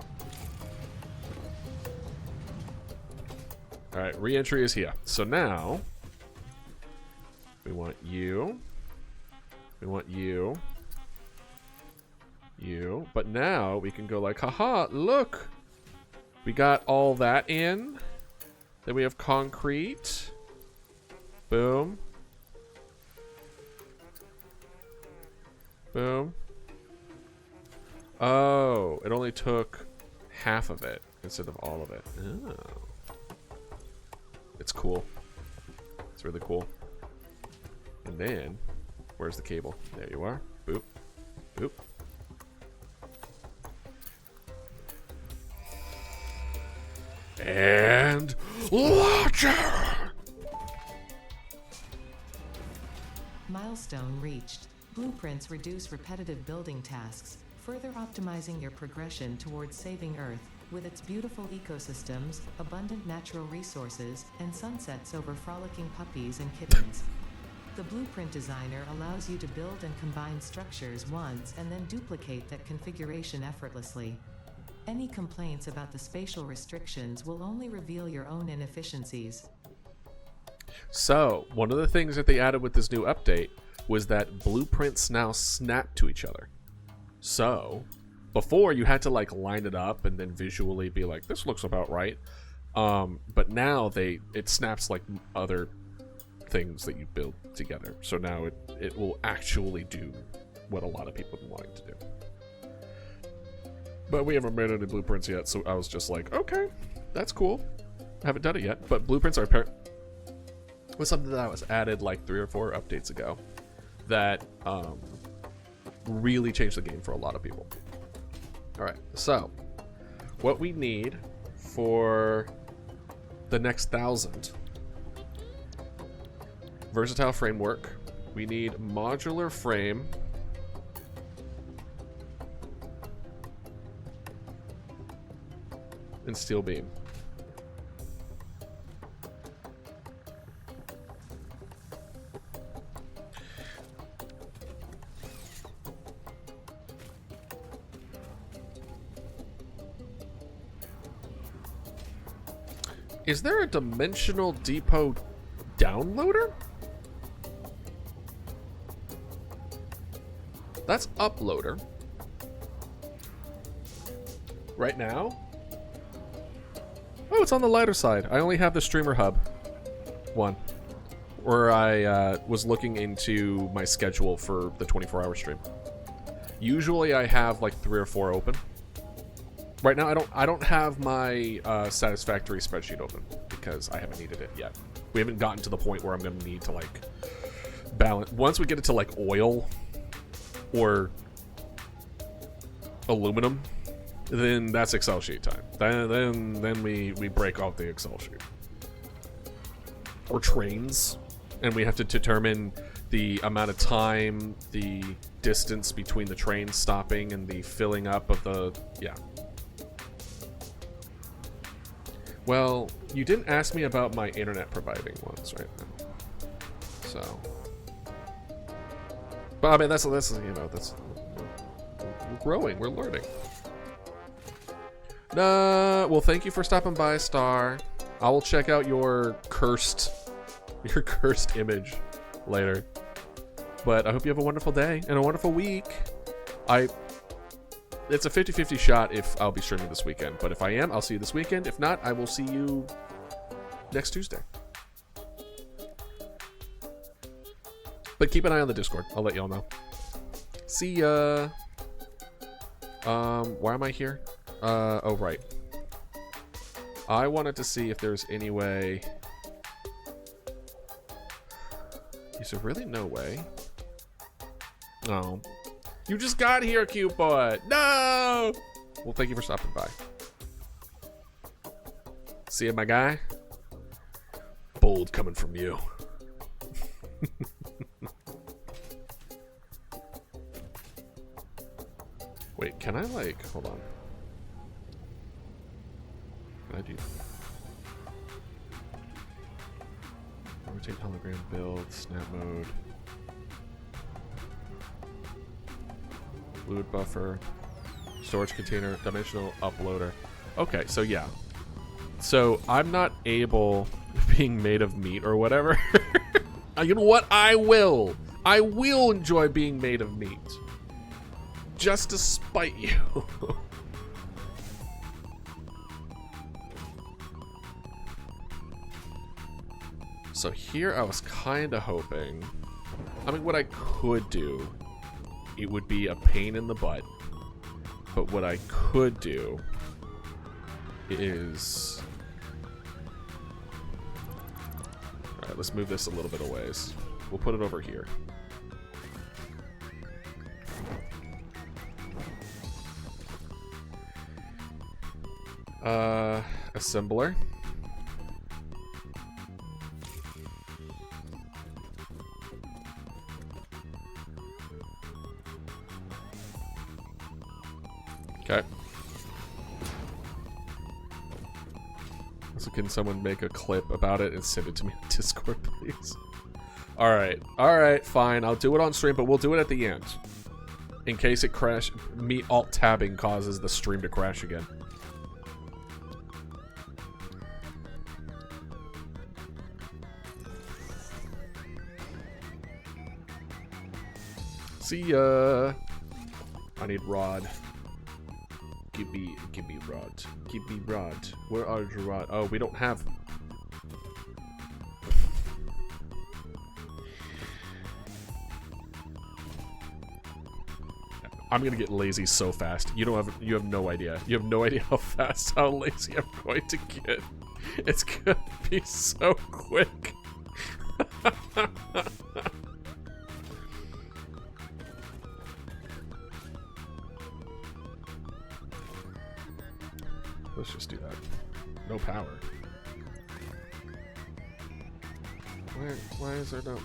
All right, re-entry is here. So now we want you. We want you. You. But now we can go like, haha, look. We got all that in. Then we have concrete. Boom. Boom. Oh, it only took half of it instead of all of it. Oh. It's cool. It's really cool. And then, where's the cable? There you are. Boop. Boop. And launcher! Milestone reached. Blueprints reduce repetitive building tasks, further optimizing your progression towards saving Earth, with its beautiful ecosystems, abundant natural resources, and sunsets over frolicking puppies and kittens. The blueprint designer allows you to build and combine structures once and then duplicate that configuration effortlessly. Any complaints about the spatial restrictions will only reveal your own inefficiencies. So, one of the things that they added with this new update was that blueprints now snap to each other. So, before you had to like line it up and then visually be like, this looks about right. But now it snaps like other things that you build together. So now it will actually do what a lot of people have been wanting to do. But we haven't made any blueprints yet, so I was just like, okay, that's cool. I haven't done it yet, but blueprints are was something that was added like 3 or 4 updates ago that really changed the game for a lot of people. All right, so what we need for the next 1,000 versatile framework, we need modular frame, and steel beam. Is there a dimensional depot downloader? That's uploader. Right now? Oh, it's on the lighter side. I only have the streamer hub one, where I was looking into my schedule for the 24-hour stream. Usually I have like 3 or 4 open. Right now I don't have my Satisfactory spreadsheet open because I haven't needed it yet. We haven't gotten to the point where I'm going to need to like balance. Once we get it to like oil or aluminum, then that's Excel sheet time. Then we break off the Excel sheet. Or trains, and we have to determine the amount of time, the distance between the trains stopping, and the filling up of the Well, you didn't ask me about my internet providing ones right now, so. But I mean, that's we're growing, we're learning. Well, thank you for stopping by, Star. I will check out your cursed image later. But I hope you have a wonderful day and a wonderful week. It's a 50-50 shot if I'll be streaming this weekend. But if I am, I'll see you this weekend. If not, I will see you next Tuesday. But keep an eye on the Discord. I'll let y'all know. See ya. Why am I here? Oh, right. I wanted to see if there's any way... Is there really no way? Oh. You just got here, Cupid! No! Well, thank you for stopping by. See ya, my guy? Bold coming from you. Wait, can I, like... Hold on. Can I do... Rotate hologram build, snap mode... Fluid buffer, storage container, dimensional uploader. Okay, so yeah. So I'm not able, being made of meat or whatever. You know what? I will enjoy being made of meat. Just to spite you. So here I was kind of hoping, I mean, what I could do, it would be a pain in the butt, but what I could do is... Alright, let's move this a little bit a ways. We'll put it over here. Assembler. Okay. So can someone make a clip about it and send it to me on Discord, please? Alright, fine. I'll do it on stream, but we'll do it at the end. In case it crash, me alt-tabbing causes the stream to crash again. See ya. I need rod. Give me rod. Give me rod. Where are your rod? Oh, we don't have. I'm gonna get lazy so fast. You have no idea. You have no idea how fast, how lazy I'm going to get. It's gonna be so quick. Let's just do that. No power. Why is there no...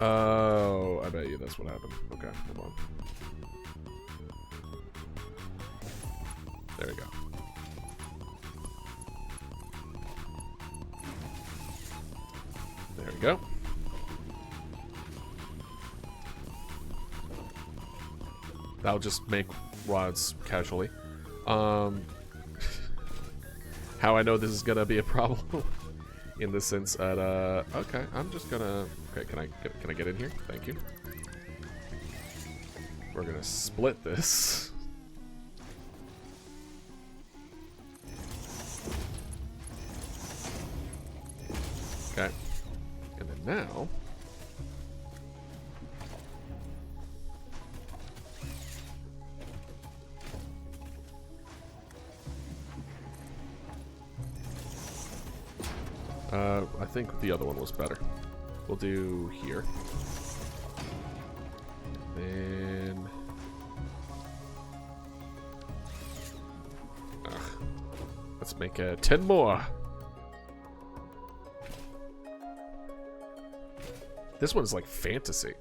Oh, I bet you that's what happened. Okay, hold on. There we go. There we go. That'll just make rods casually. How I know this is gonna be a problem in the sense that okay, I'm just gonna can I get in here? Thank you. We're gonna split this. Okay. And then now I think the other one was better. We'll do here. And then... let's make 10 more. This one's like fantasy.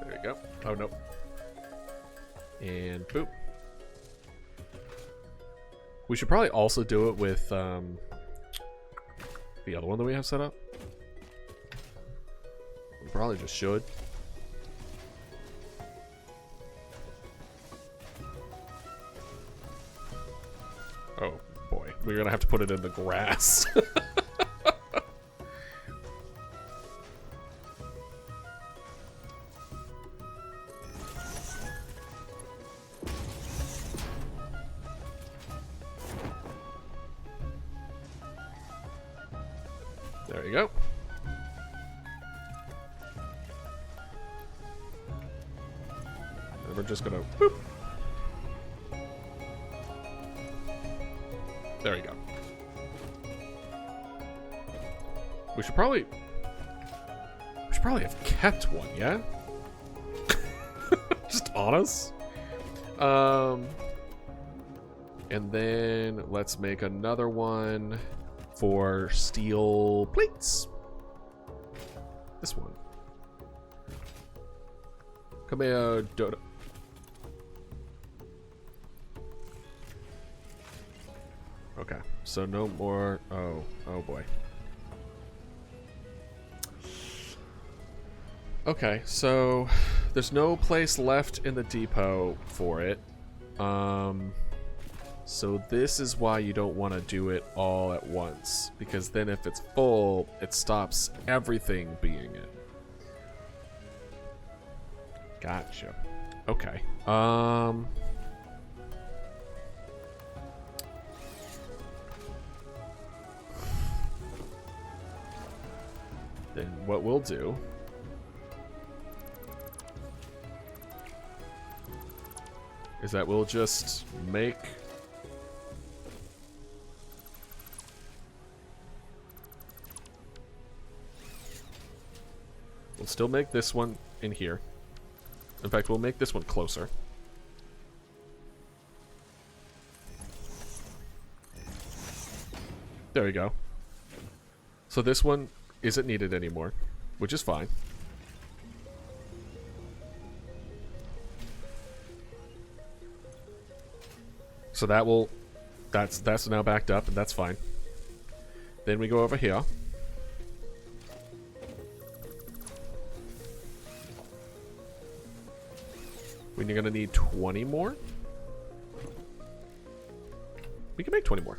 There you go. Oh, no. And boop. We should probably also do it with the other one that we have set up. We probably just should. Oh boy, we're gonna have to put it in the grass. There you go. And we're just gonna boop. There you go. We should probably have kept one, yeah? Just on us. And then let's make another one for steel plates. This one. Come here, Dodo. Okay, so no more. Oh boy. Okay, so there's no place left in the depot for it. So this is why you don't want to do it all at once, because then if it's full, it stops everything being it. Gotcha. Okay. Then what we'll do is that we'll just make we'll still make this one in here. In fact, we'll make this one closer. There we go. So this one isn't needed anymore, which is fine. So that's now backed up, and that's fine. Then we go over here. We're gonna need 20 more. We can make 20 more.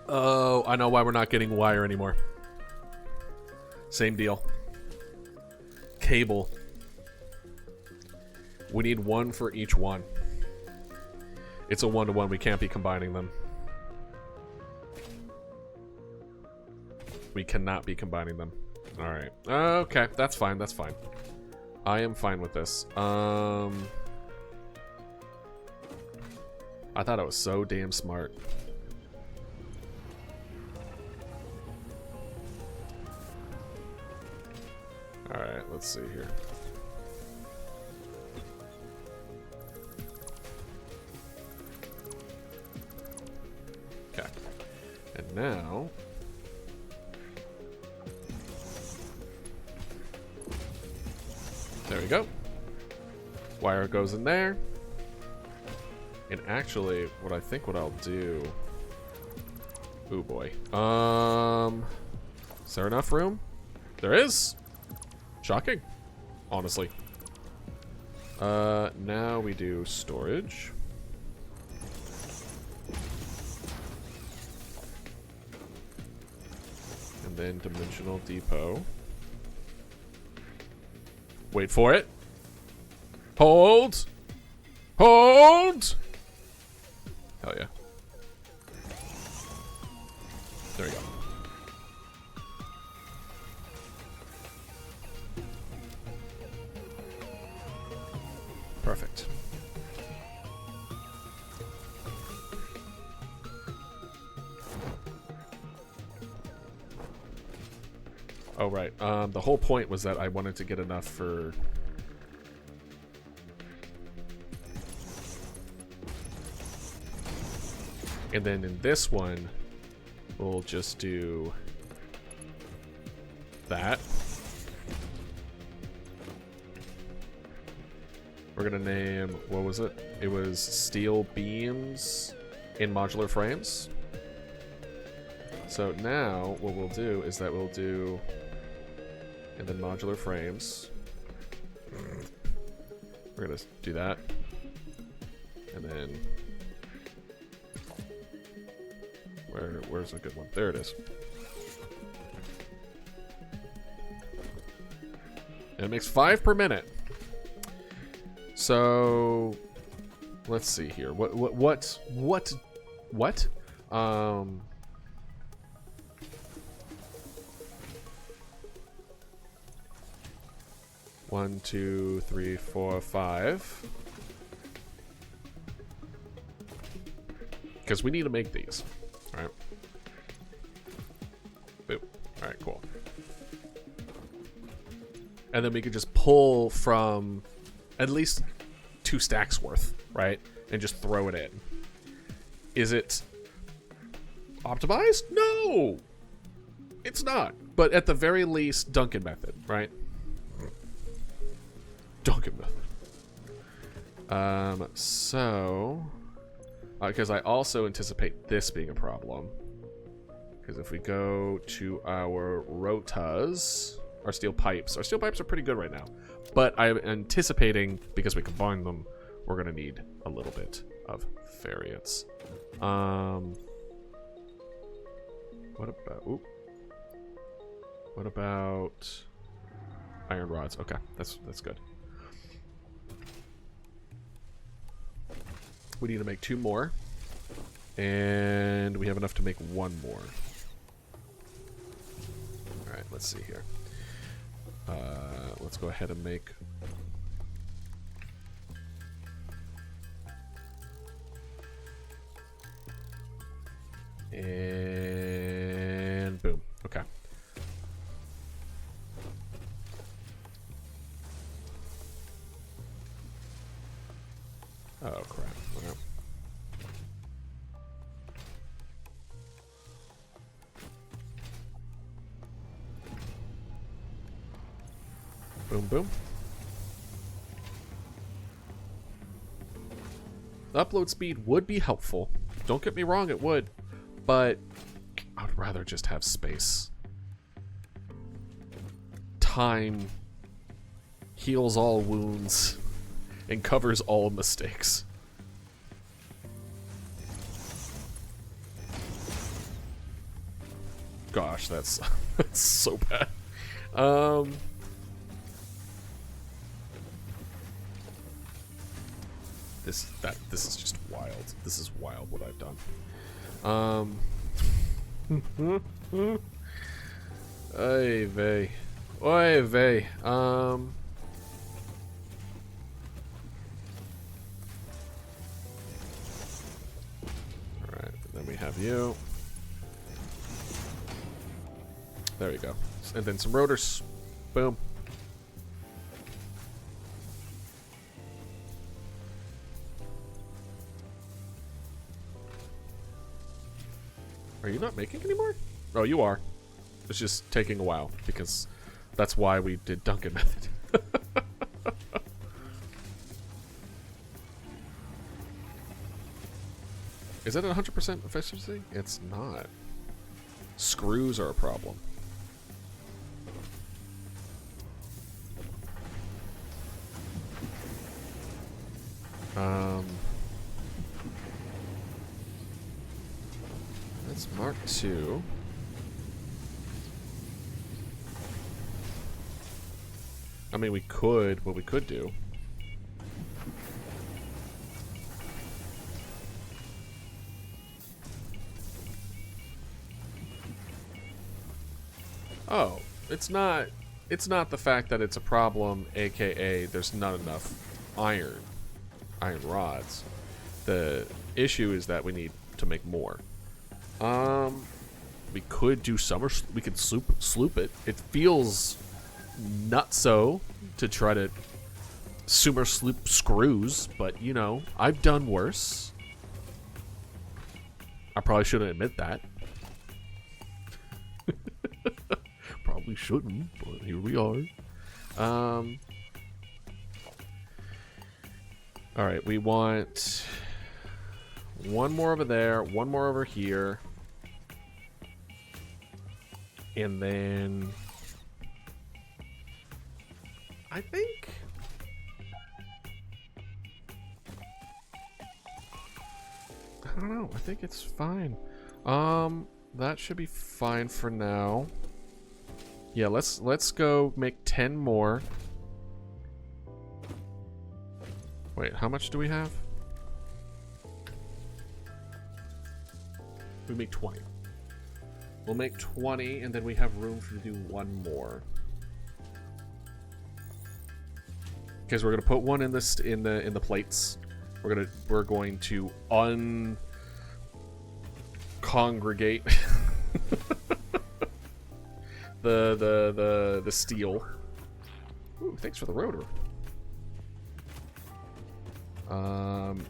Oh, I know why we're not getting wire anymore. Same deal. Cable. We need one for each one. It's a 1-to-1. We can't be combining them. We cannot be combining them. Alright. Okay, that's fine. That's fine. I am fine with this. I thought I was so damn smart. Alright, let's see here. Okay. And now... there we go. Wire goes in there. And actually, what I'll do... ooh boy. Is there enough room? There is! Shocking. Honestly. Now we do storage. And then dimensional depot. Wait for it. Hold! Hold! Hell yeah. There we go. Perfect. Oh, right. The whole point was that I wanted to get enough for... and then in this one, we'll just do that. We're gonna name, what was it? It was steel beams in modular frames. So now what we'll do is that we'll do, and then modular frames. We're gonna do that. And then, where's a good one? There it is. And it makes 5 per minute. So let's see here. What? 1, 2, 3, 4, 5. Because we need to make these. Alright. Boop. Alright, cool. And then we could just pull from at least 2 stacks worth, right? And just throw it in. Is it optimized? No! It's not. But at the very least, Duncan method, right? Duncan method. Because I also anticipate this being a problem. Because if we go to our rotas, our steel pipes are pretty good right now. But I'm anticipating, because we combine them, we're going to need a little bit of variance. What about iron rods? Okay, that's good. We need to make 2 more. And we have enough to make 1 more. Alright, let's see here. Let's go ahead and make... and boom. Okay. Oh, crap. Okay. Boom, boom. Upload speed would be helpful. Don't get me wrong, it would. But I would rather just have space. Time heals all wounds and covers all mistakes. Gosh, that's that's so bad. This is just wild. This is wild what I've done. Oy vey. Oy vey. Alright, then we have you. There we go. And then some rotors. Boom. Are you not making anymore? Oh, you are. It's just taking a while because that's why we did Duncan method. Is that 100% efficiency? It's not. Screws are a problem. That's Mark II. I mean, what we could do. Oh, it's not the fact that it's a problem, aka there's not enough iron rods. The issue is that we need to make more. We could do we could sloop it. It feels nutso to try to summer sloop screws, but you know, I've done worse. I probably shouldn't admit that. Probably shouldn't, but here we are. Alright, we want one more over there, one more over here. And then I think I don't know. I think it's fine. That should be fine for now. Yeah, let's go make 10 more. Wait, how much do we have? We make 20. We'll make 20, and then we have room to do one more. Because we're gonna put one in this in the plates. We're going to uncongregate the steel. Ooh, thanks for the rotor.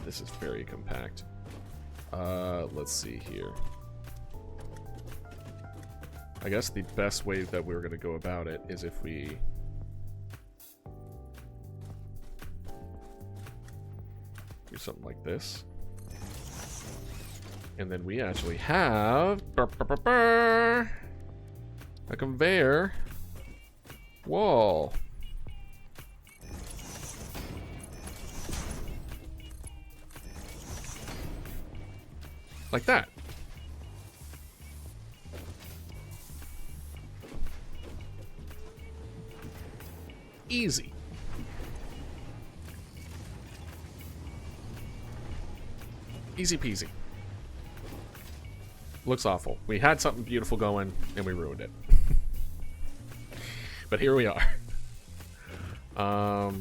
This is very compact. Let's see here. I guess the best way that we're gonna go about it is if we do something like this. And then we actually have a conveyor wall. Like that. Easy. Easy peasy. Looks awful. We had something beautiful going, and we ruined it. But here we are. How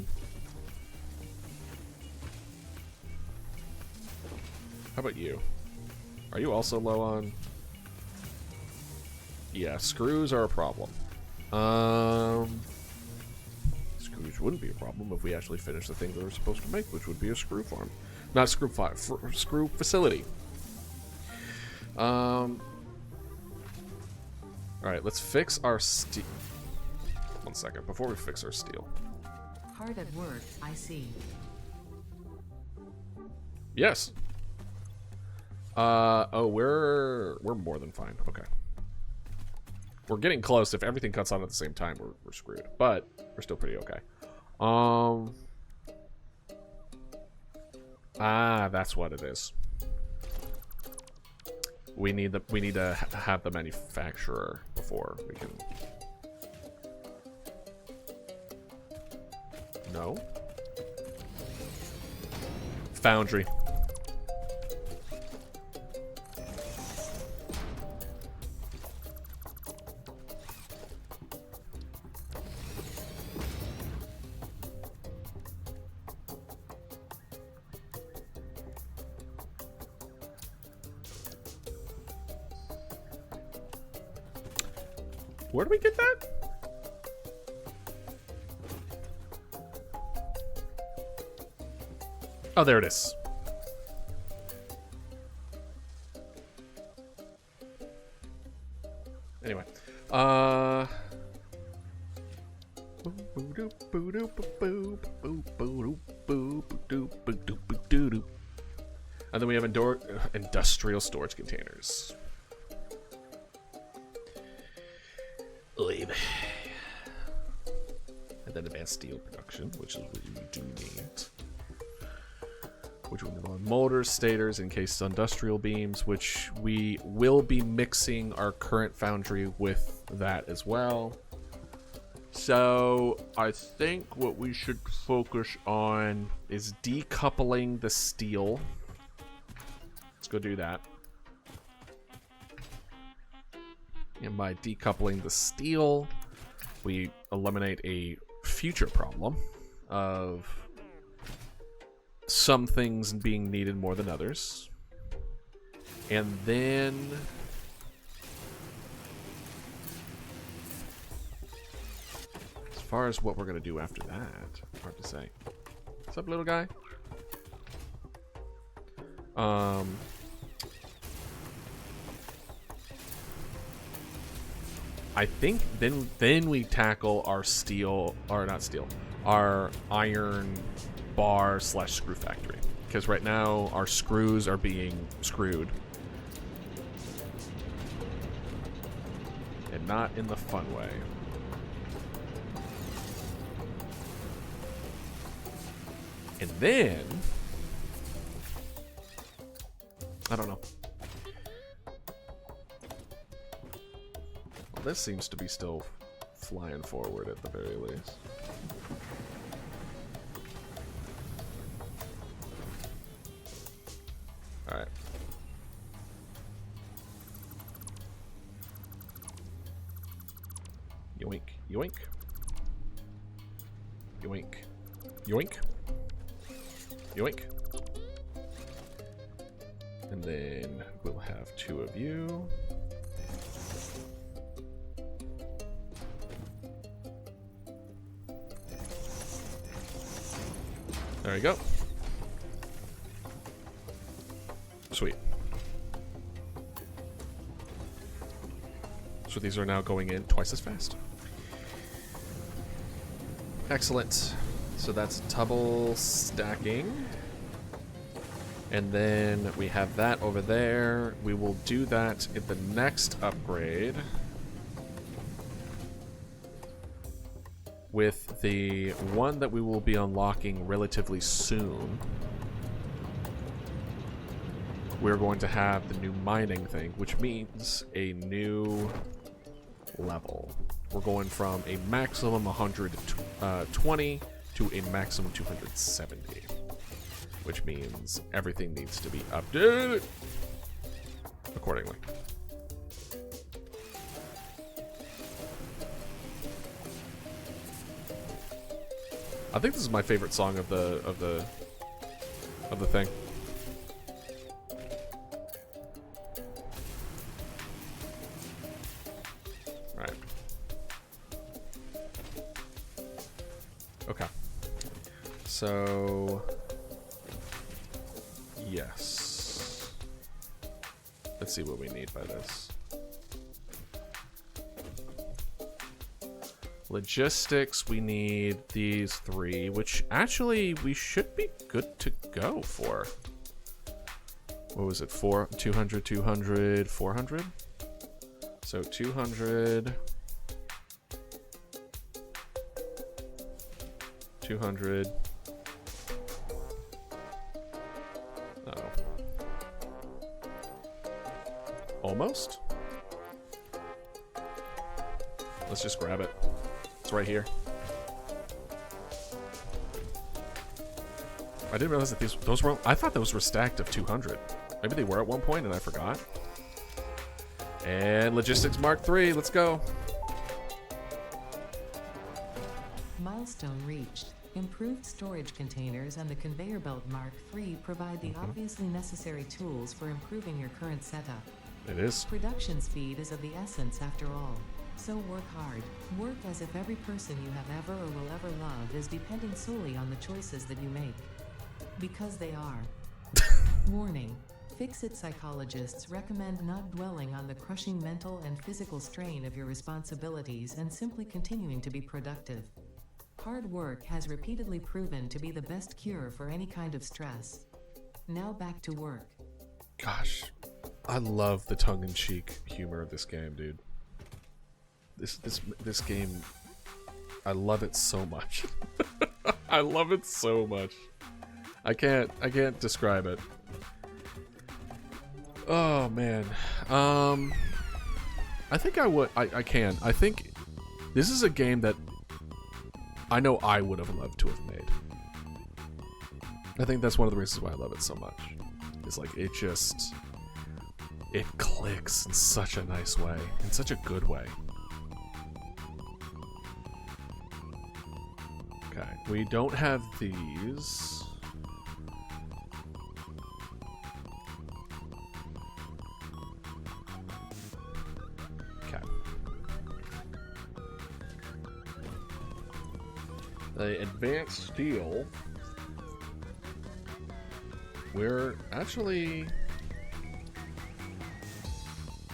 about you? Are you also low on? Yeah, screws are a problem. Screws wouldn't be a problem if we actually finished the thing that we're supposed to make, which would be a screw farm. Not screw farm, screw facility. Alright, let's fix our steel. One second before we fix our steel. Hard at work, I see. Yes. Oh, we're more than fine. Okay. We're getting close. If everything cuts on at the same time, we're screwed. But we're still pretty okay. That's what it is. We need to have the manufacturer before we can. No. Foundry. Where do we get that? Oh, there it is. Anyway, and then we have industrial storage containers. And then advanced steel production, which is what we do need. Which will involve motors, stators, encased industrial beams, which we will be mixing our current foundry with that as well. So I think what we should focus on is decoupling the steel. Let's go do that. And by decoupling the steel, we eliminate a future problem of some things being needed more than others. And then as far as what we're going to do after that, hard to say. What's up, little guy? I think then we tackle our steel, or not steel, our iron bar / screw factory. Because right now our screws are being screwed. And not in the fun way. And then I don't know. Well, this seems to be still flying forward at the very least. Alright. Yoink, yoink. Yoink. Yoink. Yoink. And then we'll have 2 of you. There you go. Sweet. So these are now going in twice as fast. Excellent. So that's double stacking. And then we have that over there. We will do that in the next upgrade. With the one that we will be unlocking relatively soon. We're going to have the new mining thing, which means a new level. We're going from a maximum 120 to a maximum 270. Which means everything needs to be updated accordingly. I think this is my favorite song of the thing. Right. Okay. So yes. Let's see what we need by this. Logistics, we need these 3, which actually we should be good to go for. What was it? 200, 200, 400? So 200, 200. Uh-oh. Almost? Let's just grab it. It's right here. I didn't realize that those were... I thought those were stacked of 200. Maybe they were at one point and I forgot. And Logistics Mark III, let's go. Milestone reached. Improved storage containers and the conveyor belt Mark III provide the obviously necessary tools for improving your current setup. It is. Production speed is of the essence after all. So work hard. Work as if every person you have ever or will ever love is depending solely on the choices that you make. Because they are. Warning. Fix-It psychologists recommend not dwelling on the crushing mental and physical strain of your responsibilities and simply continuing to be productive. Hard work has repeatedly proven to be the best cure for any kind of stress. Now back to work. Gosh, I love the tongue-in-cheek humor of this game, dude. This game, I love it so much. I love it so much. I can't describe it. Oh man. I think I can. I think this is a game that I know I would have loved to have made. I think that's one of the reasons why I love it so much. It's like it clicks in such a nice way, in such a good way. Okay, we don't have these. Okay. The advanced steel. We're actually...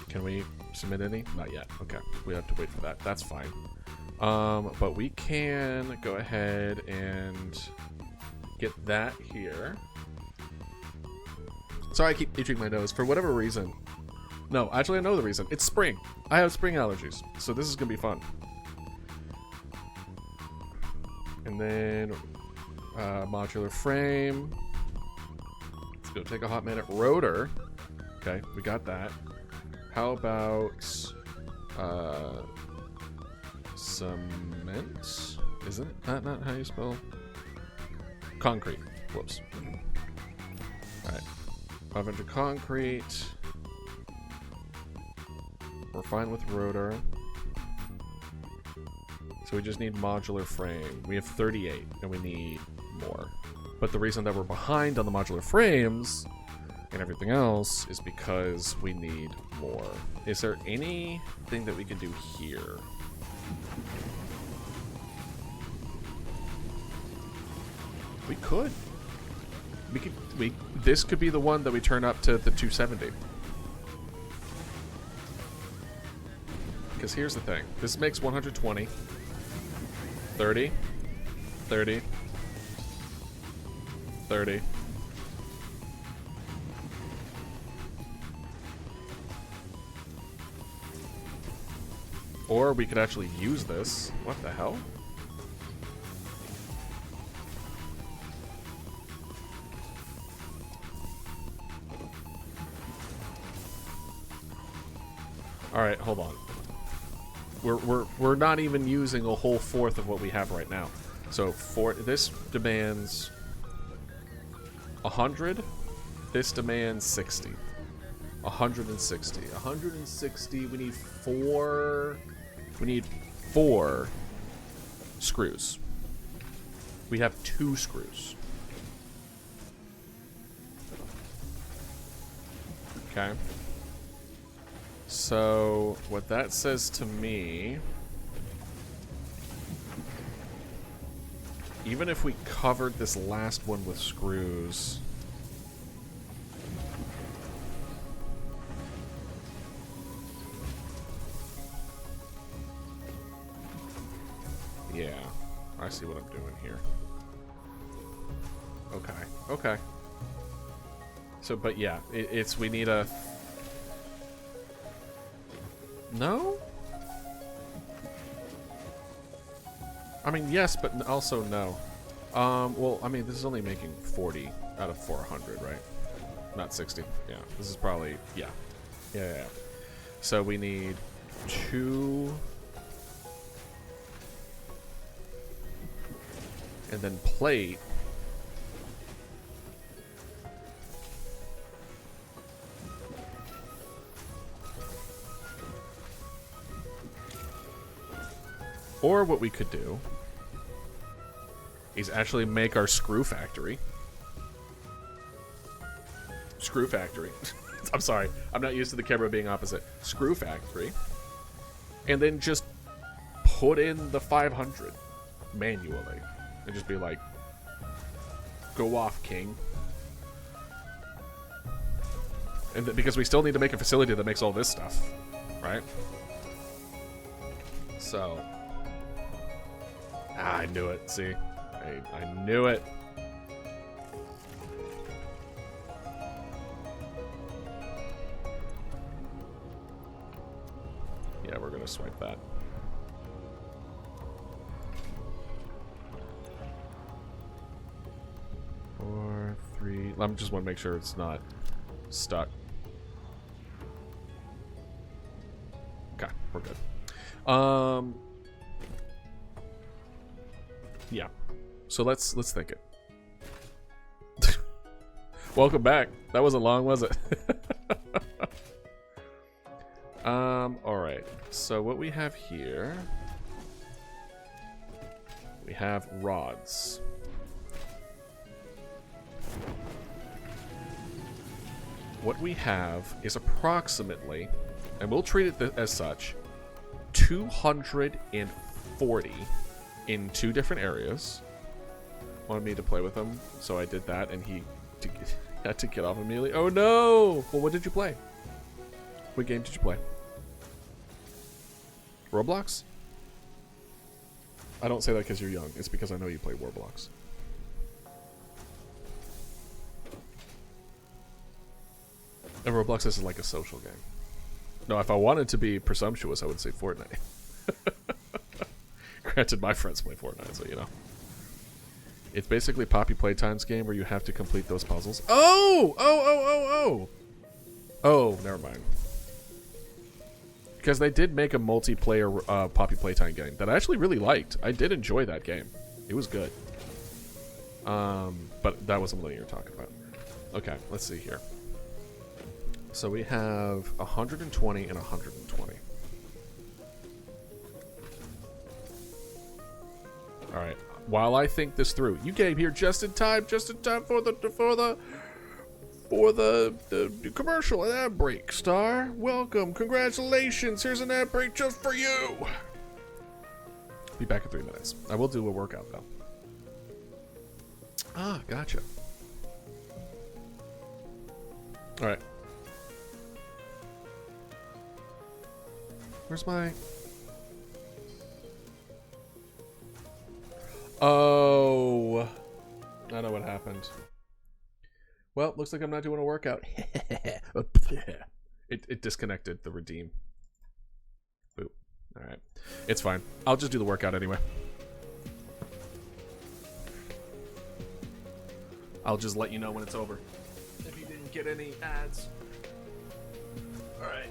Can we submit any? Not yet. Okay, we have to wait for that. That's fine. But we can go ahead and get that here. Sorry, I keep itching my nose for whatever reason. No, actually I know the reason. It's spring. I have spring allergies, so this is gonna be fun. And then modular frame. Let's go take a hot minute. Rotor. Okay, we got that. How about cement? Isn't that not how you spell concrete? Whoops. Alright. 500 concrete. We're fine with rotor. So we just need modular frame. We have 38 and we need more. But the reason that we're behind on the modular frames and everything else is because we need more. Is there anything that we can do here? We could. This could be the one that we turn up to the 270. Because here's the thing. This makes 120. 30. 30. 30. Or we could actually use this. What the hell? Alright, hold on. We're not even using a whole fourth of what we have right now. So for this demands 100. This demands 60. 160. 160. We need 4. We need 4 screws. We have 2 screws. Okay. So what that says to me, even if we covered this last one with screws, see what I'm doing here. Okay. Okay. So, but yeah, it's we need a... No? I mean, yes, but also no. Well, I mean, this is only making 40 out of 400, right? Not 60. Yeah, this is probably... Yeah. Yeah. So we need 2... And then plate. Or what we could do is actually make our screw factory. Screw factory. I'm sorry. I'm not used to the camera being opposite. Screw factory. And then just put in the 500 manually. And just be like, go off, king. And because we still need to make a facility that makes all this stuff. Right? So... Ah, I knew it. See? I knew it. Yeah, we're gonna swipe that. Four, three. I just want to make sure it's not stuck. Okay, we're good. Yeah. So let's think it. Welcome back. That wasn't long, was it? Alright. So what we have here, we have rods. What we have is approximately, and we'll treat it as such, 240 in 2 different areas. Wanted me to play with him, so I did that, and he had to get off immediately. Oh no! Well, what did you play? What game did you play? Roblox? I don't say that because you're young. It's because I know you play Roblox. And Roblox is like a social game. No, if I wanted to be presumptuous, I would say Fortnite. Granted, my friends play Fortnite, so you know. It's basically Poppy Playtime's game where you have to complete those puzzles. Oh, never mind. Because they did make a multiplayer Poppy Playtime game that I actually really liked. I did enjoy that game. It was good. But that wasn't what you're talking about. Okay, let's see here. So we have 120 and 120. All right. While I think this through, you came here just in time for the commercial and ad break. Star, welcome, congratulations. Here's an ad break just for you. Be back in 3 minutes. I will do a workout though. Ah, gotcha. All right. Where's my... Oh, I know what happened. Well, looks like I'm not doing a workout. It disconnected the redeem. Boop. All right. It's fine. I'll just do the workout anyway. I'll just let you know when it's over. If you didn't get any ads. All right.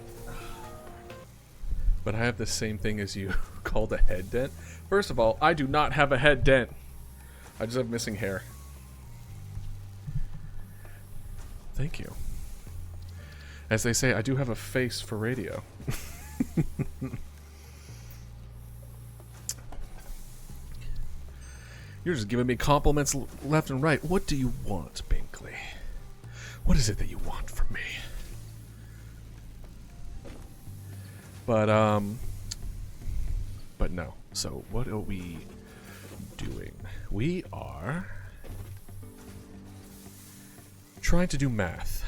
But I have the same thing as you called a head dent. First of all, I do not have a head dent. I just have missing hair. Thank you. As they say, I do have a face for radio. You're just giving me compliments left and right. What do you want, Binkley? What is it that you want from me? But no. So what are we doing? We are trying to do math.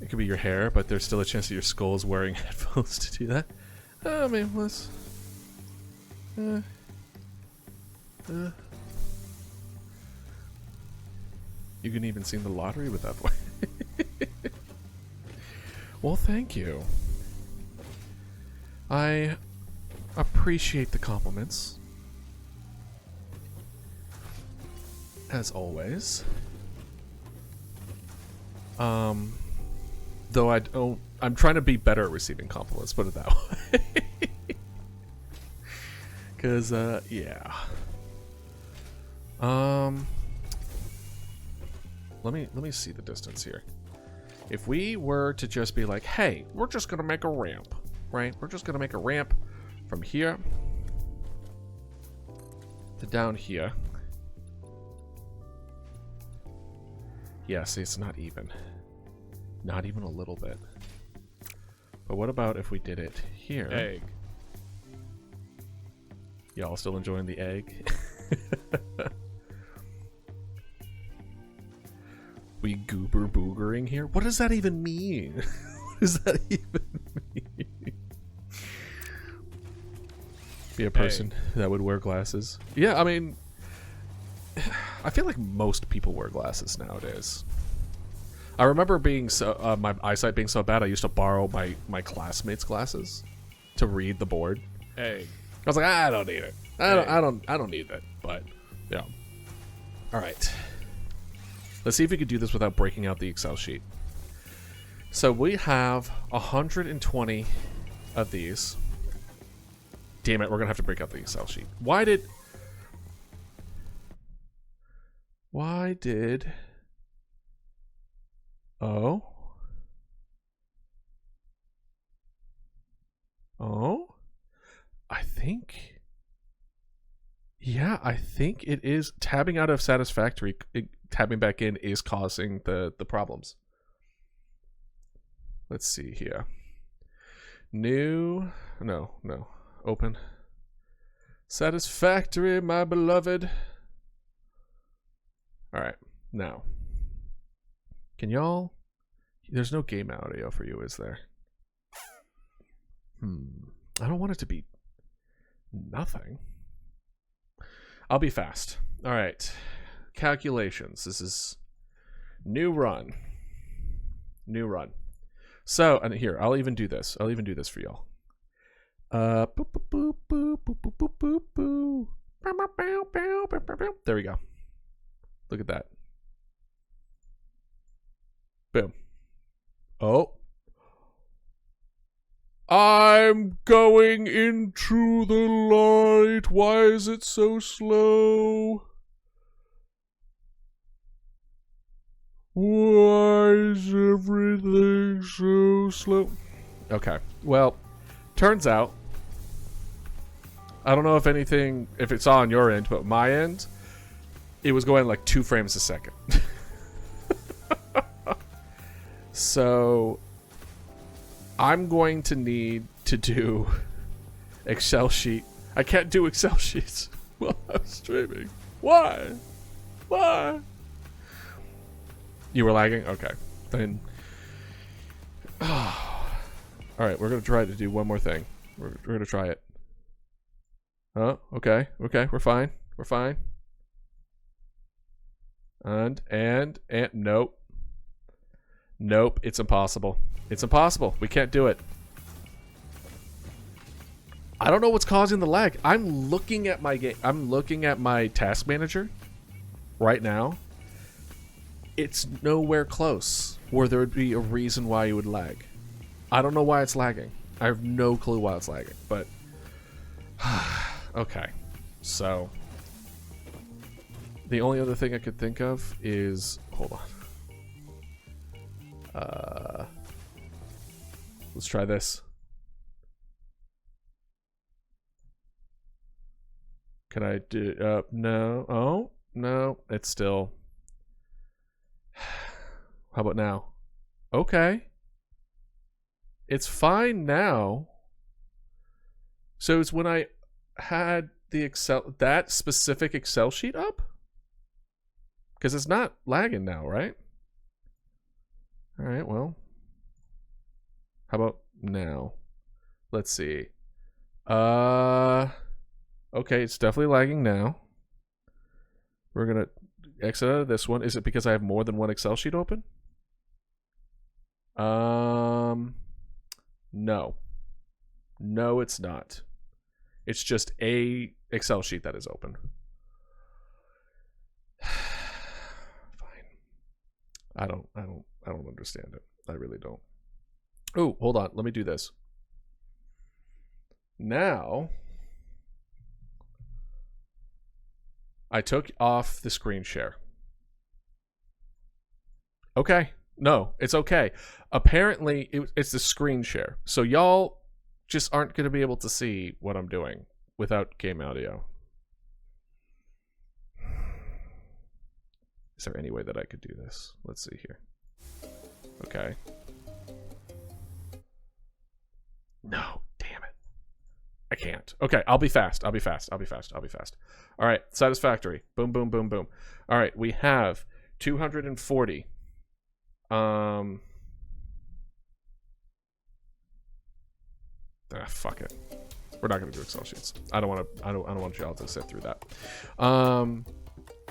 It could be your hair, but there's still a chance that your skull is wearing headphones to do that. I mean, let's... You can even sing the lottery with that voice. Well, thank you. I appreciate the compliments. As always. Though I'm trying to be better at receiving compliments, put it that way. Cause yeah. Let me see the distance here. If we were to just be like, hey, we're just gonna make a ramp, right? We're just gonna make a ramp from here to down here. Yeah, see, it's not even. Not even a little bit. But what about if we did it here? Egg. Y'all still enjoying the egg? We goober boogering here? What does that even mean? What does that even mean? Be a person that would wear glasses. Yeah, I mean, I feel like most people wear glasses nowadays. I remember being so my eyesight being so bad, I used to borrow my classmates' glasses to read the board. Egg. I was like, I don't need it. I don't need it. But yeah. All right. Let's see if we could do this without breaking out the Excel sheet. So we have 120 of these. Damn it, we're gonna have to break out the Excel sheet. Why did? Oh. I think it is tabbing out of Satisfactory. Tabbing back in is causing the problems. Let's see here. No, open. Satisfactory, my beloved. All right, now. Can y'all? There's no game audio for you, is there? I don't want it to be nothing. I'll be fast. All right. Calculations. This is new run. So, and here, I'll even do this. I'll even do this for y'all. There we go. Look at that. Boom. Oh. I'm going into the light. Why is it so slow? Why is everything so slow? Okay. Well, turns out, I don't know if it's on your end, but my end, it was going like 2 frames a second. So I'm going to need to do Excel sheet. I can't do Excel sheets while I'm streaming. Why? You were lagging? Okay. Then. Oh. Alright, we're going to try to do one more thing. We're going to try it. Oh, okay. We're fine. And nope. Nope, it's impossible. We can't do it. I don't know what's causing the lag. I'm looking at my game. I'm looking at my task manager right now. It's nowhere close where there would be a reason why it would lag. I don't know why it's lagging. I have no clue why it's lagging, but okay. So the only other thing I could think of is, hold on. Let's try this. Can I do, no. Oh, no, it's still. How about now? Okay. It's fine now. So it's when I had the that specific Excel sheet up? Because it's not lagging now, right? All right, well. How about now? Let's see. Okay, it's definitely lagging now. We're gonna exit out of this one. Is it because I have more than one Excel sheet open? No. No, it's not. It's just a Excel sheet that is open. Fine. I don't understand it. I really don't. Oh, hold on. Let me do this. Now, I took off the screen share. Okay. No, it's okay. Apparently, it's the screen share. So y'all just aren't going to be able to see what I'm doing without game audio. Is there any way that I could do this? Let's see here. Okay. No, damn it. I can't. Okay, I'll be fast. I'll be fast. All right, Satisfactory. Boom, boom, boom, boom. All right, we have 240. Fuck it. We're not gonna do Excel sheets. I don't want y'all to sit through that.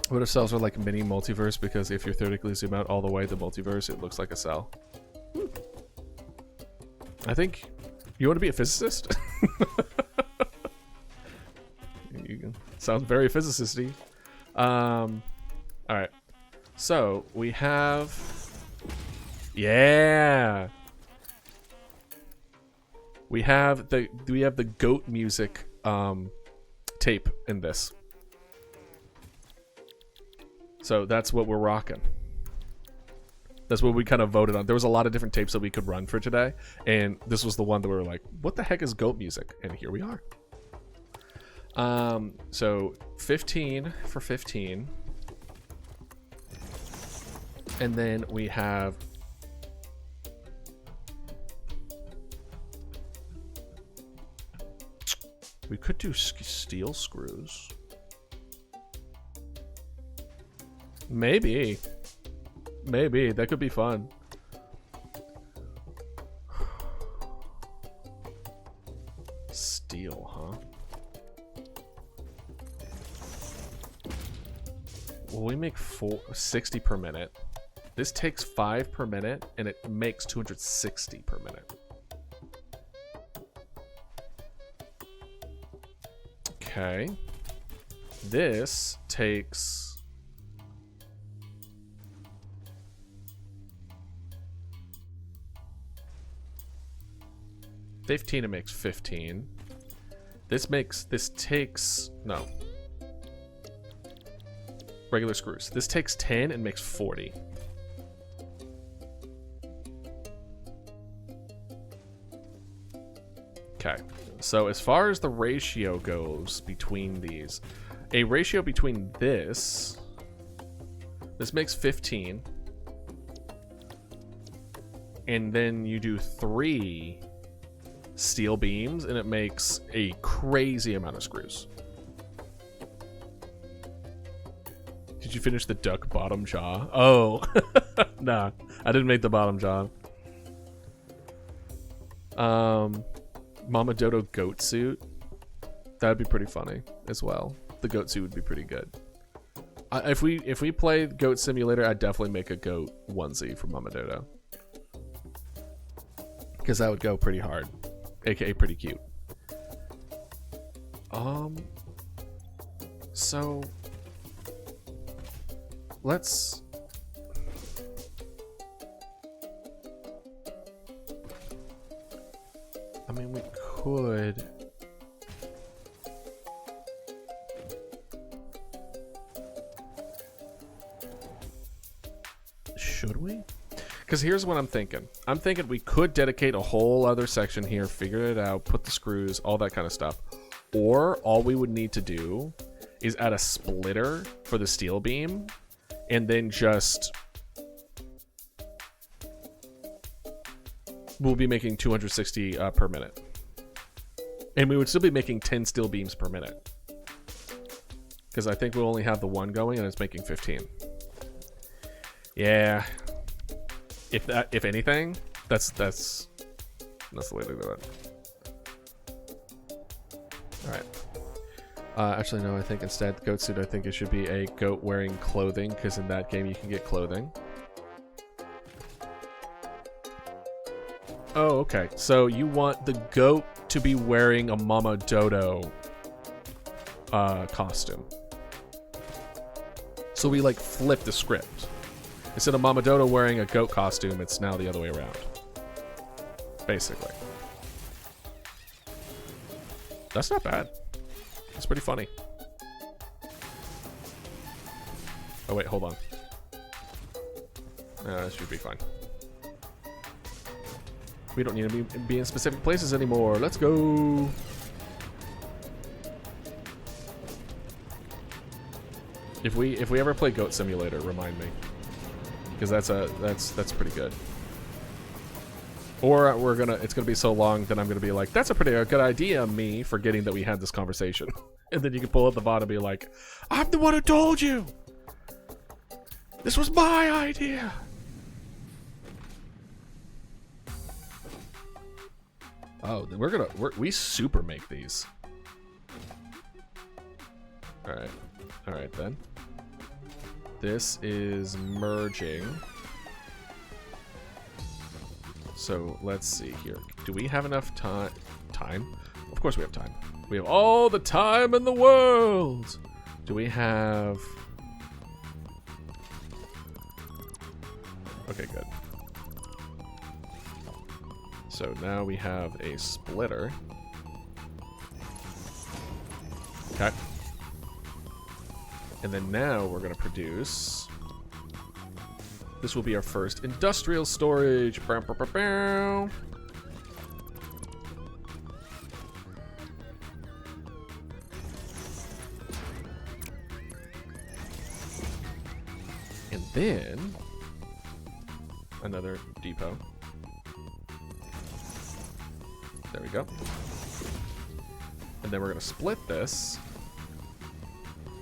What if cells are like mini multiverse? Because if you theoretically zoom out all the way, the multiverse, it looks like a cell. I think you want to be a physicist. Sounds very physicist-y. All right. So we have, yeah. We have the goat music tape in this. So that's what we're rocking. That's what we kind of voted on. There was a lot of different tapes that we could run for today, and this was the one that we were like, what the heck is goat music? And here we are. So 15 for 15. And then we have we could do steel screws. Maybe that could be fun. Steel, huh? Well, we make 60 per minute. This takes 5 per minute, and it makes 260 per minute. Okay. This takes 15, it makes 15. This takes, no. Regular screws. This takes 10 and makes 40. Okay. So as far as the ratio goes between these, a ratio between this makes 15. And then you do 3 steel beams, and it makes a crazy amount of screws. Did you finish the duck bottom jaw? Oh, nah, I didn't make the bottom jaw. Mama Dodo goat suit. That'd be pretty funny as well. The goat suit would be pretty good. If we play Goat Simulator, I'd definitely make a goat onesie for Mama Dodo, because that would go pretty hard. AKA pretty cute. So let's we could should we? Because here's what I'm thinking. I'm thinking we could dedicate a whole other section here, figure it out, put the screws, all that kind of stuff. Or all we would need to do is add a splitter for the steel beam, and then just we'll be making 260 per minute. And we would still be making 10 steel beams per minute. Because I think we'll only have the one going, and it's making 15. Yeah. If anything, that's the way to do it. All right. Actually, no, I think instead, goat suit, I think it should be a goat wearing clothing, because in that game you can get clothing. Oh, okay. So you want the goat to be wearing a Mama Dodo costume. So we like flip the script. Instead of Mama Dodo wearing a goat costume, it's now the other way around. Basically. That's not bad. It's pretty funny. Oh wait, hold on. That should be fine. We don't need to be in specific places anymore. Let's go. If we ever play Goat Simulator, remind me, because that's pretty good. Or it's gonna be so long that I'm gonna be like, that's a pretty good idea, me, forgetting that we had this conversation, and then you can pull up the bot and be like, I'm the one who told you. This was my idea. Oh, we super make these. All right then. This is merging. So let's see here. Do we have enough time? Of course we have time. We have all the time in the world. Do we have... Okay, good. So now we have a splitter. Okay. And then now we're going to produce... This will be our first industrial storage. Bow, bow, bow, bow. And then another depot. There we go. And then we're going to split this.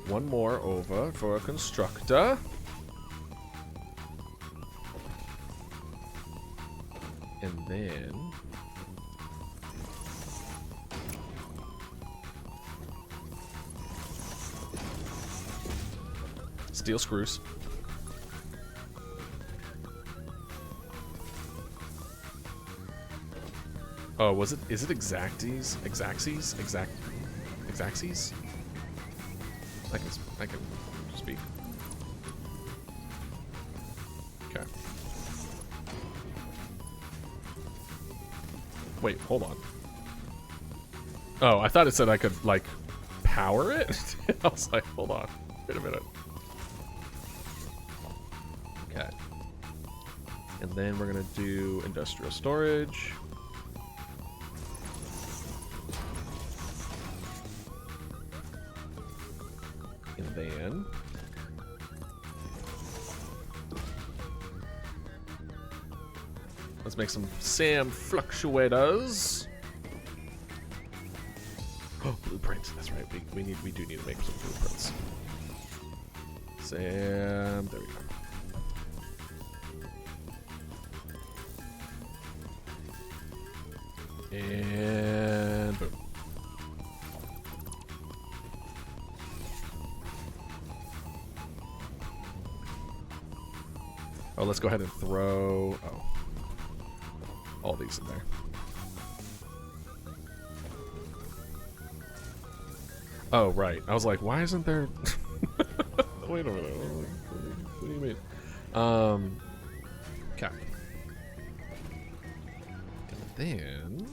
One more over for a constructor. And then steel screws. Oh, is it exacties? Exacxies? Exacxies? I can speak. Okay. Wait, hold on. Oh, I thought it said I could, like, power it? I was like, hold on. Wait a minute. Okay. And then we're gonna do industrial storage. And then let's make some SAM fluctuators. Oh, blueprints. That's right. We do need to make some blueprints. SAM. There we go. And boom. Oh, let's go ahead and throw all these in there. Oh, right. I was like, why isn't there... Wait a minute. What do you mean? Okay. And then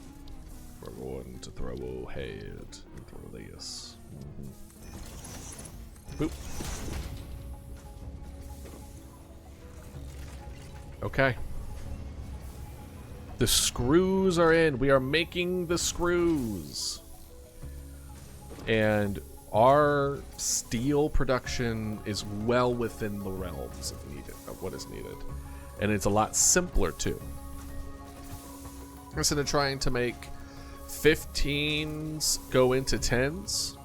we're going to throw ahead and throw this. Boop. Okay. The screws are in. We are making the screws. And our steel production is well within the realms of what is needed. And it's a lot simpler too. Instead of trying to make 15s go into 10s,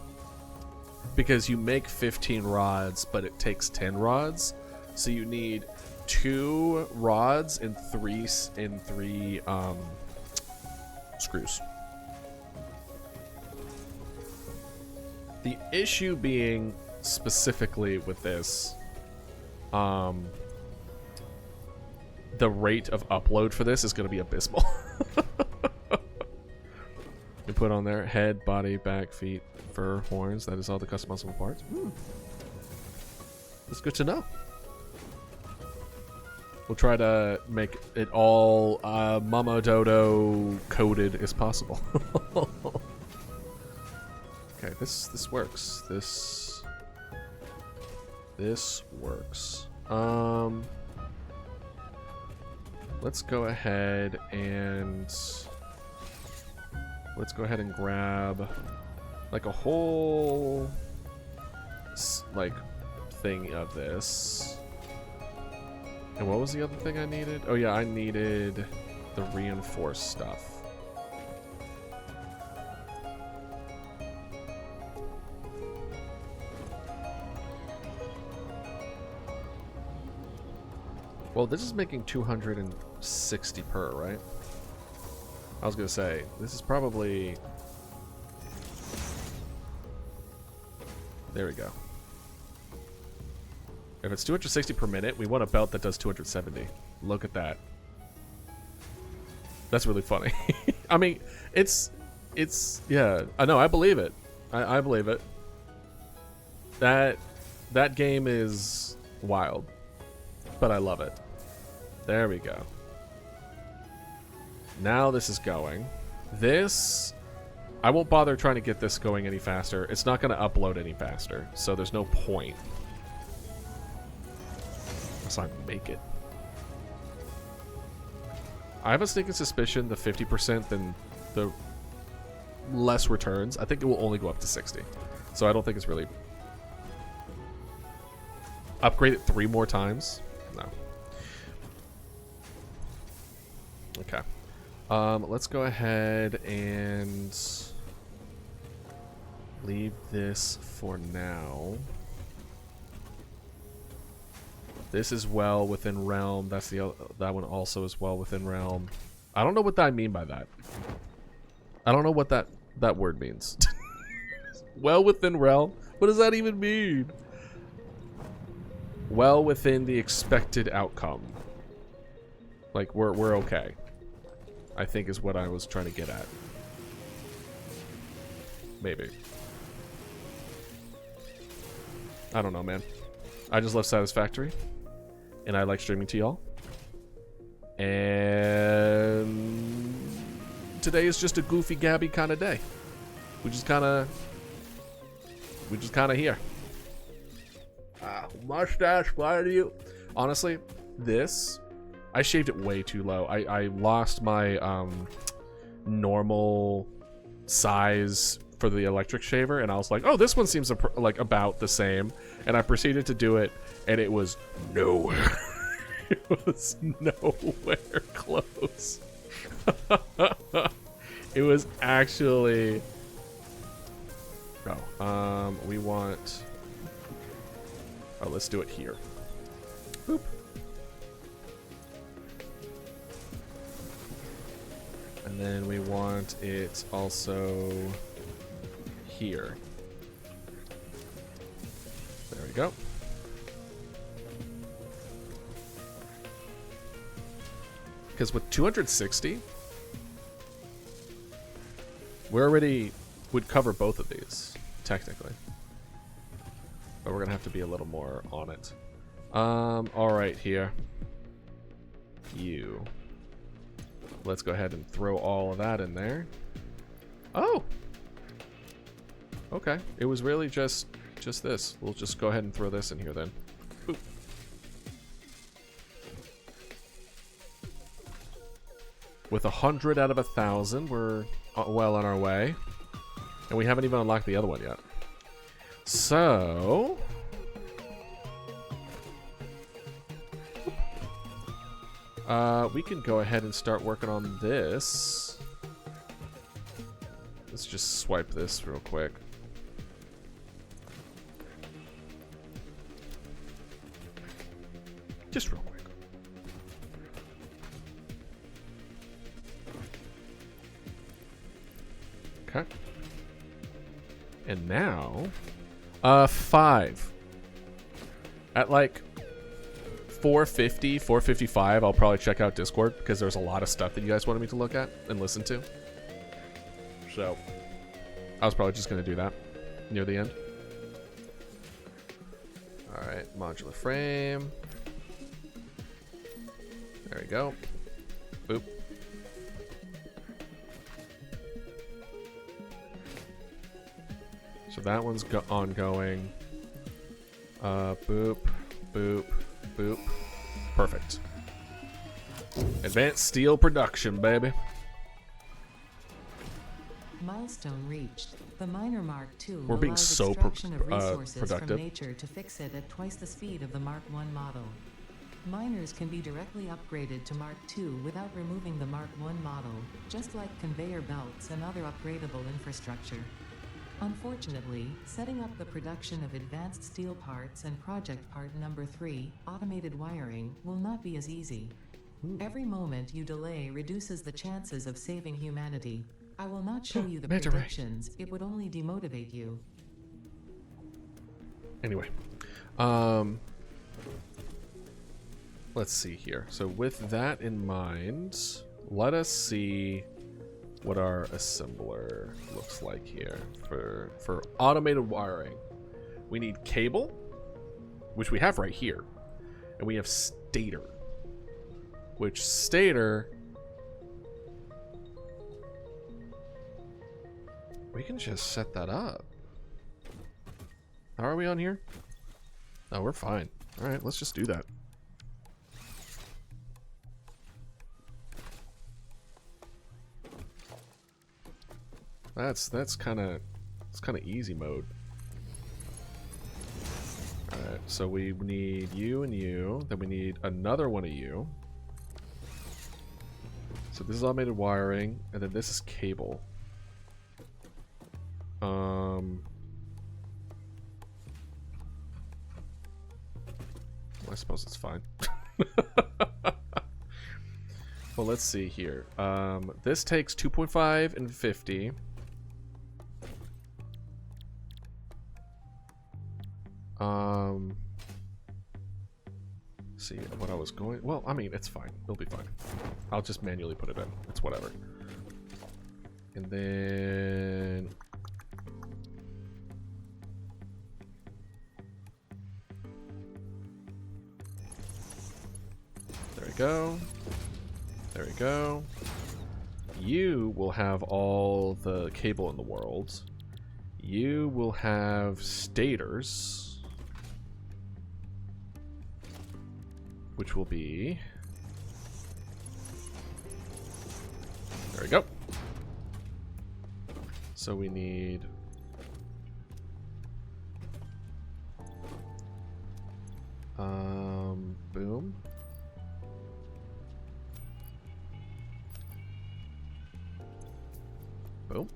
because you make 15 rods, but it takes 10 rods, so you need 2 rods and 3 screws. The issue being specifically with this, the rate of upload for this is going to be abysmal. We put on there head, body, back, feet, fur, horns. That is all the customizable parts. That's good to know. We'll try to make it all Mama Dodo coded as possible. Okay, this works. This works. Let's go ahead and grab like a whole like thing of this. And what was the other thing I needed? Oh yeah, I needed the reinforced stuff. Well, this is making 260 per, right? I was gonna say, this is probably... There we go. If it's 260 per minute, we want a belt that does 270. Look at that. That's really funny. I mean, it's, yeah. I know, I believe it. I believe it. That game is wild. But I love it. There we go. Now this is going. This, I won't bother trying to get this going any faster. It's not going to upload any faster, so there's no point. Unless I make it. I have a sneaking suspicion the 50%, then the less returns. I think it will only go up to 60. So I don't think it's really... Upgrade it 3 more times? No. Okay. Let's go ahead and leave this for now. This is well within realm. That's the that one also is well within realm. I don't know what I mean by that. I don't know what that word means. Well within realm? What does that even mean? Well within the expected outcome. Like we're okay, I think is what I was trying to get at. Maybe. I don't know, man. I just love Satisfactory. And I like streaming to y'all. And today is just a goofy gabby kind of day. We just kind of here. Mustache, why do you... Honestly, this... I shaved it way too low. I lost my normal size for the electric shaver, and I was like, oh, this one seems like about the same. And I proceeded to do it, and it was nowhere. It was nowhere close. It was actually... Oh, we want... Oh, let's do it here. Boop. And then we want it also here. There we go. Because with 260, we already would cover both of these, technically. But we're going to have to be a little more on it. Alright, here. You. Let's go ahead and throw all of that in there. Oh! Okay. It was really just this. We'll just go ahead and throw this in here then. Boop. With 100 out of 1,000, we're well on our way. And we haven't even unlocked the other one yet. So... we can go ahead and start working on this. Let's just swipe this real quick. Just real quick. Okay. And now, 5. At like 450, 455, I'll probably check out Discord because there's a lot of stuff that you guys wanted me to look at and listen to. So, I was probably just going to do that near the end. Alright, modular frame. There we go. Boop. So that one's ongoing. Boop, boop, boop. Perfect. Advanced steel production, baby. Milestone reached. The Miner Mark II We're being allows so extraction of resources productive. from nature to fix it at twice the speed of the Mark I model. Miners can be directly upgraded to Mark II without removing the Mark I model, just like conveyor belts and other upgradable infrastructure. Unfortunately, setting up the production of advanced steel parts and project part number 3, automated wiring, will not be as easy. Every moment you delay reduces the chances of saving humanity. I will not show you the predictions, it would only demotivate you. Anyway, let's see here. So with that in mind, let us see what our assembler looks like here for automated wiring. We need cable, which we have right here, and we have stator, which stator we can just set that up. How are we on here? Oh, we're fine. All right, let's just do that. That's kind of easy mode. All right, so we need you and you. Then we need another one of you. So this is automated wiring, and then this is cable. I suppose it's fine. Well, let's see here. This takes 2.5 and 50. See what I was going. Well, I mean, it's fine. It'll be fine. I'll just manually put it in. It's whatever. And then there we go. There we go. You will have all the cable in the world. You will have stators, which will be, there we go. So we need boom. Boom.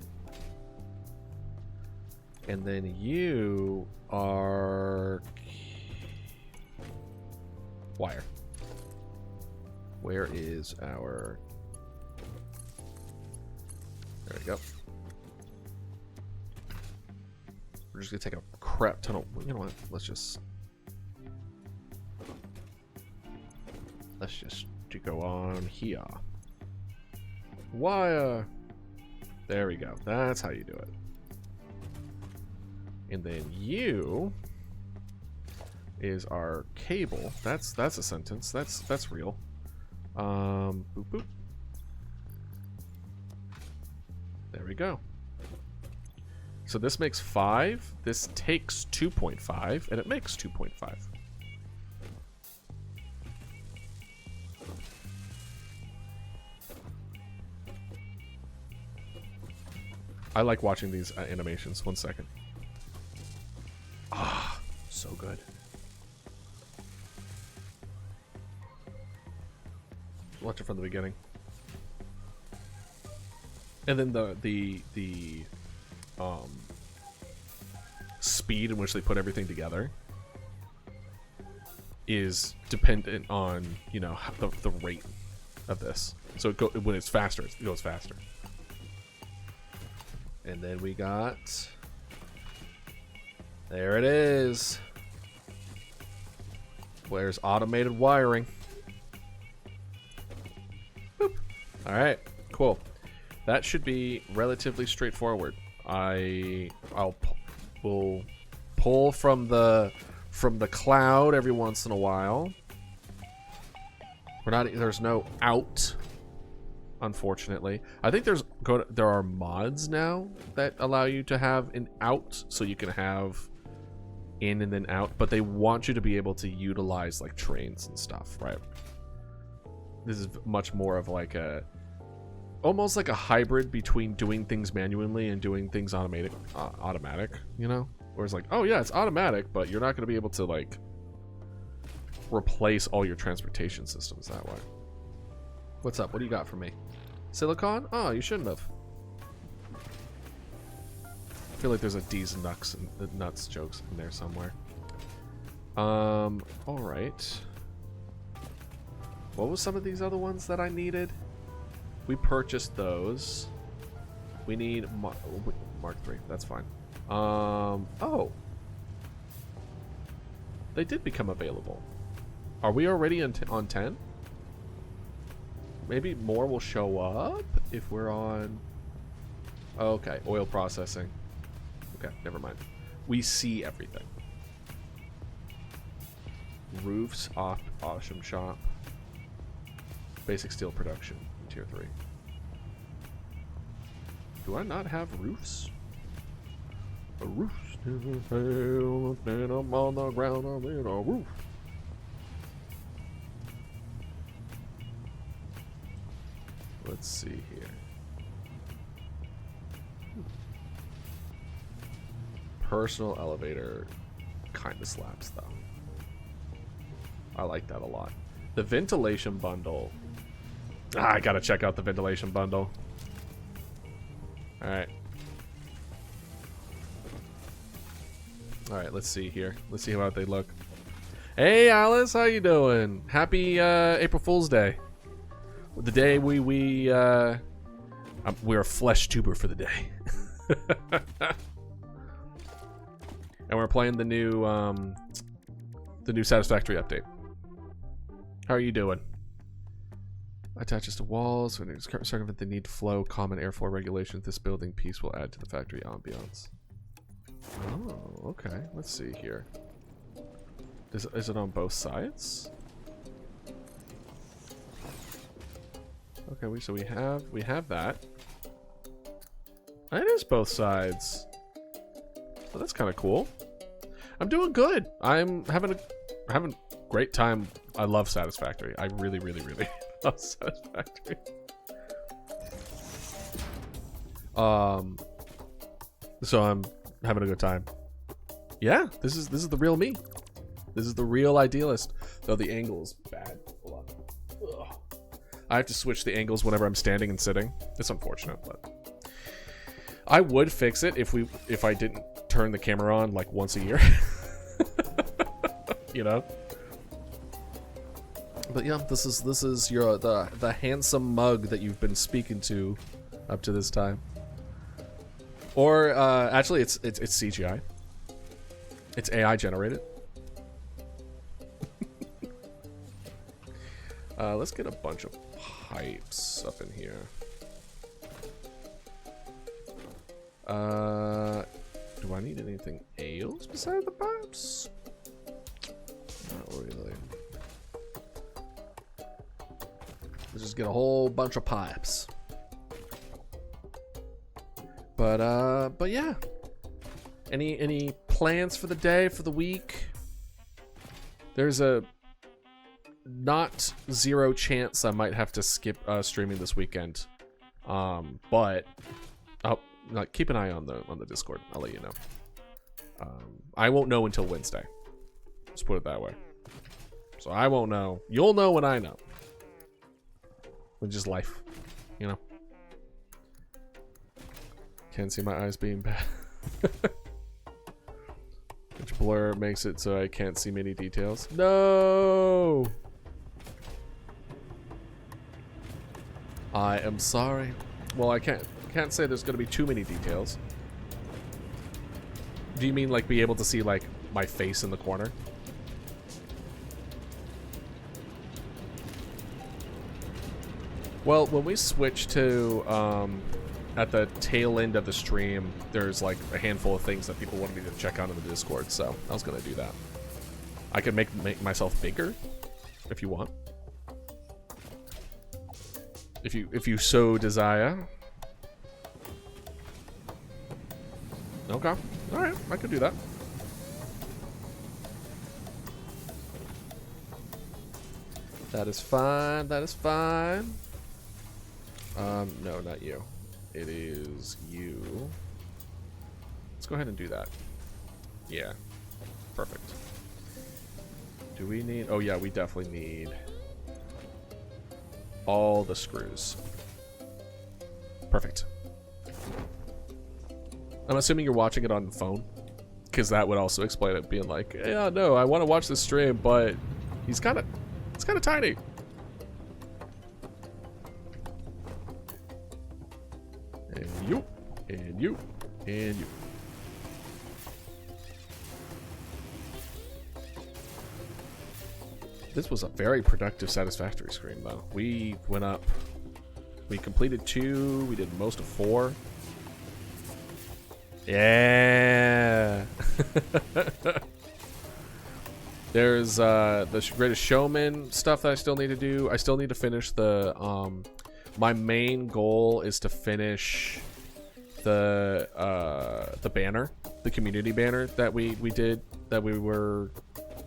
And then you are wire. Where is our... There we go. We're just gonna take a crap ton of... You know what? Let's just go on here. Wire. There we go. That's how you do it. And then you is our cable. That's a sentence. That's real. Boop boop. There we go. So this makes 5. This takes 2.5, and it makes 2.5. I like watching these animations. 1 second. Ah, so good. Watch it from the beginning. And then the speed in which they put everything together is dependent on, you know, the rate of this. So when it's faster, it goes faster. And then we got There it is. Where's automated wiring? Boop. All right, cool. That should be relatively straightforward. Will pull from the cloud every once in a while. There's no out, unfortunately. I think there are mods now that allow you to have an out, so you can have in and then out, but they want you to be able to utilize like trains and stuff, right? This is much more of like almost like a hybrid between doing things manually and doing things automatic, you know? Where it's like, oh yeah, it's automatic, but you're not going to be able to like replace all your transportation systems that way. What's up? What do you got for me? Silicon? Oh, you shouldn't have. I feel like there's a D's and nuts jokes in there somewhere. All right. What was some of these other ones that I needed? We purchased those. We need Mark III. That's fine. Oh. They did become available. Are we already on 10? Maybe more will show up if we're on... Okay, oil processing. Okay, never mind. We see everything. Roofs, awesome shop. Basic steel production, tier 3. Do I not have roofs? A roof still I'm on the ground, I'm in a roof. Let's see here. Personal elevator kind of slaps though. I like that a lot. The ventilation bundle. I gotta check out the ventilation bundle. Alright. Alright, let's see here. Let's see how they look. Hey Alice, how you doing? Happy April Fool's Day. The day we're a flesh tuber for the day. And we're playing the new Satisfactory update. How are you doing? Attaches to walls. When it's circumvent the need to flow common airflow regulations, this building piece will add to the factory ambiance. Oh, okay. Let's see here. Is it on both sides? Okay, so we have that. It is both sides. Well, that's kind of cool. I'm doing good. I'm having a great time. I love Satisfactory. I really, really, really love Satisfactory. So I'm having a good time. Yeah, this is the real me. This is the real idealist. Though the angle is bad. Hold on. Ugh. I have to switch the angles whenever I'm standing and sitting. It's unfortunate, but I would fix it if I didn't turn the camera on like once a year. You know? But yeah, this is the handsome mug that you've been speaking to up to this time. Or actually it's CGI. It's AI generated. Let's get a bunch of pipes up in here. Do I need anything else besides the pipes? Not really. Let's just get a whole bunch of pipes. But yeah. Any plans for the day, for the week? There's a not zero chance I might have to skip streaming this weekend. But keep an eye on the Discord. I'll let you know. I won't know until Wednesday. Let's put it that way. So I won't know. You'll know when I know. It's just life, you know. Can't see my eyes being bad. Which blur makes it so I can't see many details. No! I am sorry. Well, I can't say there's going to be too many details. Do you mean like be able to see like my face in the corner? Well, when we switch to at the tail end of the stream, there's like a handful of things that people wanted me to check out in the Discord, so I was gonna do that. I could make myself bigger if you want. If you so desire. Okay. Alright, I could do that. That is fine, that is fine. No, not you. It is you. Let's go ahead and do that. Yeah. Perfect. Do we need... Oh yeah, we definitely need all the screws. Perfect. I'm assuming you're watching it on the phone, because that would also explain it being like, yeah, no, I want to watch this stream, but it's kind of tiny. And you, and you, and you. This was a very productive Satisfactory stream, though. We went up, we completed 2, we did most of 4. Yeah. There's the Greatest Showman stuff that I still need to do. I still need to finish the my main goal is to finish the banner, the community banner that we were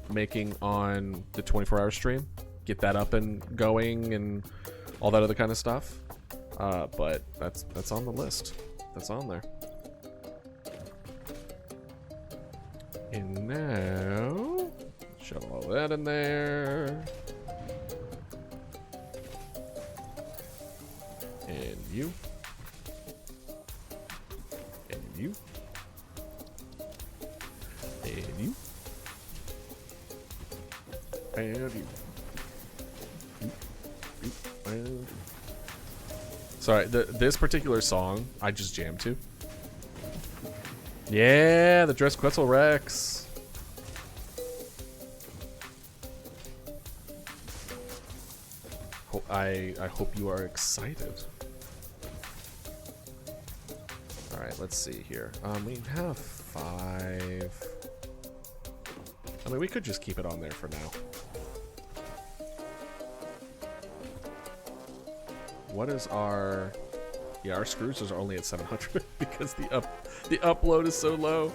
making on the 24-hour stream. Get that up and going and all that other kind of stuff. But that's on the list. That's on there. And now, shove all that in there. And you. And you. And you. And you. And you. Sorry, this particular song, I just jammed to. Yeah, the Dress Quetzal Rex. I hope you are excited. All right, let's see here. We have 5. I mean, we could just keep it on there for now. What is our... Yeah, our screws are only at 700 because the upload is so low.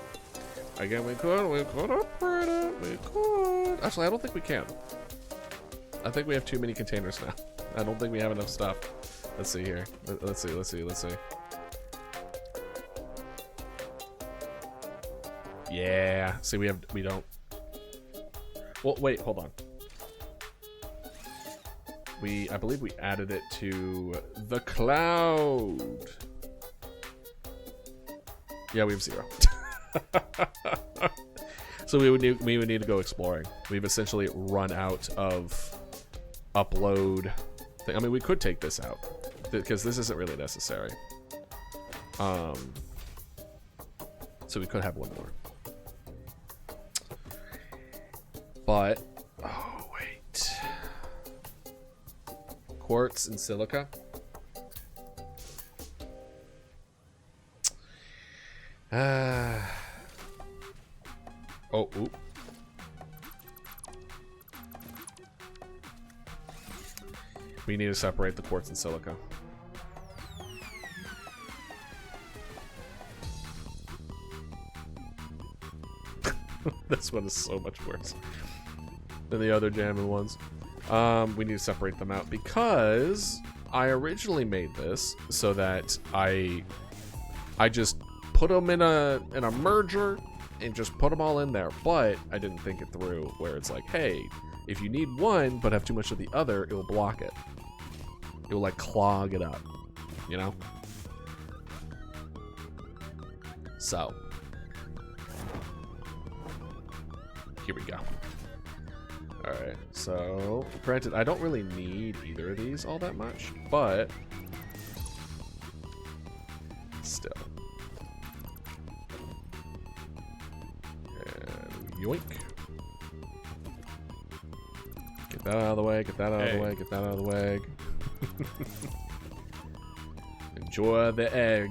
Again, we could upgrade it. We could. Actually, I don't think we can. I think we have too many containers now. I don't think we have enough stuff. Let's see here. Let's see. Yeah. See, we don't. Well, wait, hold on. I believe we added it to the cloud. Yeah, we have 0. So we would need to go exploring. We've essentially run out of upload thing. I mean, we could take this out because this isn't really necessary. So we could have one more. But oh wait. Quartz and silica. Oop. We need to separate the quartz and silica. This one is so much worse than the other jamming ones. We need to separate them out because I originally made this so that I just put them in a merger and just put them all in there, but I didn't think it through where it's like, hey, if you need one but have too much of the other, it will block it. It will like clog it up, you know? So here we go. Alright, so granted, I don't really need either of these all that much, but still. Yoink. Get that out of the way, get that out of the way, get that out of the way. Enjoy the egg.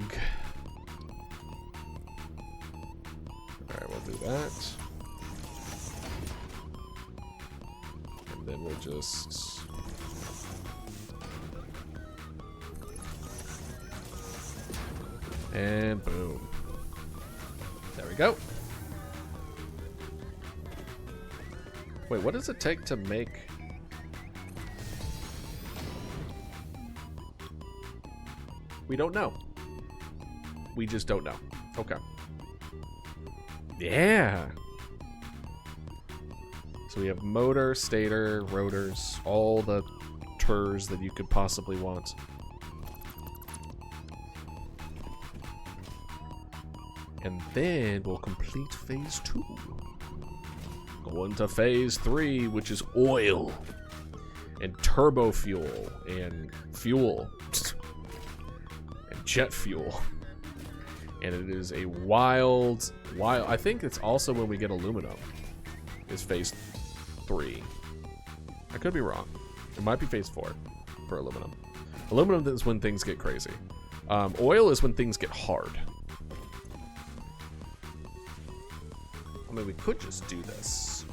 Alright, we'll do that. And then we'll just... And boom. There we go. Wait, what does it take to make... We don't know. We just don't know. Okay. Yeah. So we have motor, stator, rotors, all the turs that you could possibly want. And then we'll complete phase 2. Go into phase 3, which is oil and turbo fuel and fuel and jet fuel. And it is a wild. I think it's also when we get aluminum. Is phase 3. I could be wrong. It might be phase 4 for aluminum. Aluminum is when things get crazy. Oil is when things get hard. I mean, we could just do this.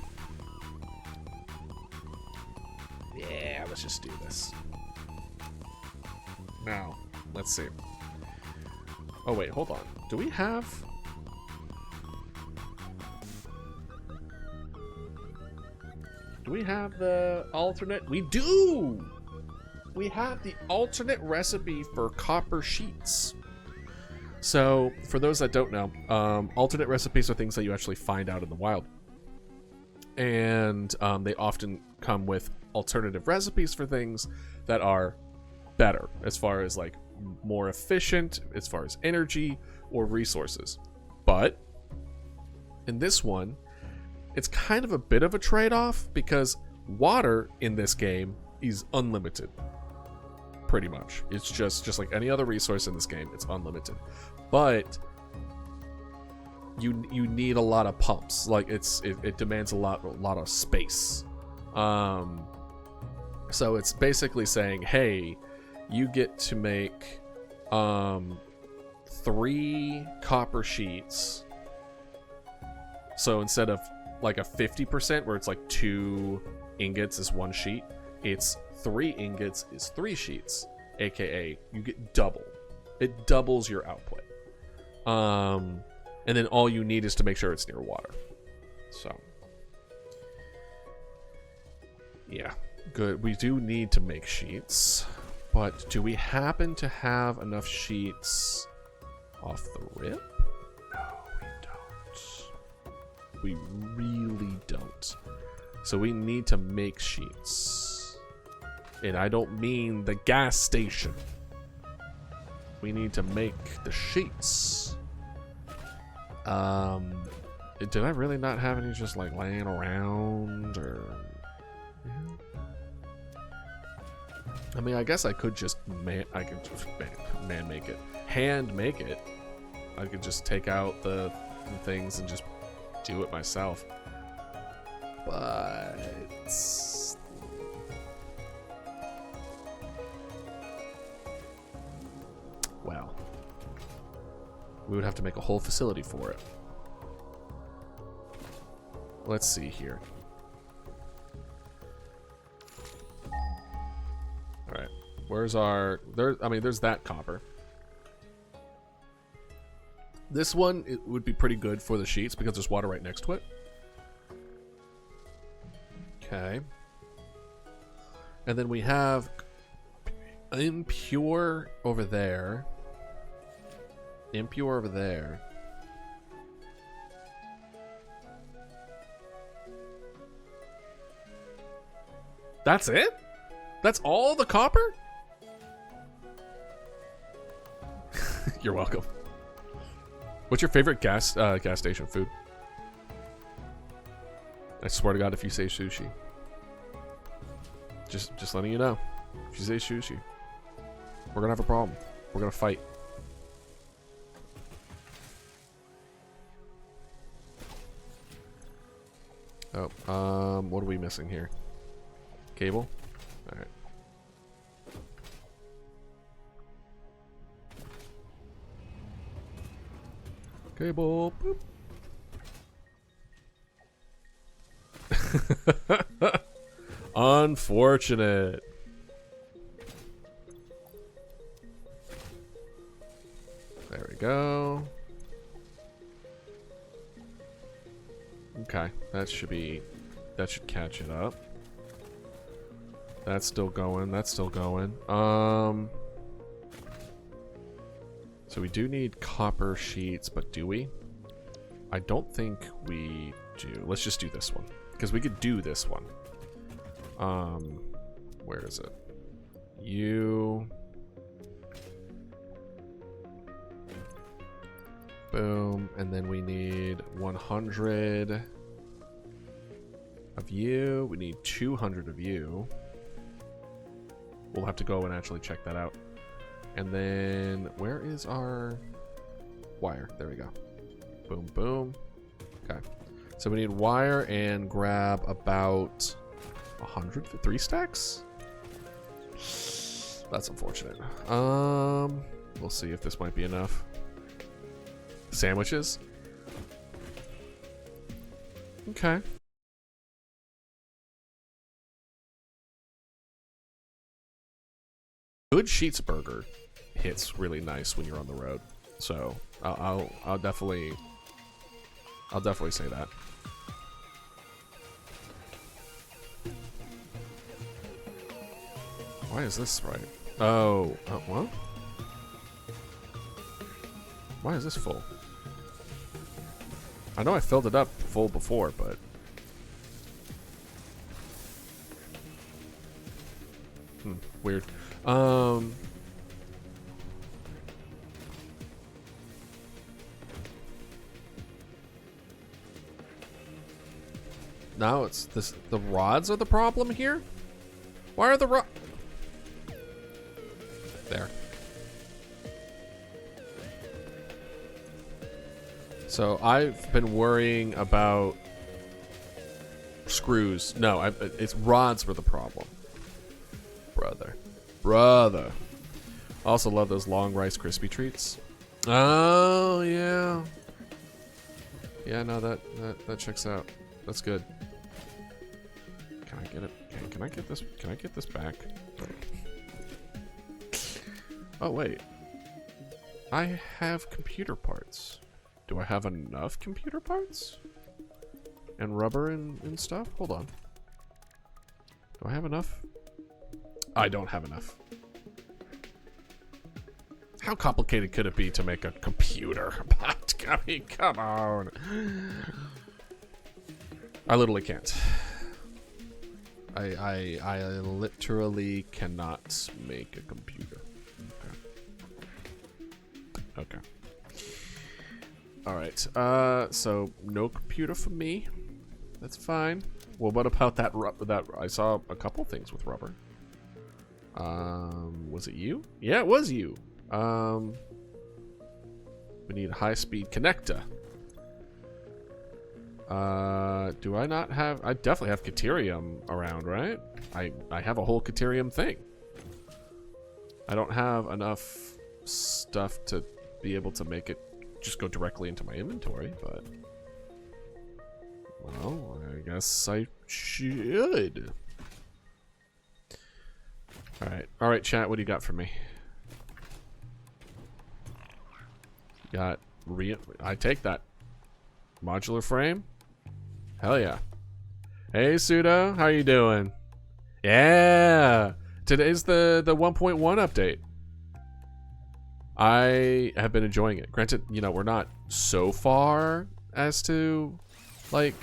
Yeah, let's just do this. Now, let's see. Oh, wait, hold on. Do we have... Do we have the alternate? We do! We have the alternate recipe for copper sheets. So, for those that don't know, alternate recipes are things that you actually find out in the wild. And they often come with alternative recipes for things that are better, as far as like more efficient, as far as energy or resources. But in this one, it's kind of a bit of a trade-off because water in this game is unlimited. Pretty much. It's just like any other resource in this game, it's unlimited. But you need a lot of pumps. Like it demands a lot of space. So it's basically saying, hey, you get to make 3 copper sheets. So instead of like a 50% where it's like 2 ingots is 1 sheet, it's 3 ingots is 3 sheets, aka you get double. It doubles your output. And then all you need is to make sure it's near water. So yeah, good. We do need to make sheets, but do we happen to have enough sheets off the rip? No, we don't. We really don't. So we need to make sheets. And I don't mean the gas station. We need to make the sheets. Did I really not have any just like laying around or... I mean, I guess I could just hand make it. I could just take out the things and just do it myself. But well, we would have to make a whole facility for it. Let's see here. Alright. Where's our... there's that copper. This one, it would be pretty good for the sheets because there's water right next to it. Okay. And then we have impure over there. Impure over there. That's it? That's all the copper? You're welcome. What's your favorite gas station food? I swear to God, if you say sushi, just letting you know, if you say sushi, we're gonna have a problem. We're gonna fight. Oh, what are we missing here? Cable? Alright. Cable. Boop. Unfortunate. There we go. Okay, that should catch it up. That's still going, that's still going. So we do need copper sheets, but do we? I don't think we do. Let's just do this one, because we could do this one. Where is it? You. Boom, and then we need 100 of you. We need 200 of you. We'll have to go and actually check that out. And then, where is our wire? There we go. Boom, boom. Okay. So we need wire and grab about 100 for 3 stacks? That's unfortunate. We'll see if this might be enough. Sandwiches? Okay. Good Sheets burger hits really nice when you're on the road, so I'll definitely say that. Why is this right? Oh, what? Why is this full? I know I filled it up full before, but weird. Now it's this. The rods are the problem here. Why are the rods? There. So I've been worrying about screws. No, it's rods were the problem. Brother. I also love those long Rice Krispie treats. Oh yeah. Yeah, no, that checks out. That's good. Can I get it? Can I get this? Can I get this back? Oh wait. I have computer parts. Do I have enough computer parts? And rubber and stuff? Hold on. Do I have enough? I don't have enough. How complicated could it be to make a computer? I mean, come on. I literally can't. I literally cannot make a computer. Okay. Alright, so no computer for me. That's fine. Well, what about that I saw a couple things with rubber. Was it you? Yeah, it was you. We need a high-speed connector. Do I not have... I definitely have Caterium around, right? I have a whole Caterium thing. I don't have enough stuff to be able to make it just go directly into my inventory, but... Well, I guess I should. Alright, chat, what do you got for me? Got I take that. Modular frame? Hell yeah. Hey, Pseudo, how you doing? Yeah! Today's the 1.1 update. I have been enjoying it. Granted, you know, we're not so far as to, like,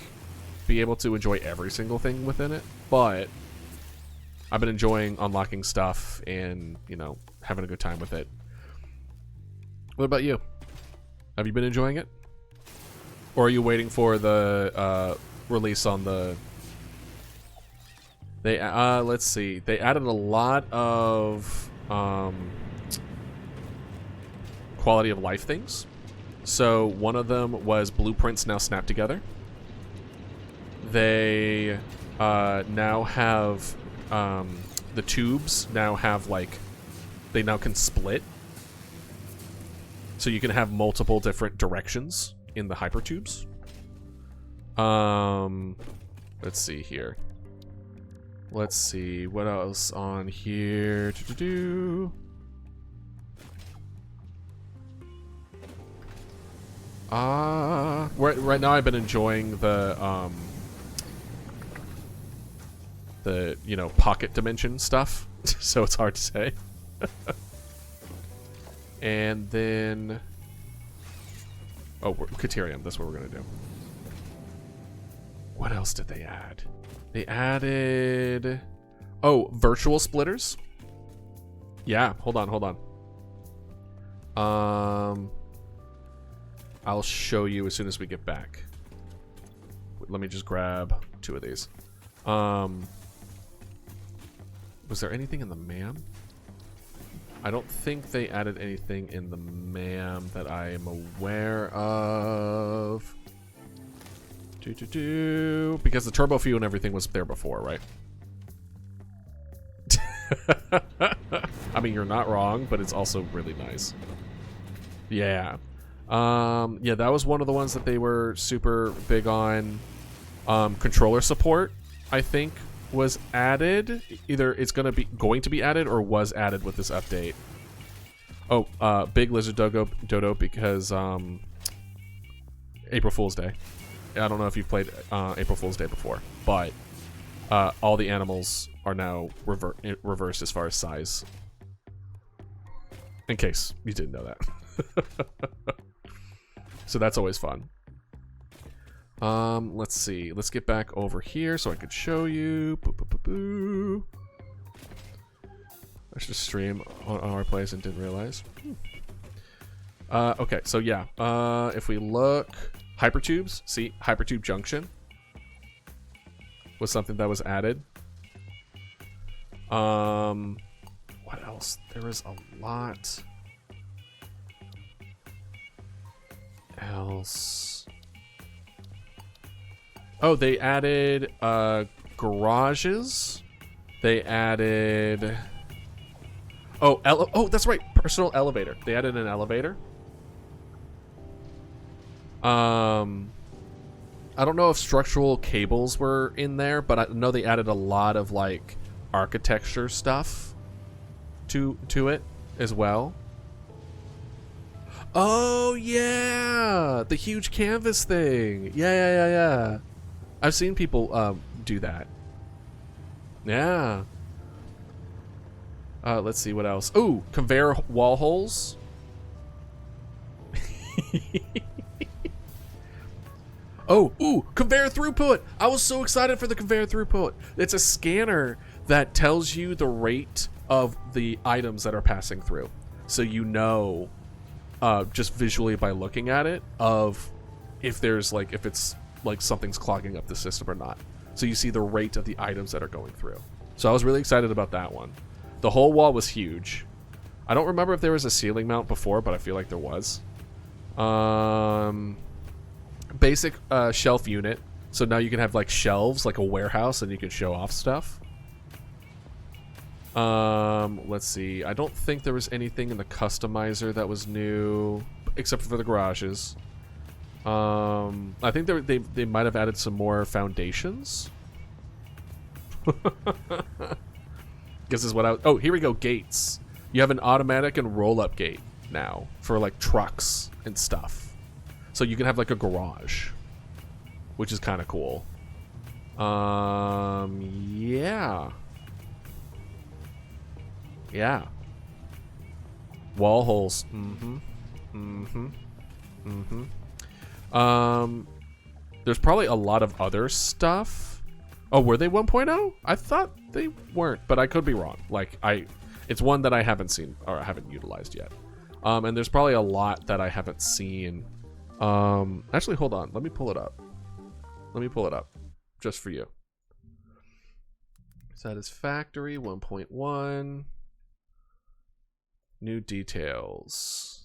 be able to enjoy every single thing within it, but I've been enjoying unlocking stuff and, you know, having a good time with it. What about you? Have you been enjoying it? Or are you waiting for the release on the... They let's see. They added a lot of quality of life things. So one of them was blueprints now snap together. they now have the tubes now have like they now can split, so you can have multiple different directions in the hypertubes. Let's see here. Let's see what else on here. Right now I've been enjoying the you know, pocket dimension stuff, so it's hard to say. And then Caterium, that's what we're gonna do. What else did they add? They added virtual splitters. Yeah, hold on. I'll show you as soon as we get back. Let me just grab 2 of these. Was there anything in the MAM? I don't think they added anything in the MAM that I am aware of. Because the turbo fuel and everything was there before, right? I mean, you're not wrong, but it's also really nice. Yeah. Yeah, that was one of the ones that they were super big on. Controller support, I think, was added. Either it's going to be added or was added with this update. Big Lizard Dodo because April Fool's Day. I don't know if you've played April Fool's Day before, but all the animals are now reversed as far as size. In case you didn't know that. So that's always fun. Let's see. Let's get back over here so I could show you. I should stream on our place and didn't realize. Okay, so yeah. If we look, hypertubes. See, hypertube junction was something that was added. What else? There is a lot else. Oh, they added garages. They added that's right, personal elevator. They added an elevator. I don't know if structural cables were in there, but I know they added a lot of like architecture stuff to it as well. Oh yeah, the huge canvas thing. Yeah. I've seen people do that. Yeah. Let's see what else. Ooh, conveyor wall holes. Conveyor throughput. I was so excited for the conveyor throughput. It's a scanner that tells you the rate of the items that are passing through. So you know, just visually by looking at it, of if it's like something's clogging up the system or not. So you see the rate of the items that are going through. So I was really excited about that one. The whole wall was huge. I don't remember if there was a ceiling mount before, but I feel like there was. Basic shelf unit. So now you can have like shelves, like a warehouse, and you can show off stuff. Let's see. I don't think there was anything in the customizer that was new, except for the garages. I think they might have added some more foundations. Guess is what here we go. Gates. You have an automatic and roll-up gate now for like trucks and stuff. So you can have like a garage, which is kind of cool. Yeah. Wall holes. There's probably a lot of other stuff. Oh, were they 1.0? I thought they weren't, but I could be wrong. Like it's one that I haven't seen or I haven't utilized yet. And there's probably a lot that I haven't seen. Actually, hold on. Let me pull it up. Just for you. Satisfactory 1.1. New details.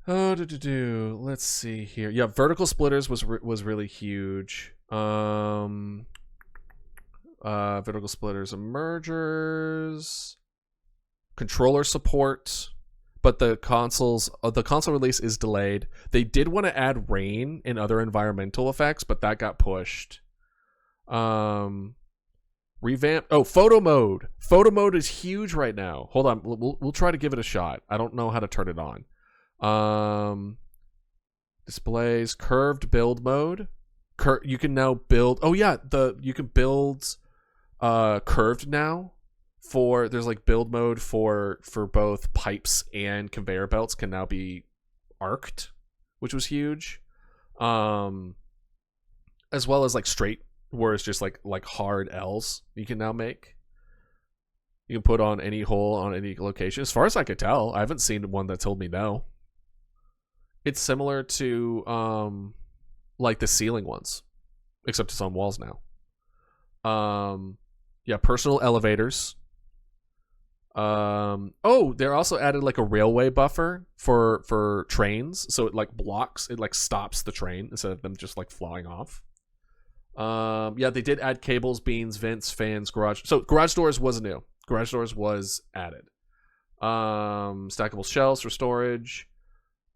Let's see here. Yeah, vertical splitters was really huge. Vertical splitters and mergers, controller support, but the console release is delayed. They did want to add rain and other environmental effects, but that got pushed. Revamp. Oh, photo mode. Photo mode is huge right now. Hold on, we'll try to give it a shot. I don't know how to turn it on. Displays, curved build mode. You can now build. Oh yeah, you can build curved now. There's like build mode for both pipes and conveyor belts can now be arced, which was huge. As well as like straight, where it's just like hard L's you can now make. You can put on any hole on any location. As far as I could tell, I haven't seen one that told me no. It's similar to like the ceiling ones, except it's on walls now. Yeah, personal elevators. They're also added like a railway buffer for trains, so it like stops the train instead of them just like flying off. Yeah, they did add cables, beams, vents, fans, garage. So garage doors was new. Garage doors was added. Stackable shelves for storage.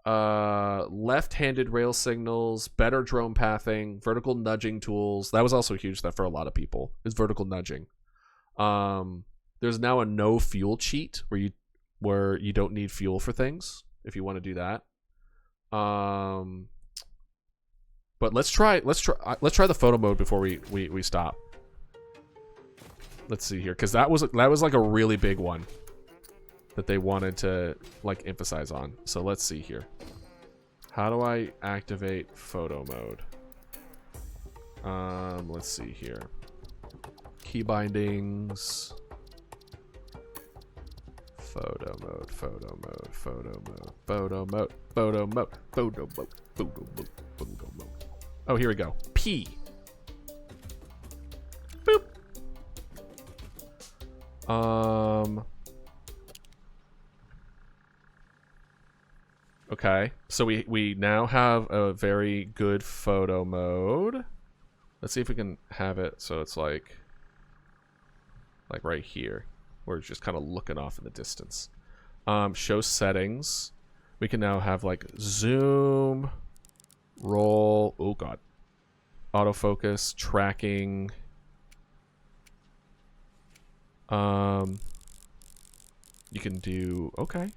Left-handed rail signals, better drone pathing, vertical nudging tools. That was also huge for a lot of people. Is vertical nudging. There's now a no fuel cheat where you don't need fuel for things if you want to do that. But let's try the photo mode before we stop. Let's see here, because that was like a really big one that they wanted to like emphasize on. So let's see here. How do I activate photo mode? Let's see here. Key bindings. Photo mode, photo mode, photo mode, photo mode, photo mode, photo mode, photo mode, photo mode. Oh, here we go. P. Boop. Okay, so we now have a very good photo mode. Let's see if we can have it so it's like right here, where it's just kind of looking off in the distance. Show settings. We can now have like zoom, roll. Oh god, autofocus, tracking. You can do okay.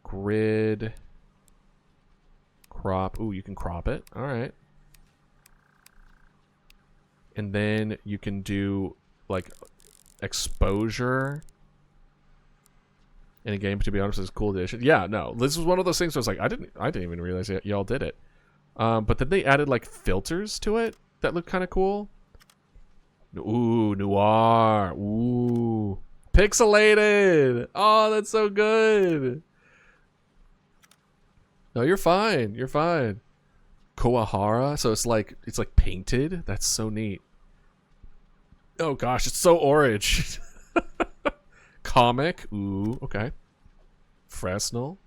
Grid, crop. Ooh, you can crop it. All right. And then you can do like exposure in a game. To be honest, it's a cool addition. Yeah, no, this was one of those things where I was like, I didn't even realize y'all did it. But then they added like filters to it that look kind of cool. Ooh, noir. Ooh, pixelated. Oh, that's so good. No, you're fine. You're fine. Koahara. So it's like painted. That's so neat. Oh gosh, it's so orange. Comic. Ooh, okay. Fresnel.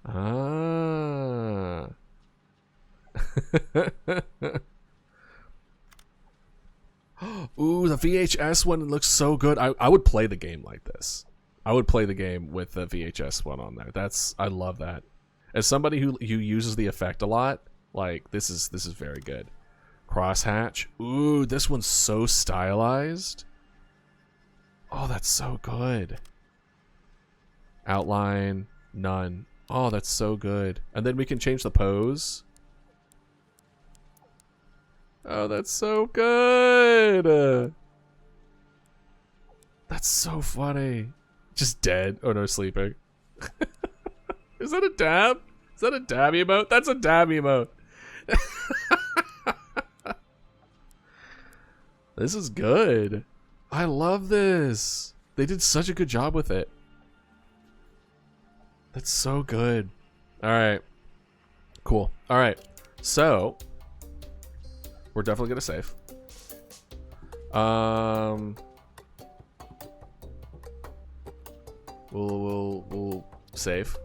Ah. Ooh, the VHS one looks so good. I would play the game like this. I would play the game with the VHS one on there. I love that. As somebody who uses the effect a lot, like this is very good. Crosshatch. Ooh, this one's so stylized. Oh, that's so good. Outline, none. Oh, that's so good. And then we can change the pose. Oh, that's so good. That's so funny. Just dead. Oh no, sleeping. Is that a dab? Is that a dab emote? That's a dab emote. This is good. I love this. They did such a good job with it. That's so good. All right. Cool. All right. So we're definitely gonna save. We'll save.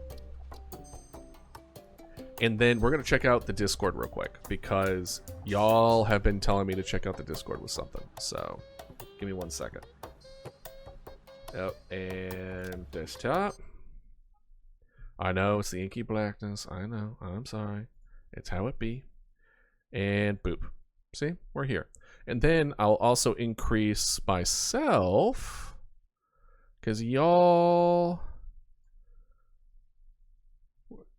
And then we're going to check out the Discord real quick because y'all have been telling me to check out the Discord with something. So give me 1 second. Yep, and desktop. I know it's the inky blackness. I know. I'm sorry. It's how it be. And boop. See? We're here. And then I'll also increase myself because y'all...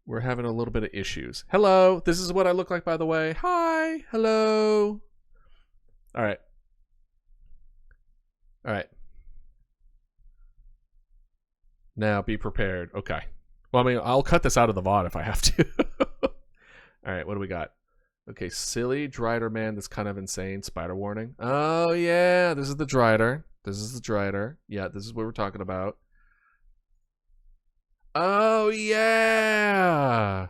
We're having a little bit of issues. Hello. This is what I look like, by the way. Hi. Hello. All right. All right. Now be prepared. Okay. Well, I mean, I'll cut this out of the VOD if I have to. All right. What do we got? Okay. Silly Drider man. That's kind of insane. Spider warning. Oh, yeah. This is the Drider. This is the Drider. Yeah. This is what we're talking about. Oh, yeah.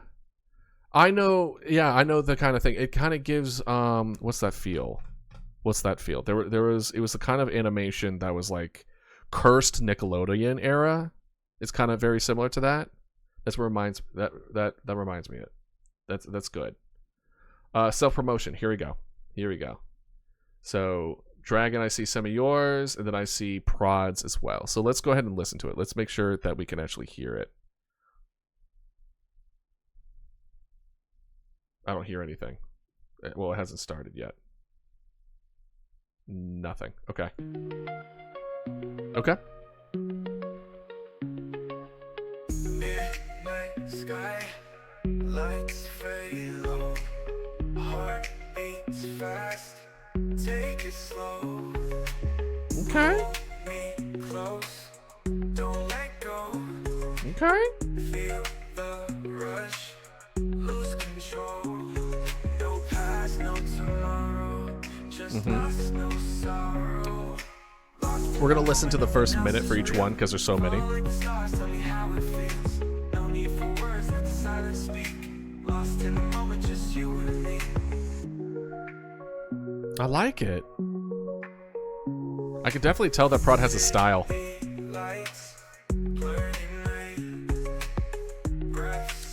I know. Yeah, I know the kind of thing. It kind of gives, what's that feel? What's that feel? It was the kind of animation that was like cursed Nickelodeon era. It's kind of very similar to that. That reminds me of it. That's good. Self-promotion. Here we go. Here we go. So, Dragon, I see some of yours, and then I see Prods as well. So let's go ahead and listen to it. Let's make sure that we can actually hear it. I don't hear anything. Well, it hasn't started yet. Nothing. Okay. Okay. Midnight sky, lights fade low, heart beats fast, take it slow. Okay. Hold me close, don't let go. Okay. Feel the rush, lose control. No past, no tomorrow, just lost, no sorrow. We're gonna listen to the first minute for each one because there's so many. I like it. I can definitely tell that Prod has a style.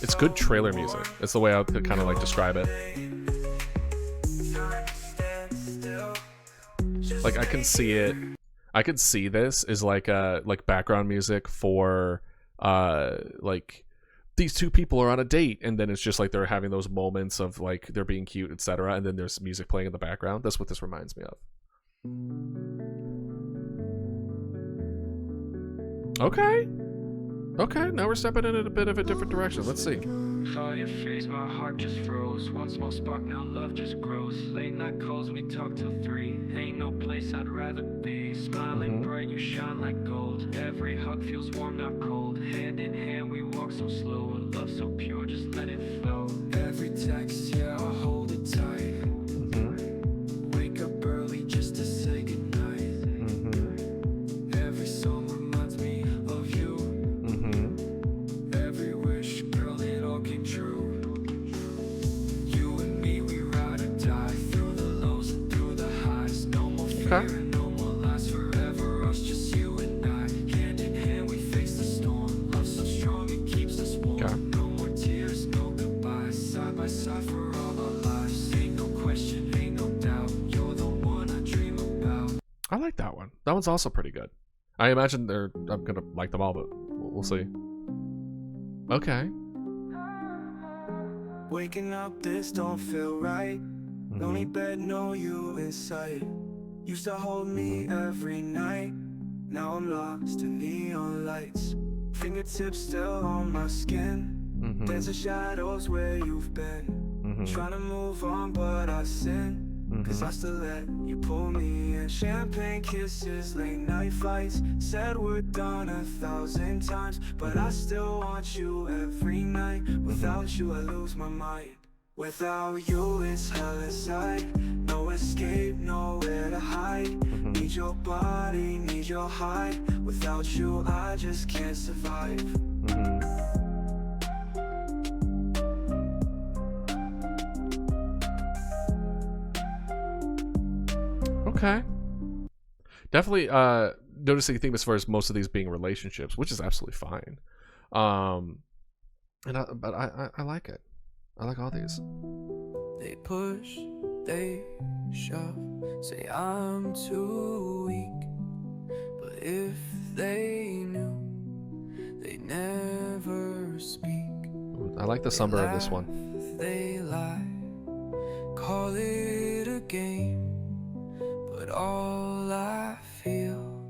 It's good trailer music. It's the way I would kind of like describe it. Like I can see it. I could see this as like background music for like these two people are on a date, and then it's just like they're having those moments of like they're being cute, etc. And then there's music playing in the background. That's what this reminds me of. Okay. Okay, now we're stepping in a bit of a different direction. Let's see. Saw your face, my heart just froze. One small spark, now love just grows. Late night calls, we talk till 3. Ain't no place I'd rather be. Smiling bright, you shine like gold. Every hug feels warm, not cold. Hand in hand, we walk so slow. A love so pure, just let it flow. Every text, yeah, I'll hold it tight. Wake up early just to say goodnight. Every song reminds me of you. Every wish, girl, it all came true. You and me, we ride or die through the lows and through the highs. No more fear, no more lies forever. Us, just you and I. Hand in hand, we face the storm. Love so strong, it keeps us warm. No more tears, no goodbyes. Side by side for all our lives. Ain't no question, ain't no doubt. You're the one I dream about. I like that one. That one's also pretty good. I imagine I'm gonna like them all, but we'll see. Okay. Waking up, this don't feel right. Lonely bed, no you in sight. Used to hold me every night. Now I'm lost in neon lights. Fingertips still on my skin. Dancing shadows where you've been. Trying to move on, but I sin. Cause I still let you pull me in. Champagne kisses, late night fights. Said we're done 1,000 times, but I still want you every night. Without you I lose my mind. Without you it's hell inside. No escape, nowhere to hide. Need your body, need your hide. Without you I just can't survive. Okay. Definitely noticing a theme as far as most of these being relationships, which is absolutely fine. But I like it. I like all these. They push, they shove, say I'm too weak. But if they knew, they never speak. Ooh, I like the somber of this one. They lie, call it a game, but all I feel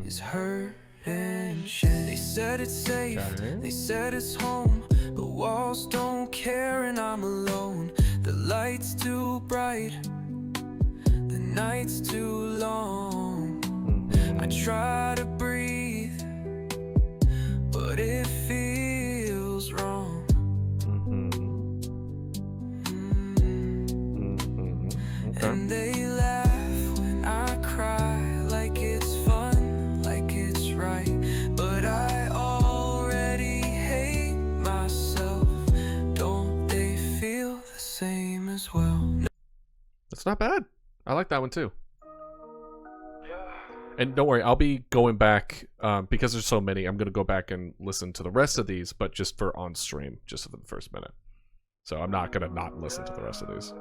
is hurt and shame. They said it's safe, Okay. they said it's home, but walls don't care and I'm alone. The light's too bright, the night's too long. I try to breathe, but it feels wrong. Okay. And they laugh when I cry, like it's fun, like it's right. But I already hate myself. Don't they feel the same as well? That's not bad. I like that one too. And don't worry, I'll be going back because there's so many. I'm going to go back and listen to the rest of these, but just for on stream, just for the first minute. So I'm not going to not listen to the rest of these.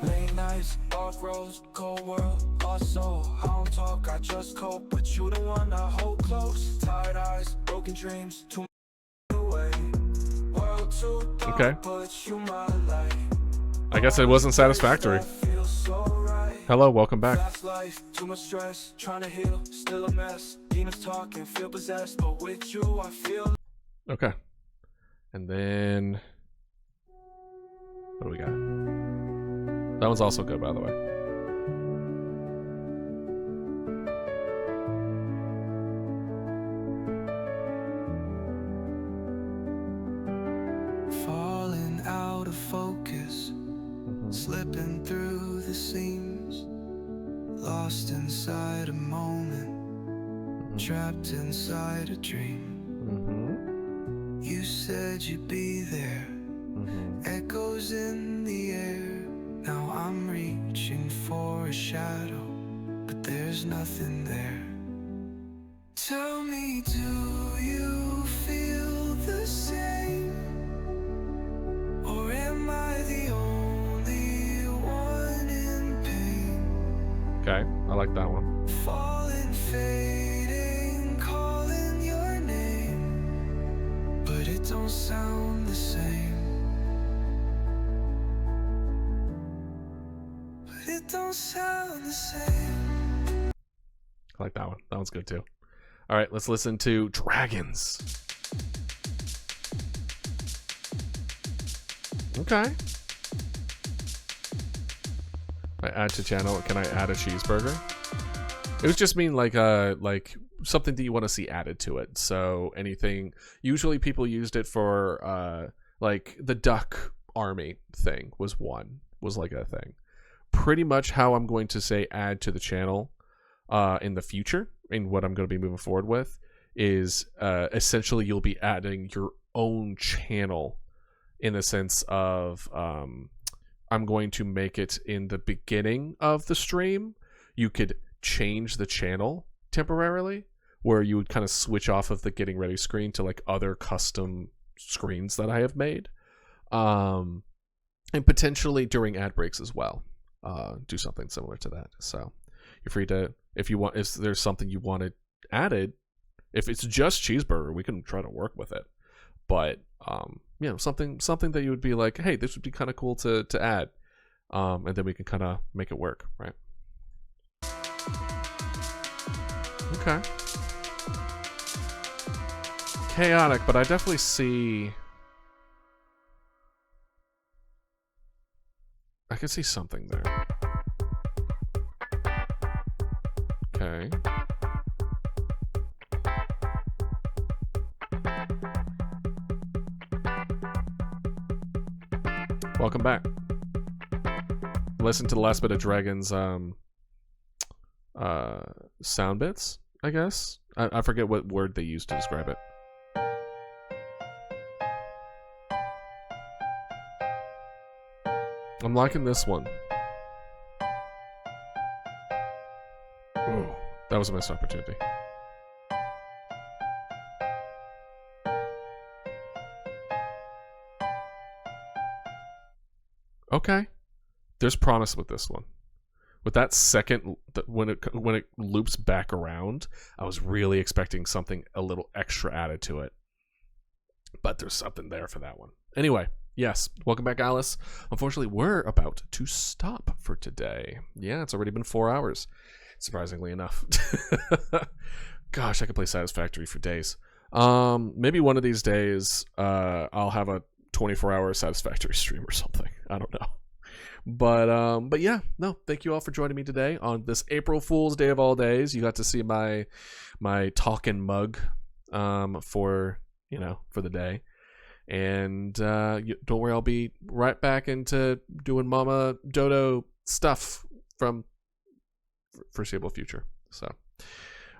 Late nights, dark roads, cold world, lost soul. I don't talk, I just cope, but you the one I hold close. Tired eyes, broken dreams, too much away. World too dark, Okay. but you my light. I guess it wasn't satisfactory. Feels so right. Hello, welcome back. Fast life, too much stress, trying to heal, still a mess. Demons talking, feel possessed, but with you I feel. Okay. And then what do we got? That one's also good, by the way. Falling out of focus, slipping through the seams, lost inside a moment, trapped inside a dream. You said you'd be there, echoes in the air. Now I'm reaching for a shadow, but there's nothing there. Tell me, do you feel the same? Or am I the only one in pain? Okay, I like that one. Falling, fading, calling your name, but it don't sound the same. But it don't sound the same. I like that one. That one's good too. All right, let's listen to Dragons. Okay. I add to channel. Can I add a cheeseburger? It was just mean like something that you want to see added to it. So anything. Usually people used it for like the duck army thing was like a thing. Pretty much how I'm going to say add to the channel in the future, and what I'm going to be moving forward with is essentially you'll be adding your own channel in the sense of I'm going to make it in the beginning of the stream. You could change the channel temporarily where you would kind of switch off of the getting ready screen to like other custom screens that I have made, and potentially during ad breaks as well do something similar to that. So you're free to, if there's something you wanted added, if it's just cheeseburger, we can try to work with it. But something that you would be like, hey, this would be kind of cool to add, and then we can kind of make it work, right? Okay. Chaotic, but I definitely see. I can see something there. Okay. Welcome back. Listen to the last bit of Dragon's sound bits, I guess. I forget what word they used to describe it. I'm liking this one. was a missed opportunity. Okay. There's promise with this one. With that second, when it loops back around, I was really expecting something a little extra added to it. But there's something there for that one. Anyway, yes, welcome back, Alice. Unfortunately, we're about to stop for today. Yeah, it's already been 4 hours, surprisingly enough. Gosh, I could play Satisfactory for days. Maybe one of these days, I'll have a 24-hour Satisfactory stream or something. I don't know. But yeah, no, thank you all for joining me today on this April Fool's Day of all days. You got to see my talking mug for the day. And don't worry, I'll be right back into doing Mama Dodo stuff from foreseeable future. So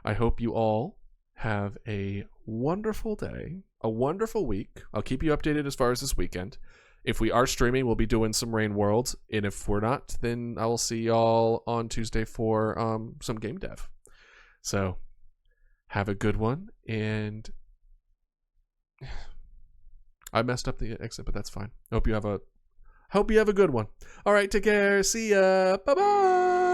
I hope you all have a wonderful day, a wonderful week. I'll keep you updated as far as this weekend. If we are streaming, we'll be doing some Rain World. And if we're not, then I will see y'all on Tuesday for some game dev. So have a good one. And I messed up the exit, but that's fine. Hope you have a good one. All right, take care. See ya. Bye-bye.